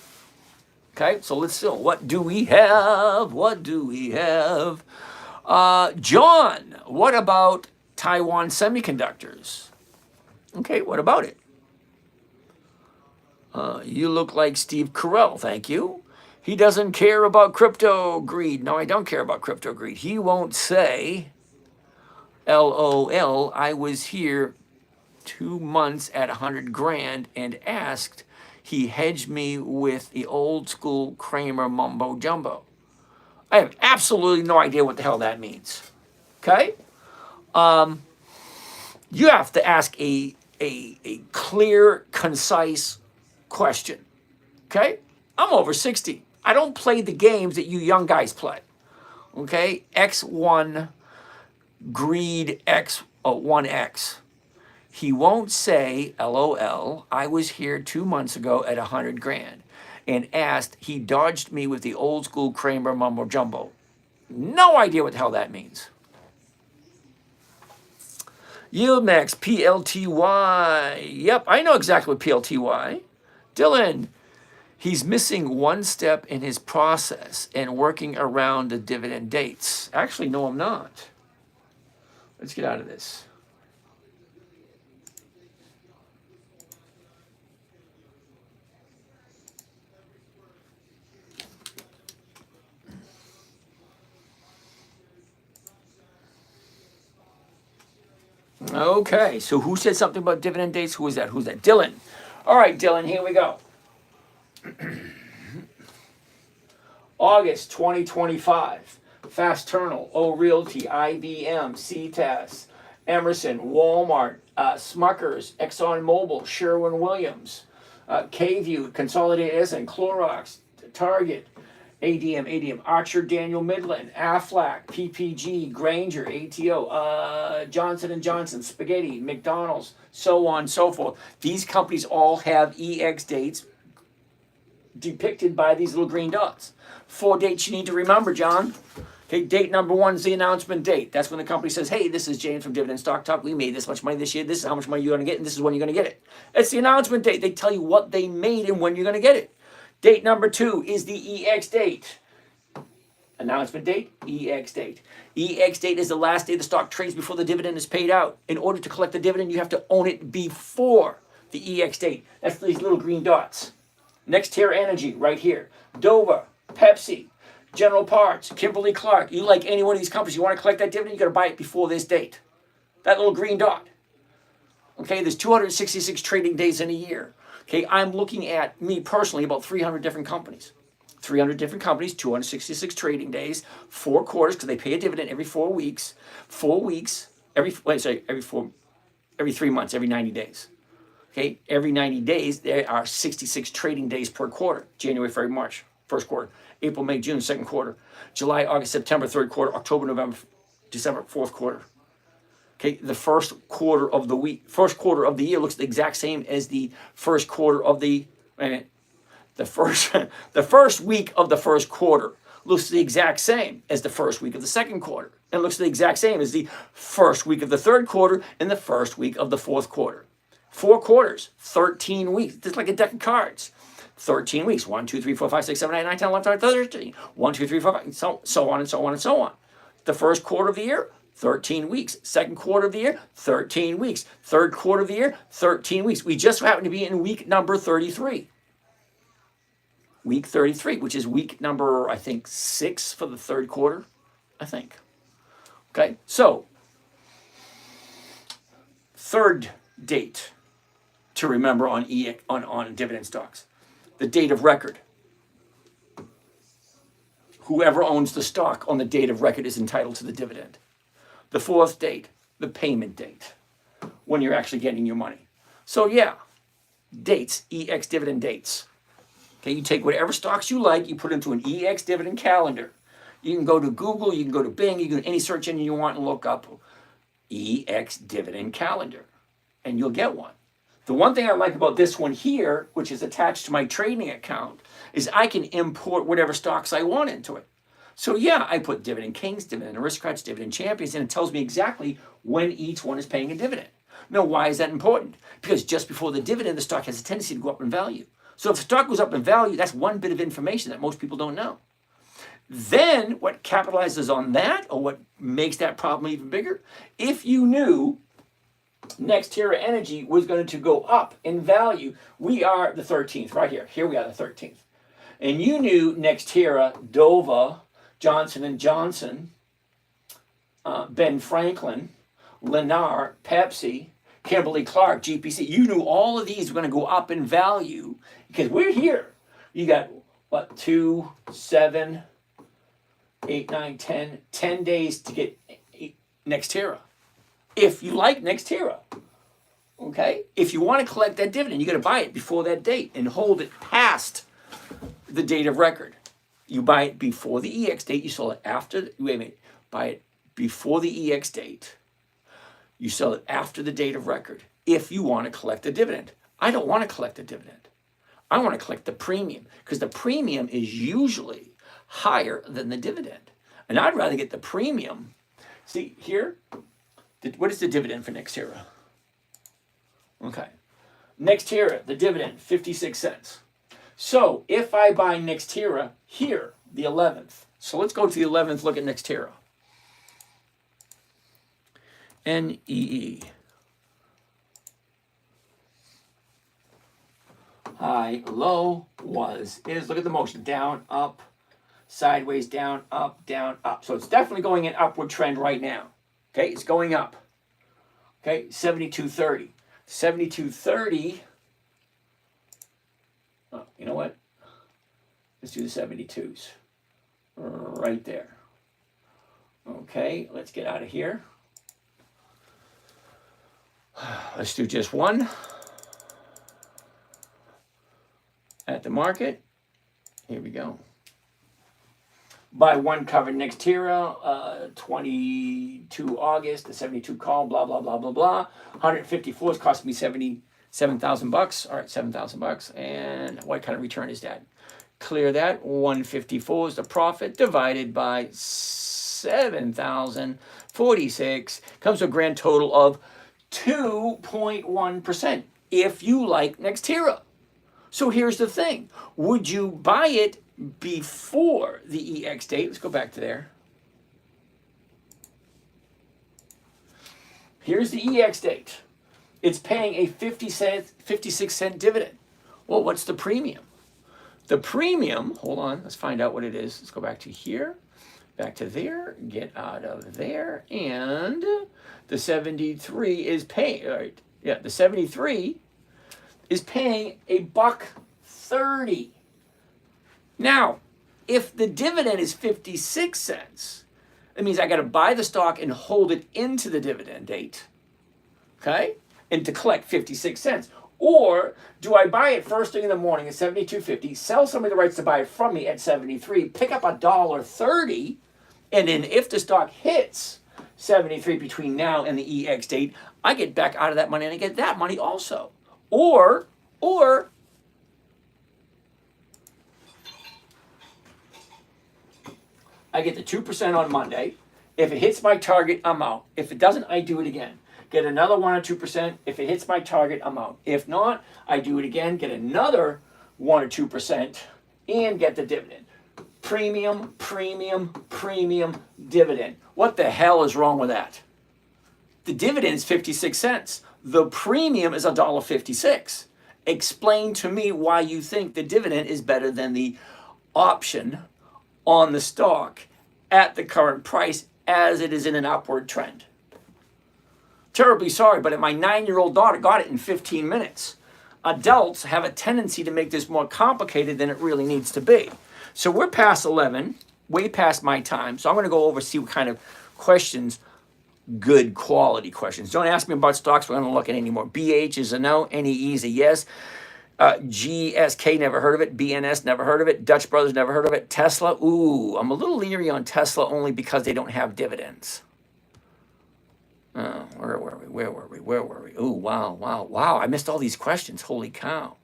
Okay, so let's see. What do we have? What do we have? John, what about Taiwan Semiconductors? Okay, what about it? You look like Steve Carell, thank you. He doesn't care about crypto greed. No, I don't care about crypto greed. He won't say, LOL, I was here 2 months at 100 grand and asked, he hedged me with the old school Kramer mumbo jumbo. I have absolutely no idea what the hell that means. Okay? You have to ask a clear, concise question. Okay? I'm over 60. I don't play the games that you young guys play. Okay? X1, greed, X1X. He won't say, LOL, I was here 2 months ago at 100 grand and asked, he dodged me with the old school Kramer mumbo jumbo. No idea what the hell that means. YieldMax, PLTY. Yep, I know exactly what PLTY. Dylan, he's missing one step in his process and working around the dividend dates. Actually, no, I'm not. Let's get out of this. Okay, so who said something about dividend dates? Who is that? Who's that? Dylan. All right, Dylan, here we go. August 2025. Fast Terminal, O Realty, IBM, CTAS, Emerson, Walmart, Smuckers, ExxonMobil, Sherwin-Williams, K-View, Consolidated Edison, Clorox, Target, ADM, Archer Daniel Midland, Aflac, PPG, Granger, ATO, Johnson & Johnson, Spaghetti, McDonald's, so on and so forth. These companies all have EX dates depicted by these little green dots. 4 dates you need to remember, John. Okay, date number 1 is the announcement date. That's when the company says, hey, this is James from Dividend Stock Talk. We made this much money this year. This is how much money you're going to get, and this is when you're going to get it. It's the announcement date. They tell you what they made and when you're going to get it. Date number 2 is the EX date. Announcement date, EX date. EX date is the last day the stock trades before the dividend is paid out. In order to collect the dividend, you have to own it before the EX date. That's these little green dots. Next tier energy, right here. Dover, Pepsi, General Parts, Kimberly-Clark. You like any one of these companies, you want to collect that dividend, you got to buy it before this date. That little green dot. Okay, there's 266 trading days in a year. Okay, I'm looking at, me personally, about 300 different companies. 300 different companies, 266 trading days, 4 quarters, because they pay a dividend every 4 weeks. 4 weeks, every 3 months, every 90 days. Okay, every 90 days, there are 66 trading days per quarter. January, February, March, first quarter. April, May, June, second quarter. July, August, September, third quarter. October, November, December, fourth quarter. Okay, the first quarter of the year looks the exact same as the first quarter of the, the first week of the first quarter looks the exact same as the first week of the second quarter. And looks the exact same as the first week of the third quarter and the first week of the fourth quarter. 4 quarters, 13 weeks. It's like a deck of cards. 13 weeks. 1, 2, 3, 4, 5, 6, 7, 8, 9, 10, 11, 12, 13. 1, 2, 3, 4, 5, so on and so on and so on. The first quarter of the year, 13 weeks. Second quarter of the year, 13 weeks. Third quarter of the year, 13 weeks. We just happen to be in week number 33. Week 33, which is week number, I think, 6 for the third quarter, I think. Okay, so third date to remember on dividend stocks, the date of record. Whoever owns the stock on the date of record is entitled to the dividend. The fourth date, the payment date, when you're actually getting your money. So yeah, dates, EX dividend dates. Okay, you take whatever stocks you like, you put into an EX dividend calendar. You can go to Google, you can go to Bing, you can go to any search engine you want and look up EX dividend calendar, and you'll get one. The one thing I like about this one here, which is attached to my trading account, is I can import whatever stocks I want into it. So yeah, I put Dividend Kings, Dividend Aristocrats, Dividend Champions, and it tells me exactly when each one is paying a dividend. Now, why is that important? Because just before the dividend, the stock has a tendency to go up in value. So if the stock goes up in value, that's one bit of information that most people don't know. Then what capitalizes on that, or what makes that problem even bigger, if you knew NextEra Energy was going to go up in value, we are the 13th, right here. Here we are, the 13th. And you knew NextEra, Dova, Johnson & Johnson, Ben Franklin, Lennar, Pepsi, Kimberly-Clark, GPC. You knew all of these were going to go up in value because we're here. You got, what, 2, 7, 8, 9, 10 days to get NextEra. If you like NextEra, okay? If you want to collect that dividend, you got to buy it before that date and hold it past the date of record. You buy it before the EX date. You sell it after. Wait a minute. Buy it before the EX date. You sell it after the date of record. If you want to collect a dividend, I don't want to collect a dividend. I want to collect the premium because the premium is usually higher than the dividend, and I'd rather get the premium. See here. What is the dividend for NextEra? Okay, NextEra, the dividend, 56 cents. So if I buy NextEra here, the 11th. So let's go to the 11th, look at NextEra. NEE. High, low, was, is. Look at the motion. Down, up, sideways, down, up, down, up. So it's definitely going in upward trend right now. Okay, it's going up. Okay, 72.30. 72.30. Oh, you know what? Let's do the 72s. Right there. Okay, let's get out of here. Let's do just one. At the market. Here we go. Buy one covered NextEra, 22 August, the 72 call, blah, blah, blah, blah, blah. 154 is costing me $77,000. All right, $7,000. And what kind of return is that? Clear that. 154 is the profit divided by 7,046. Comes to a grand total of 2.1% if you like NextEra. So here's the thing. Would you buy it before the EX date? Let's go back to there. Here's the EX date. It's paying a 56 cent dividend. Well, what's the premium? The premium, hold on, let's find out what it is. Let's go back to here, back to there, get out of there, and the 73 is paying, all right, yeah, the 73 is paying $1.30. Now, if the dividend is 56 cents, that means I got to buy the stock and hold it into the dividend date, okay, and to collect 56 cents. Or do I buy it first thing in the morning at $72.50, sell somebody the rights to buy it from me at 73, pick up $1.30, and then if the stock hits 73 between now and the EX date, I get back out of that money and I get that money also. Or I get the 2% on Monday. If it hits my target, I'm out. If it doesn't, I do it again. Get another 1 or 2%. If it hits my target, I'm out. If not, I do it again, get another 1 or 2%, and get the dividend. Premium, premium, premium dividend. What the hell is wrong with that? The dividend is 56 cents. The premium is $1.56. Explain to me why you think the dividend is better than the option on the stock at the current price as it is in an upward trend. Terribly sorry, but my 9-year-old daughter got it in 15 minutes. Adults have a tendency to make this more complicated than it really needs to be. So we're past 11, way past my time. So I'm going to go over, see what kind of questions, good quality questions. Don't ask me about stocks. We're going to look at anymore. BH is a no. NEE is a yes. GSK, never heard of it. BNS, never heard of it. Dutch Brothers, never heard of it. Tesla, ooh, I'm a little leery on Tesla only because they don't have dividends. Oh, where were we? Ooh, wow. I missed all these questions. Holy cow.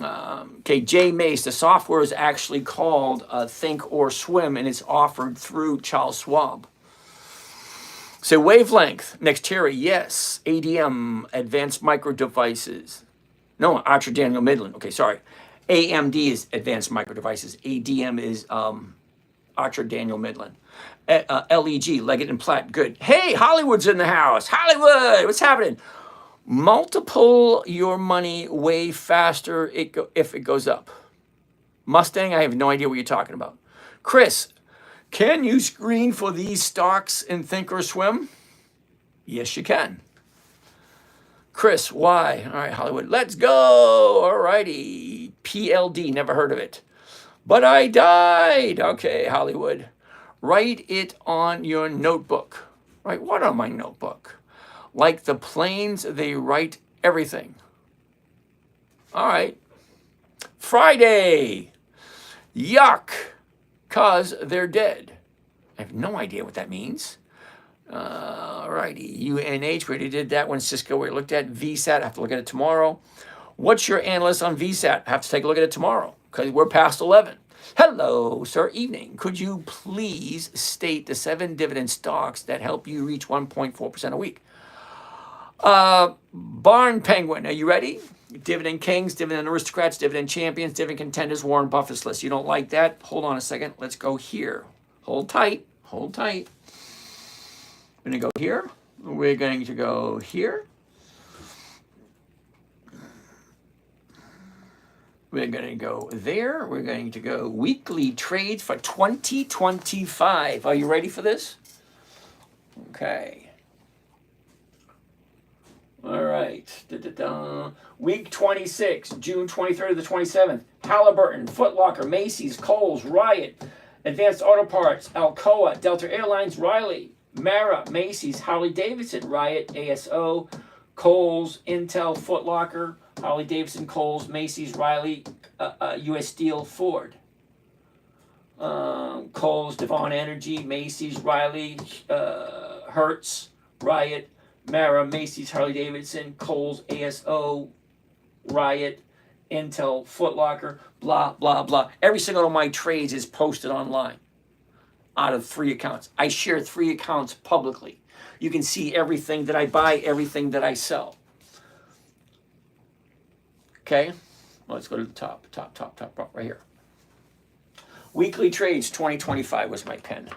Okay, Jay Mace, the software is actually called Think or Swim, and it's offered through Charles Schwab. So Wavelength, Nextera, yes. ADM, Advanced Micro Devices. No, Archer Daniel Midland. Okay, sorry. AMD is Advanced Micro Devices. ADM is Archer Daniel Midland. LEG, Leggett and Platt, good. Hey, Hollywood's in the house. Hollywood, what's happening? Multiple your money way faster if it goes up. Mustang, I have no idea what you're talking about. Chris, can you screen for these stocks in Think or Swim? Yes, you can. Chris, why? All right, Hollywood, let's go. All righty. PLD, never heard of it. But I died. Okay, Hollywood. Write it on your notebook. Write what on my notebook? Like the planes, they write everything. All right. Friday. Yuck. 'Cause they're dead. I have no idea what that means. All righty. UNH, we already did that one. Cisco, we looked at. VSAT, I have to look at it tomorrow. What's your analyst on VSAT? I have to take a look at it tomorrow because we're past 11. Hello, sir. Evening. Could you please state the 7 dividend stocks that help you reach 1.4% a week? Barn Penguin, are you ready? Dividend Kings, Dividend Aristocrats, Dividend Champions, Dividend Contenders, Warren Buffett's list. You don't like that? Hold on a second. Let's go here. Hold tight. Hold tight. We're going to go here. We're going to go here. We're going to go there. We're going to go weekly trades for 2025. Are you ready for this? Okay. All right. Week 26, June 23rd to the 27th. Halliburton, Foot Locker, Macy's, Kohl's, Riot, Advanced Auto Parts, Alcoa, Delta Airlines, Riley, Mara, Macy's, Harley Davidson, Riot, ASO, Kohl's, Intel, Foot Locker, Harley Davidson, Kohl's, Macy's, Riley, U.S. Steel, Ford. Kohl's, Devon Energy, Macy's, Riley, Hertz, Riot, Mara, Macy's, Harley Davidson, Kohl's, ASO, Riot, Intel, Foot Locker, blah, blah, blah. Every single one of my trades is posted online out of 3 accounts. I share 3 accounts publicly. You can see everything that I buy, everything that I sell. Okay, well, let's go to the top, right here. Weekly trades 2025 was my pen.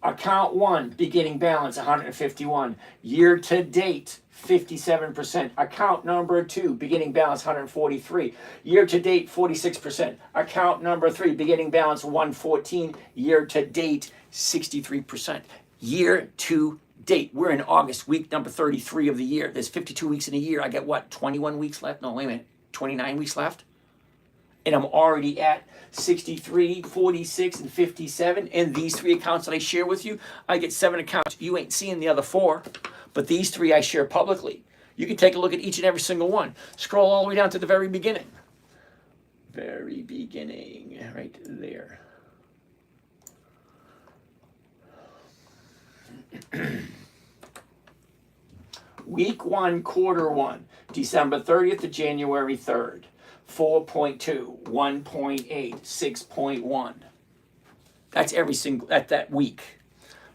Account 1, beginning balance 151. Year to date 57%. Account number 2, beginning balance 143. Year to date 46%. Account number 3, beginning balance 114. Year to date 63%. Year to date. We're in August, week number 33 of the year. There's 52 weeks in a year. I got what, 21 weeks left? No, wait a minute. 29 weeks left? And I'm already at 63, 46, and 57. And these 3 accounts that I share with you, I get 7 accounts. You ain't seeing the other 4, but these 3 I share publicly. You can take a look at each and every single one. Scroll all the way down to the very beginning. Very beginning, right there. Week 1, quarter 1, December 30th to January 3rd. 4.2, 1.8, 6.1. That's every single, that week.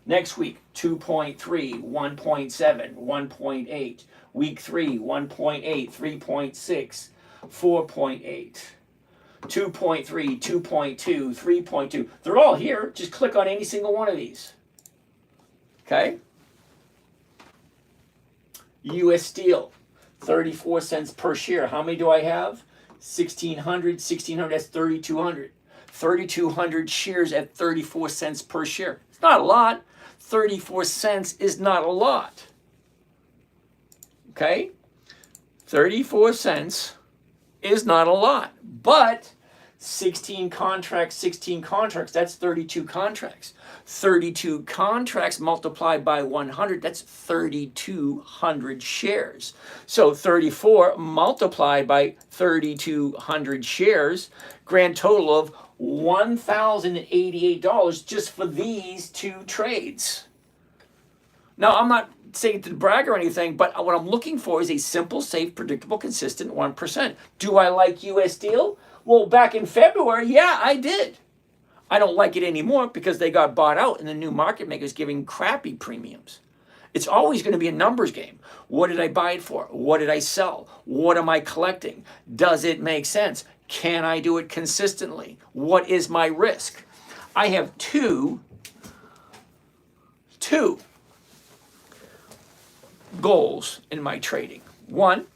Next week, 2.3, 1.7, 1.8. Week 3, 1.8, 3.6, 4.8. 2.3, 2.2, 3.2. They're all here. Just click on any single one of these. Okay? U.S. Steel, 34 cents per share. How many do I have? 1,600, that's 3,200. 3,200 shares at 34 cents per share. It's not a lot. 34 cents is not a lot. Okay? 34 cents is not a lot. But 16 contracts, that's 32 contracts. 32 contracts multiplied by 100, that's 3,200 shares. So 34 multiplied by 3,200 shares, grand total of $1,088 just for these two trades. Now, I'm not saying to brag or anything, but what I'm looking for is a simple, safe, predictable, consistent 1%. Do I like U.S. Steel? Well, back in February, yeah, I did. I don't like it anymore because they got bought out and the new market maker's giving crappy premiums. It's always going to be a numbers game. What did I buy it for? What did I sell? What am I collecting? Does it make sense? Can I do it consistently? What is my risk? I have two goals in my trading. One,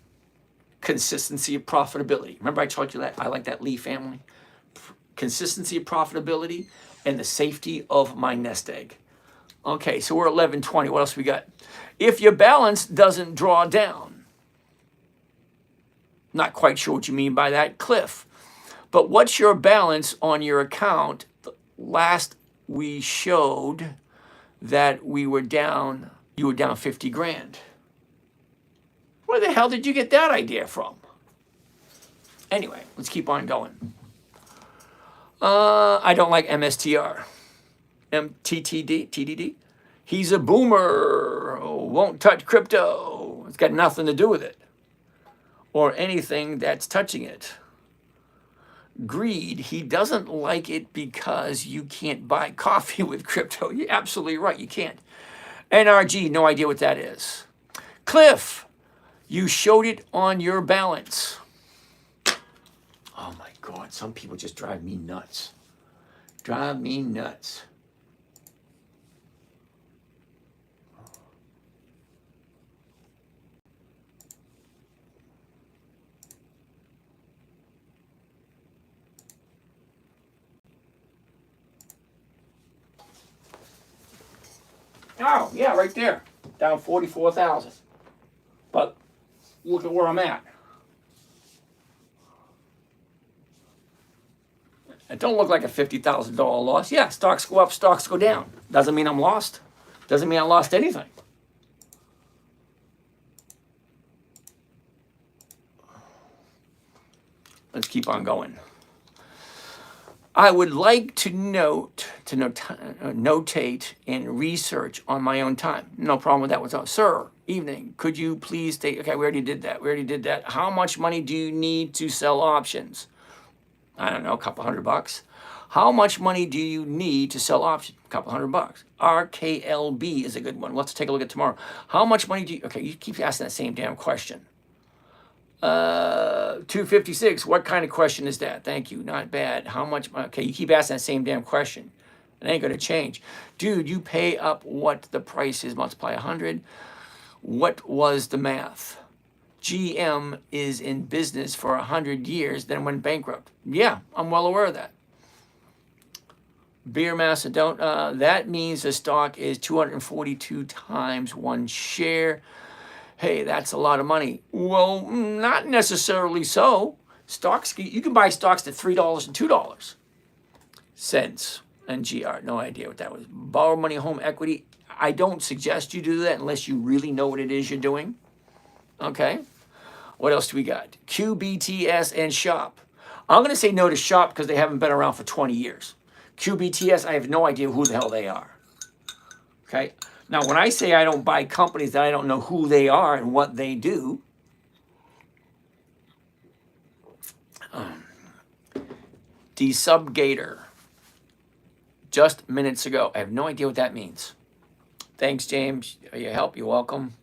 consistency of profitability. Remember I told you that I like that Lee family? Consistency of profitability and the safety of my nest egg. Okay, so we're 11:20. What else we got? If your balance doesn't draw down. Not quite sure what you mean by that, Cliff. But what's your balance on your account? Last we showed that you were down 50 grand. Where the hell did you get that idea from? Anyway, let's keep on going. I don't like MSTR. TDD. He's a boomer. Won't touch crypto. It's got nothing to do with it. Or anything that's touching it. Greed. He doesn't like it because you can't buy coffee with crypto. You're absolutely right. You can't. NRG. No idea what that is. Cliff. You showed it on your balance. Oh my God, some people just drive me nuts. Drive me nuts. Oh, yeah, right there. Down 44,000. But look at where I'm at. It don't look like a $50,000 loss. Yeah, stocks go up, stocks go down. Doesn't mean I'm lost. Doesn't mean I lost anything. Let's keep on going. I would like to notate and research on my own time. No problem with that whatsoever. Sir, evening, could you please state, okay, we already did that. How much money do you need to sell options? I don't know, a couple $100. How much money do you need to sell options? A couple $100. RKLB is a good one. Let's take a look at tomorrow. How much money do you, okay, you keep asking that same damn question. 256, what kind of question is that? Thank you, not bad. How much, okay, you keep asking that same damn question. It ain't gonna change. Dude, you pay up what the price is, multiply 100. What was the math? GM is in business for 100 years, then went bankrupt. Yeah, I'm well aware of that. Beer Master, that means the stock is 242 times one share. Hey, that's a lot of money. Well, not necessarily so. Stocks, you can buy stocks at $3 and $2. Cents and GR, no idea what that was. Borrow money, home equity. I don't suggest you do that unless you really know what it is you're doing. Okay. What else do we got? QBTS and Shop. I'm going to say no to Shop because they haven't been around for 20 years. QBTS, I have no idea who the hell they are. Okay. Now, when I say I don't buy companies that I don't know who they are and what they do, Desubgator, just minutes ago. I have no idea what that means. Thanks, James. Your help, you're welcome.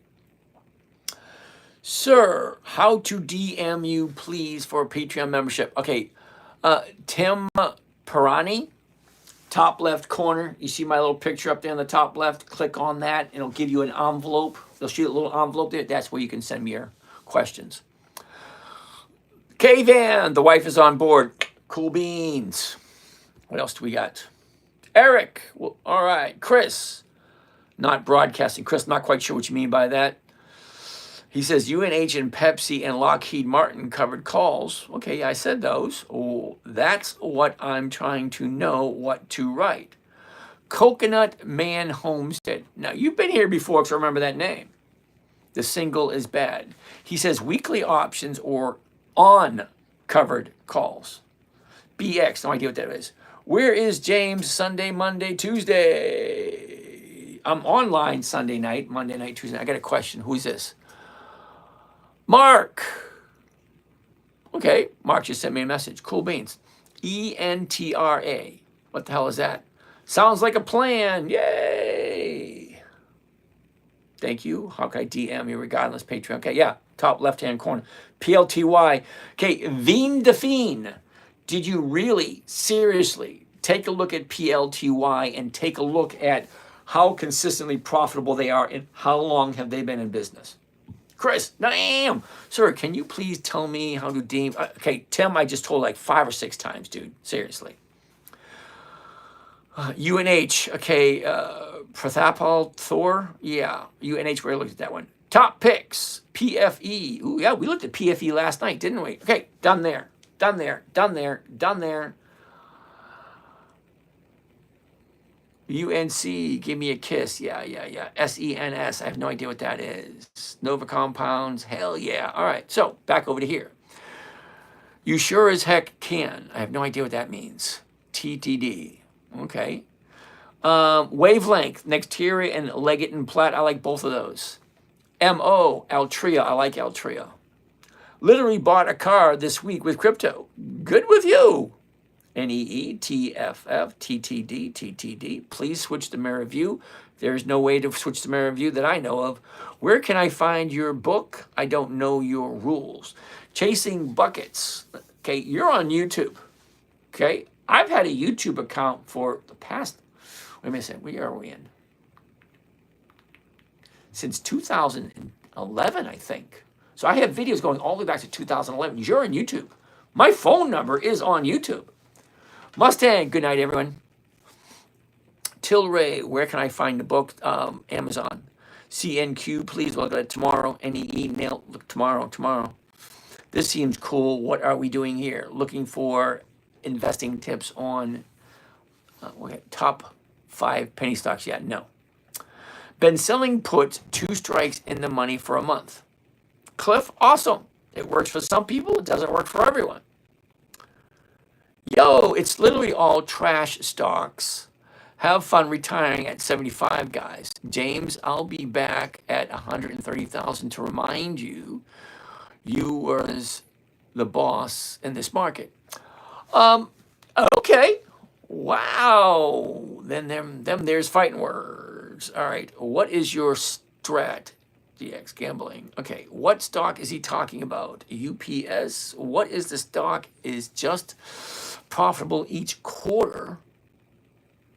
Sir, how to DM you, please, for a Patreon membership? Okay, Tim Pirani, top left corner. You see my little picture up there in the top left? Click on that, and it'll give you an envelope. They'll shoot a little envelope there. That's where you can send me your questions. K-Van, the wife is on board. Cool beans. What else do we got? Eric, well, all right. Chris, not broadcasting. Chris, not quite sure what you mean by that. He says UNH and Pepsi and Lockheed Martin covered calls. Okay, I said those. Oh, that's what I'm trying to know what to write. Coconut Man Homestead. Now, you've been here before, so remember that name. The single is bad. He says weekly options or on covered calls. BX, no idea what that is. Where is James? Sunday, Monday, Tuesday. I'm online Sunday night, Monday night, Tuesday night. I got a question. Who's this? Mark. Okay, Mark just sent me a message. Cool beans. ENTRA. What the hell is that? Sounds like a plan. Yay. Thank you. How can I DM you regardless? Patreon. Okay, yeah. Top left-hand corner. PLTY. Okay, Veen Define. Did you really, seriously, take a look at PLTY and take a look at how consistently profitable they are and how long have they been in business? Chris, damn. Sir, can you please tell me how to deem? Okay, Tim, I just told like 5 or 6 times, dude. Seriously. UNH, okay, Prathapal Thor, yeah. UNH, we looked at that one. Top picks, PFE. Ooh, yeah, we looked at PFE last night, didn't we? Okay, done there, done there, done there, done there. UNC, give me a kiss. Yeah. SENS, I have no idea what that is. Nova Compounds, hell yeah. All right, so back over to here. You sure as heck can. I have no idea what that means. TTD, okay. Wavelength, Nexteria and Leggett and Platt, I like both of those. MO, Altria, I like Altria. Literally bought a car this week with crypto. Good with you. NEE, TFF, TTD, TTD. Please switch to mirror view. There's no way to switch to mirror view that I know of. Where can I find your book? I don't know your rules. Chasing Buckets. Okay, you're on YouTube. Okay, I've had a YouTube account for the past, wait a minute, where are we in? Since 2011, I think. So I have videos going all the way back to 2011. You're on YouTube. My phone number is on YouTube. Mustang, good night, everyone. Tilray, where can I find the book? Amazon. CNQ, please look at it tomorrow. NEE, mail, look tomorrow. This seems cool. What are we doing here? Looking for investing tips on top 5 penny stocks yet? No. Been selling puts, 2 strikes in the money for a month. Cliff, awesome. It works for some people. It doesn't work for everyone. Yo, it's literally all trash stocks. Have fun retiring at 75, guys. James, I'll be back at 130,000 to remind you, you was the boss in this market. Okay. Wow. Then there's fighting words. All right. What is your strat? DX gambling. Okay. What stock is he talking about? UPS. What is the stock? Is just profitable each quarter,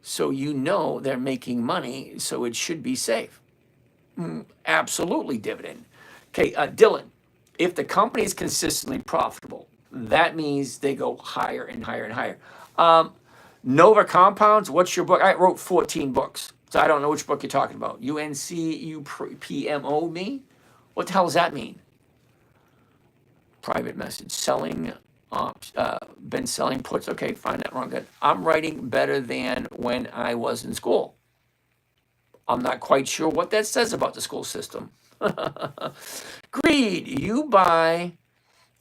so you know they're making money, so it should be safe. Absolutely dividend. Okay, Dylan, if the company is consistently profitable, that means they go higher and higher and higher. Nova Compounds, what's your book? I wrote 14 books, so I don't know which book you're talking about. UNC, PMO me? What the hell does that mean? Private message, selling, been selling puts. Okay, find that wrong. Good. I'm writing better than when I was in school. I'm not quite sure what that says about the school system. Greed, you buy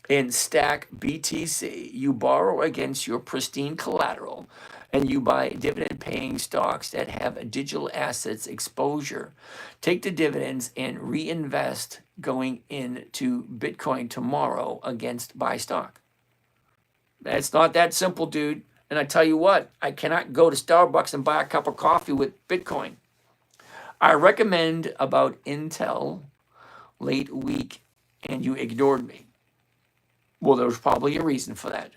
and stack BTC. You borrow against your pristine collateral, and you buy dividend-paying stocks that have digital assets exposure. Take the dividends and reinvest going into Bitcoin tomorrow against buy stock. It's not that simple, dude. And I tell you what, I cannot go to Starbucks and buy a cup of coffee with Bitcoin. I recommend about Intel late week, and you ignored me. Well, there was probably a reason for that.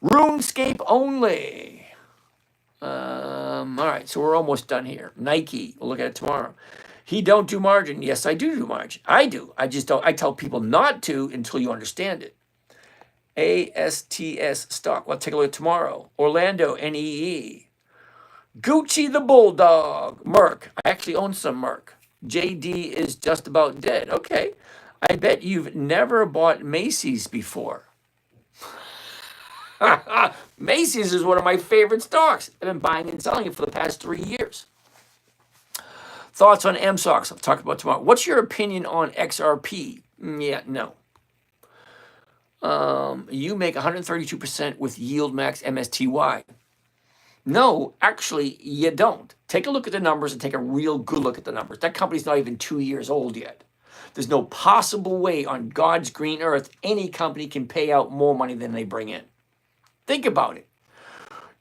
RuneScape only. All right, so we're almost done here. Nike, we'll look at it tomorrow. He don't do margin. Yes, I do margin. I do. I just don't. I tell people not to until you understand it. ASTS stock. We'll take a look at tomorrow. Orlando, NEE. Gucci the Bulldog. Merck. I actually own some Merck. JD is just about dead. Okay. I bet you've never bought Macy's before. Macy's is one of my favorite stocks. I've been buying and selling it for the past 3 years. Thoughts on MSOX? I'll talk about tomorrow. What's your opinion on XRP? Yeah, no. You make 132% with YieldMax MSTY. No, actually, you don't. Take a look at the numbers and take a real good look at the numbers. That company's not even 2 years old yet. There's no possible way on God's green earth any company can pay out more money than they bring in. Think about it.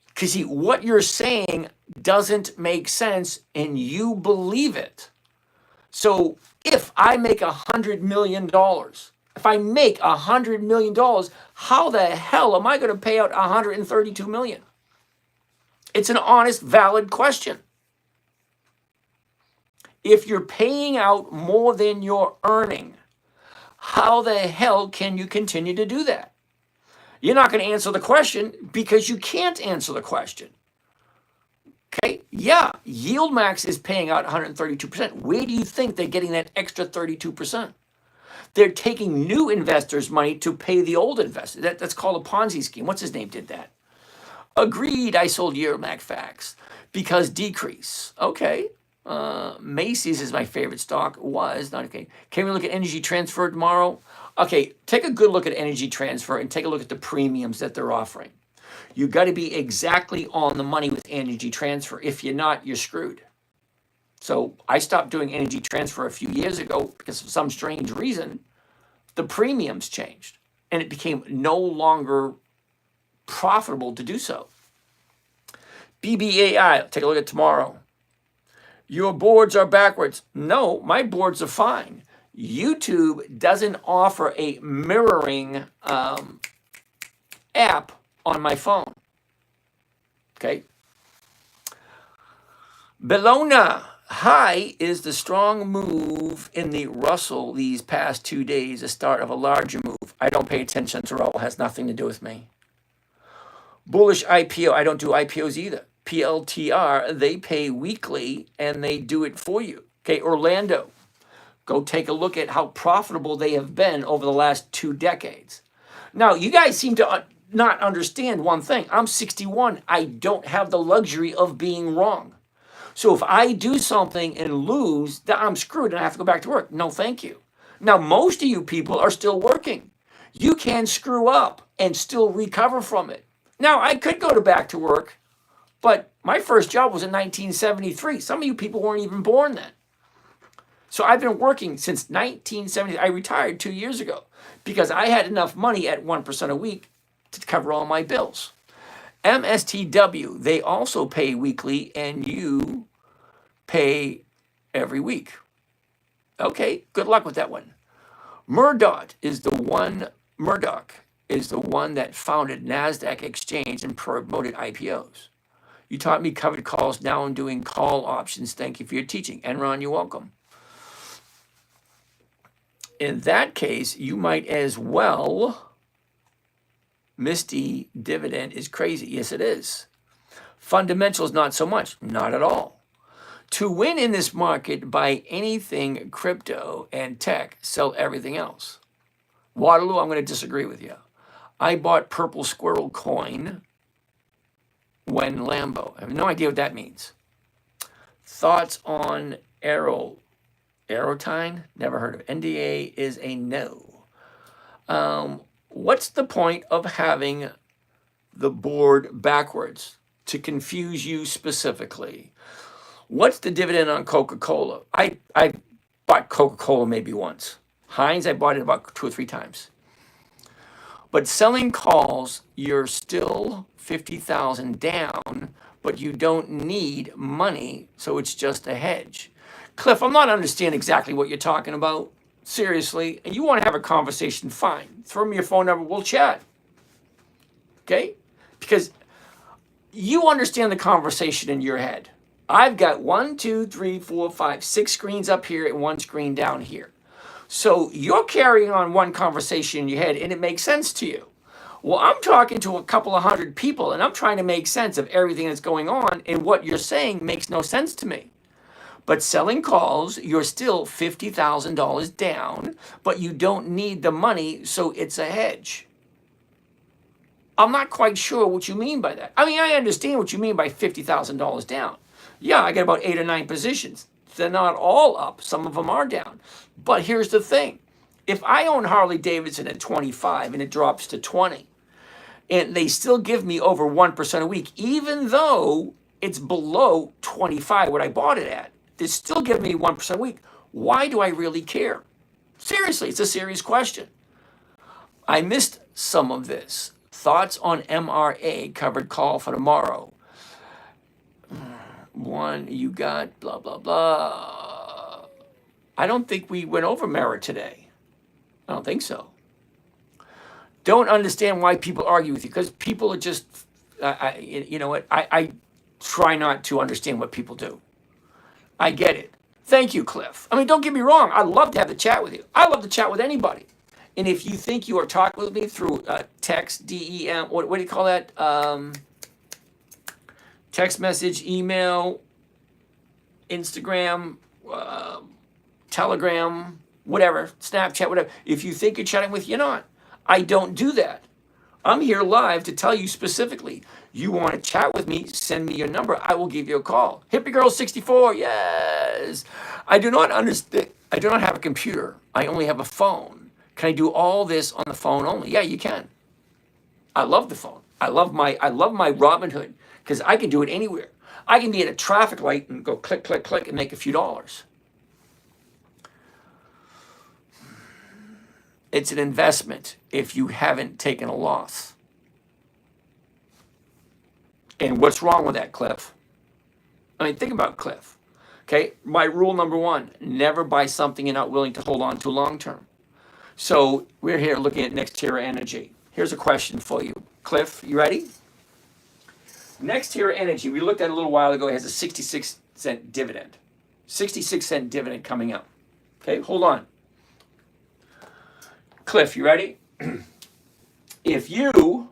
Because what you're saying doesn't make sense and you believe it. So if I make $100 million, if I make $100 million, how the hell am I going to pay out $132 million? It's an honest, valid question. If you're paying out more than you're earning, how the hell can you continue to do that? You're not going to answer the question because you can't answer the question. Okay, yeah, YieldMax is paying out 132%. Where do you think they're getting that extra 32%? They're taking new investors' money to pay the old investors. That's called a Ponzi scheme. What's his name did that? Agreed, I sold YieldMax because decrease. Okay, Macy's is my favorite stock. Was not okay. Can we look at Energy Transfer tomorrow? Okay, take a good look at Energy Transfer and take a look at the premiums that they're offering. You got to be exactly on the money with Energy Transfer. If you're not, you're screwed. So I stopped doing Energy Transfer a few years ago because of some strange reason. The premiums changed and it became no longer profitable to do so. BBAI, take a look at tomorrow. Your boards are backwards. No, my boards are fine. YouTube doesn't offer a mirroring app on my phone. Okay. Bellona, high is the strong move in the Russell these past 2 days, the start of a larger move. I don't pay attention to Russell, has nothing to do with me. Bullish IPO, I don't do IPOs either. PLTR, they pay weekly and they do it for you. Okay, Orlando, go take a look at how profitable they have been over the last 2 decades. Now, you guys seem to not understand one thing. I'm 61. I don't have the luxury of being wrong. So if I do something and lose, I'm screwed and I have to go back to work. No, thank you. Now, most of you people are still working. You can screw up and still recover from it. Now, I could go back to work, but my first job was in 1973. Some of you people weren't even born then. So I've been working since 1970. I retired 2 years ago because I had enough money at 1% a week to cover all my bills. MSTW, they also pay weekly and you pay every week. Okay, good luck with that one. Murdoch is the one that founded NASDAQ Exchange and promoted IPOs. You taught me covered calls. Now I'm doing call options. Thank you for your teaching. Enron, you're welcome. In that case, you might as well. Misty dividend is crazy. Yes, it is. Fundamentals, not so much. Not at all. To win in this market, buy anything crypto and tech, sell everything else. Waterloo, I'm going to disagree with you. I bought Purple Squirrel coin when Lambo. I have no idea what that means. Thoughts on Aerotine? Never heard of it. NDA is a no. What's the point of having the board backwards? To confuse you specifically. What's the dividend on Coca-Cola? I bought Coca-Cola maybe once. Heinz, I bought it about 2 or 3 times. But selling calls, you're still 50,000 down, but you don't need money, so it's just a hedge. Cliff, I'm not understanding exactly what you're talking about. Seriously, and you want to have a conversation, fine. Throw me your phone number, we'll chat. Okay? because you understand the conversation in your head. I've got 1, 2, 3, 4, 5, 6 screens up here and 1 screen down here. So you're carrying on one conversation in your head and it makes sense to you. Well, I'm talking to a couple of hundred people and I'm trying to make sense of everything that's going on, and what you're saying makes no sense to me. But selling calls, you're still $50,000 down, but you don't need the money, so it's a hedge. I'm not quite sure what you mean by that. I mean, I understand what you mean by $50,000 down. Yeah, I got about 8 or 9 positions. They're not all up. Some of them are down. But here's the thing. If I own Harley Davidson at 25 and it drops to 20, and they still give me over 1% a week, even though it's below 25 what I bought it at, they still give me 1% a week. Why do I really care? Seriously, it's a serious question. I missed some of this. Thoughts on MRA covered call for tomorrow. One, you got blah, blah, blah. I don't think we went over merit today. I don't think so. Don't understand why people argue with you, because people are just, you know what? I try not to understand what people do. I get it. Thank you, Cliff. I mean, don't get me wrong. I'd love to have the chat with you. I love to chat with anybody. And if you think you are talking with me through text, DEM, what do you call that? Text message, email, Instagram, Telegram, whatever, Snapchat, whatever. If you think you're chatting with, you're not. I don't do that. I'm here live to tell you specifically. You want to chat with me, send me your number. I will give you a call. Hippie Girl 64, yes. I do not understand. I do not have a computer. I only have a phone. Can I do all this on the phone only? Yeah, you can. I love the phone. I love my Robinhood, because I can do it anywhere. I can be at a traffic light and go click, click, click and make a few dollars. It's an investment if you haven't taken a loss. And what's wrong with that, Cliff? I mean, think about Cliff. Okay, my rule number 1, never buy something you're not willing to hold on to long term. So we're here looking at NextEra Energy. Here's a question for you. Cliff, you ready? NextEra Energy, we looked at it a little while ago, it has a 66-cent dividend. 66-cent dividend coming up. Okay, hold on. Cliff, you ready? If you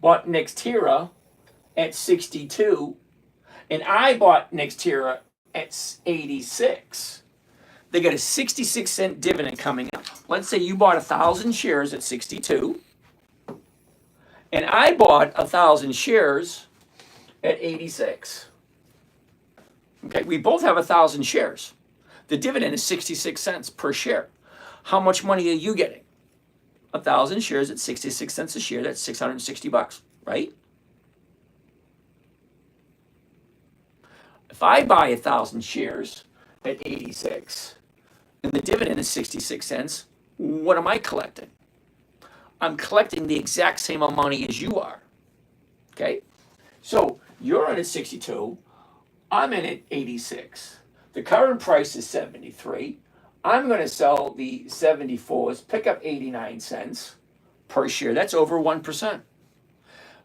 bought NextEra at 62 and I bought NextEra at 86, they got a 66-cent dividend coming up. Let's say you bought 1,000 shares at 62 and I bought 1,000 shares at 86. Okay, we both have 1,000 shares. The dividend is 66 cents per share. How much money are you getting? 1,000 shares at 66 cents a share, that's $660, right? If I buy 1,000 shares at 86 and the dividend is 66 cents, what am I collecting? I'm collecting the exact same amount of money as you are. Okay? So you're in at 62, I'm in at 86. The current price is 73. I'm going to sell the 74s, pick up 89 cents per share. That's over 1%.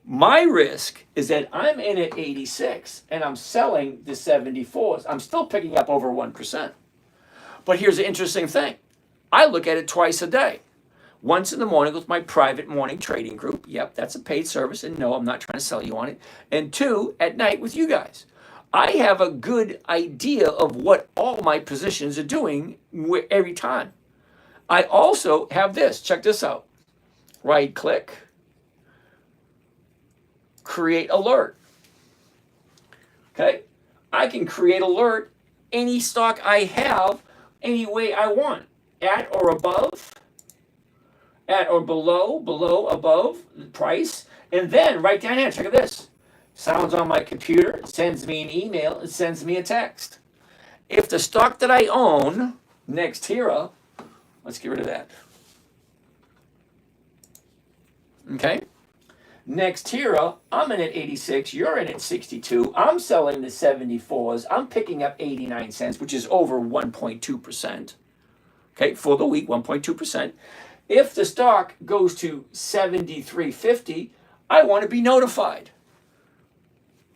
My risk is that I'm in at 86 and I'm selling the 74s. I'm still picking up over 1%. But here's the interesting thing. I look at it twice a day. Once in the morning with my private morning trading group. Yep, that's a paid service. And no, I'm not trying to sell you on it. And 2, at night with you guys. I have a good idea of what all my positions are doing every time. I also have this. Check this out. Right click. Create alert. Okay? I can create alert any stock I have any way I want. At or above. At or below, above the price. And then right down here, check out this. Sounds on my computer, it sends me an email, it sends me a text. If the stock that I own, NextEra, let's get rid of that. Okay? NextEra, I'm in at 86, you're in at 62, I'm selling the 74s, I'm picking up 89 cents, which is over 1.2%. Okay, for the week, 1.2%. If the stock goes to 73.50, I want to be notified.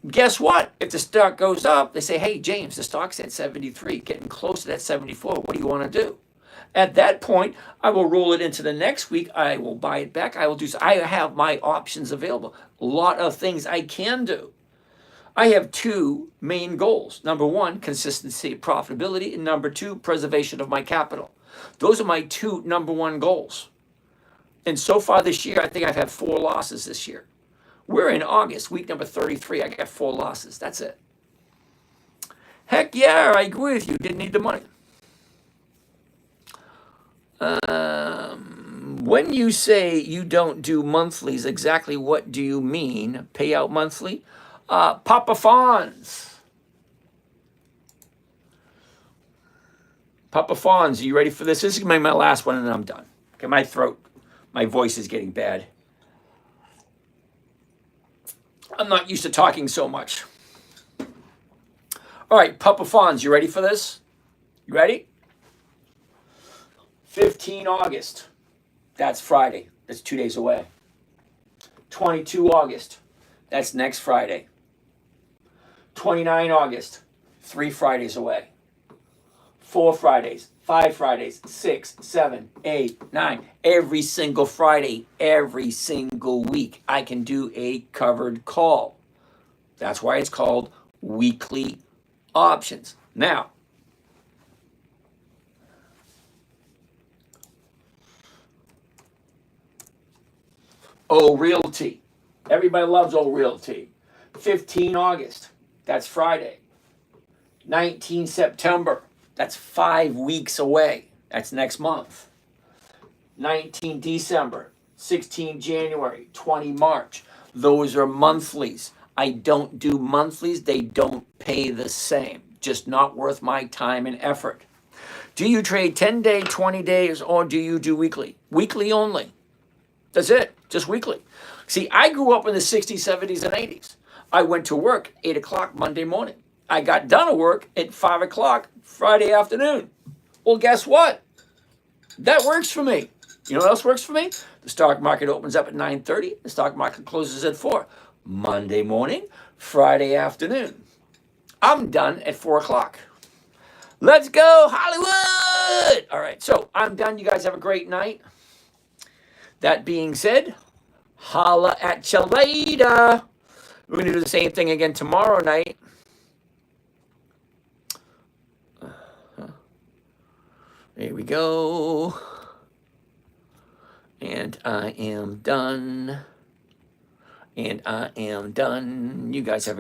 Guess what? If the stock goes up, they say, hey, James, the stock's at 73, getting close to that 74. What do you want to do? At that point, I will roll it into the next week. I will buy it back. I have my options available. A lot of things I can do. I have two main goals. Number one, consistency, profitability. And number two, preservation of my capital. Those are my two number one goals. And so far this year, I think I've had 4 losses this year. We're in August, week number 33. I got 4 losses. That's it. Heck yeah, I agree with you. Didn't need the money. When you say you don't do monthlies, exactly what do you mean? Payout monthly? Papa Fonz. Papa Fonz, are you ready for this? This is my last one and then I'm done. Okay, my voice is getting bad. I'm not used to talking so much. All right, Papa Fonz, you ready for this? You ready? 15 August. That's Friday. That's 2 days away. 22 August. That's next Friday. 29 August. 3 Fridays away. 4 Fridays. 5 Fridays. 6, 7, 8, 9. Every single Friday, every single week, I can do a covered call. That's why it's called weekly options. Now, O Realty. Everybody loves O Realty. 15 August. That's Friday. 19 September. That's 5 weeks away. That's next month. 19 December. 16 January. 20 March. Those are monthlies. I don't do monthlies. They don't pay the same. Just not worth my time and effort. Do you trade 10 day, 20 days, or do you do weekly? Weekly only. That's it. Just weekly. See, I grew up in the 60s, 70s, and 80s. I went to work 8 o'clock Monday morning. I got done at work at 5 o'clock Friday afternoon. Well, guess what? That works for me. You know what else works for me? The stock market opens up at 9:30. The stock market closes at 4. Monday morning, Friday afternoon. I'm done at 4 o'clock. Let's go, Hollywood! All right, so I'm done. You guys have a great night. That being said, holla at you later. We're going to do the same thing again tomorrow night. There we go. And I am done. And I am done. You guys have a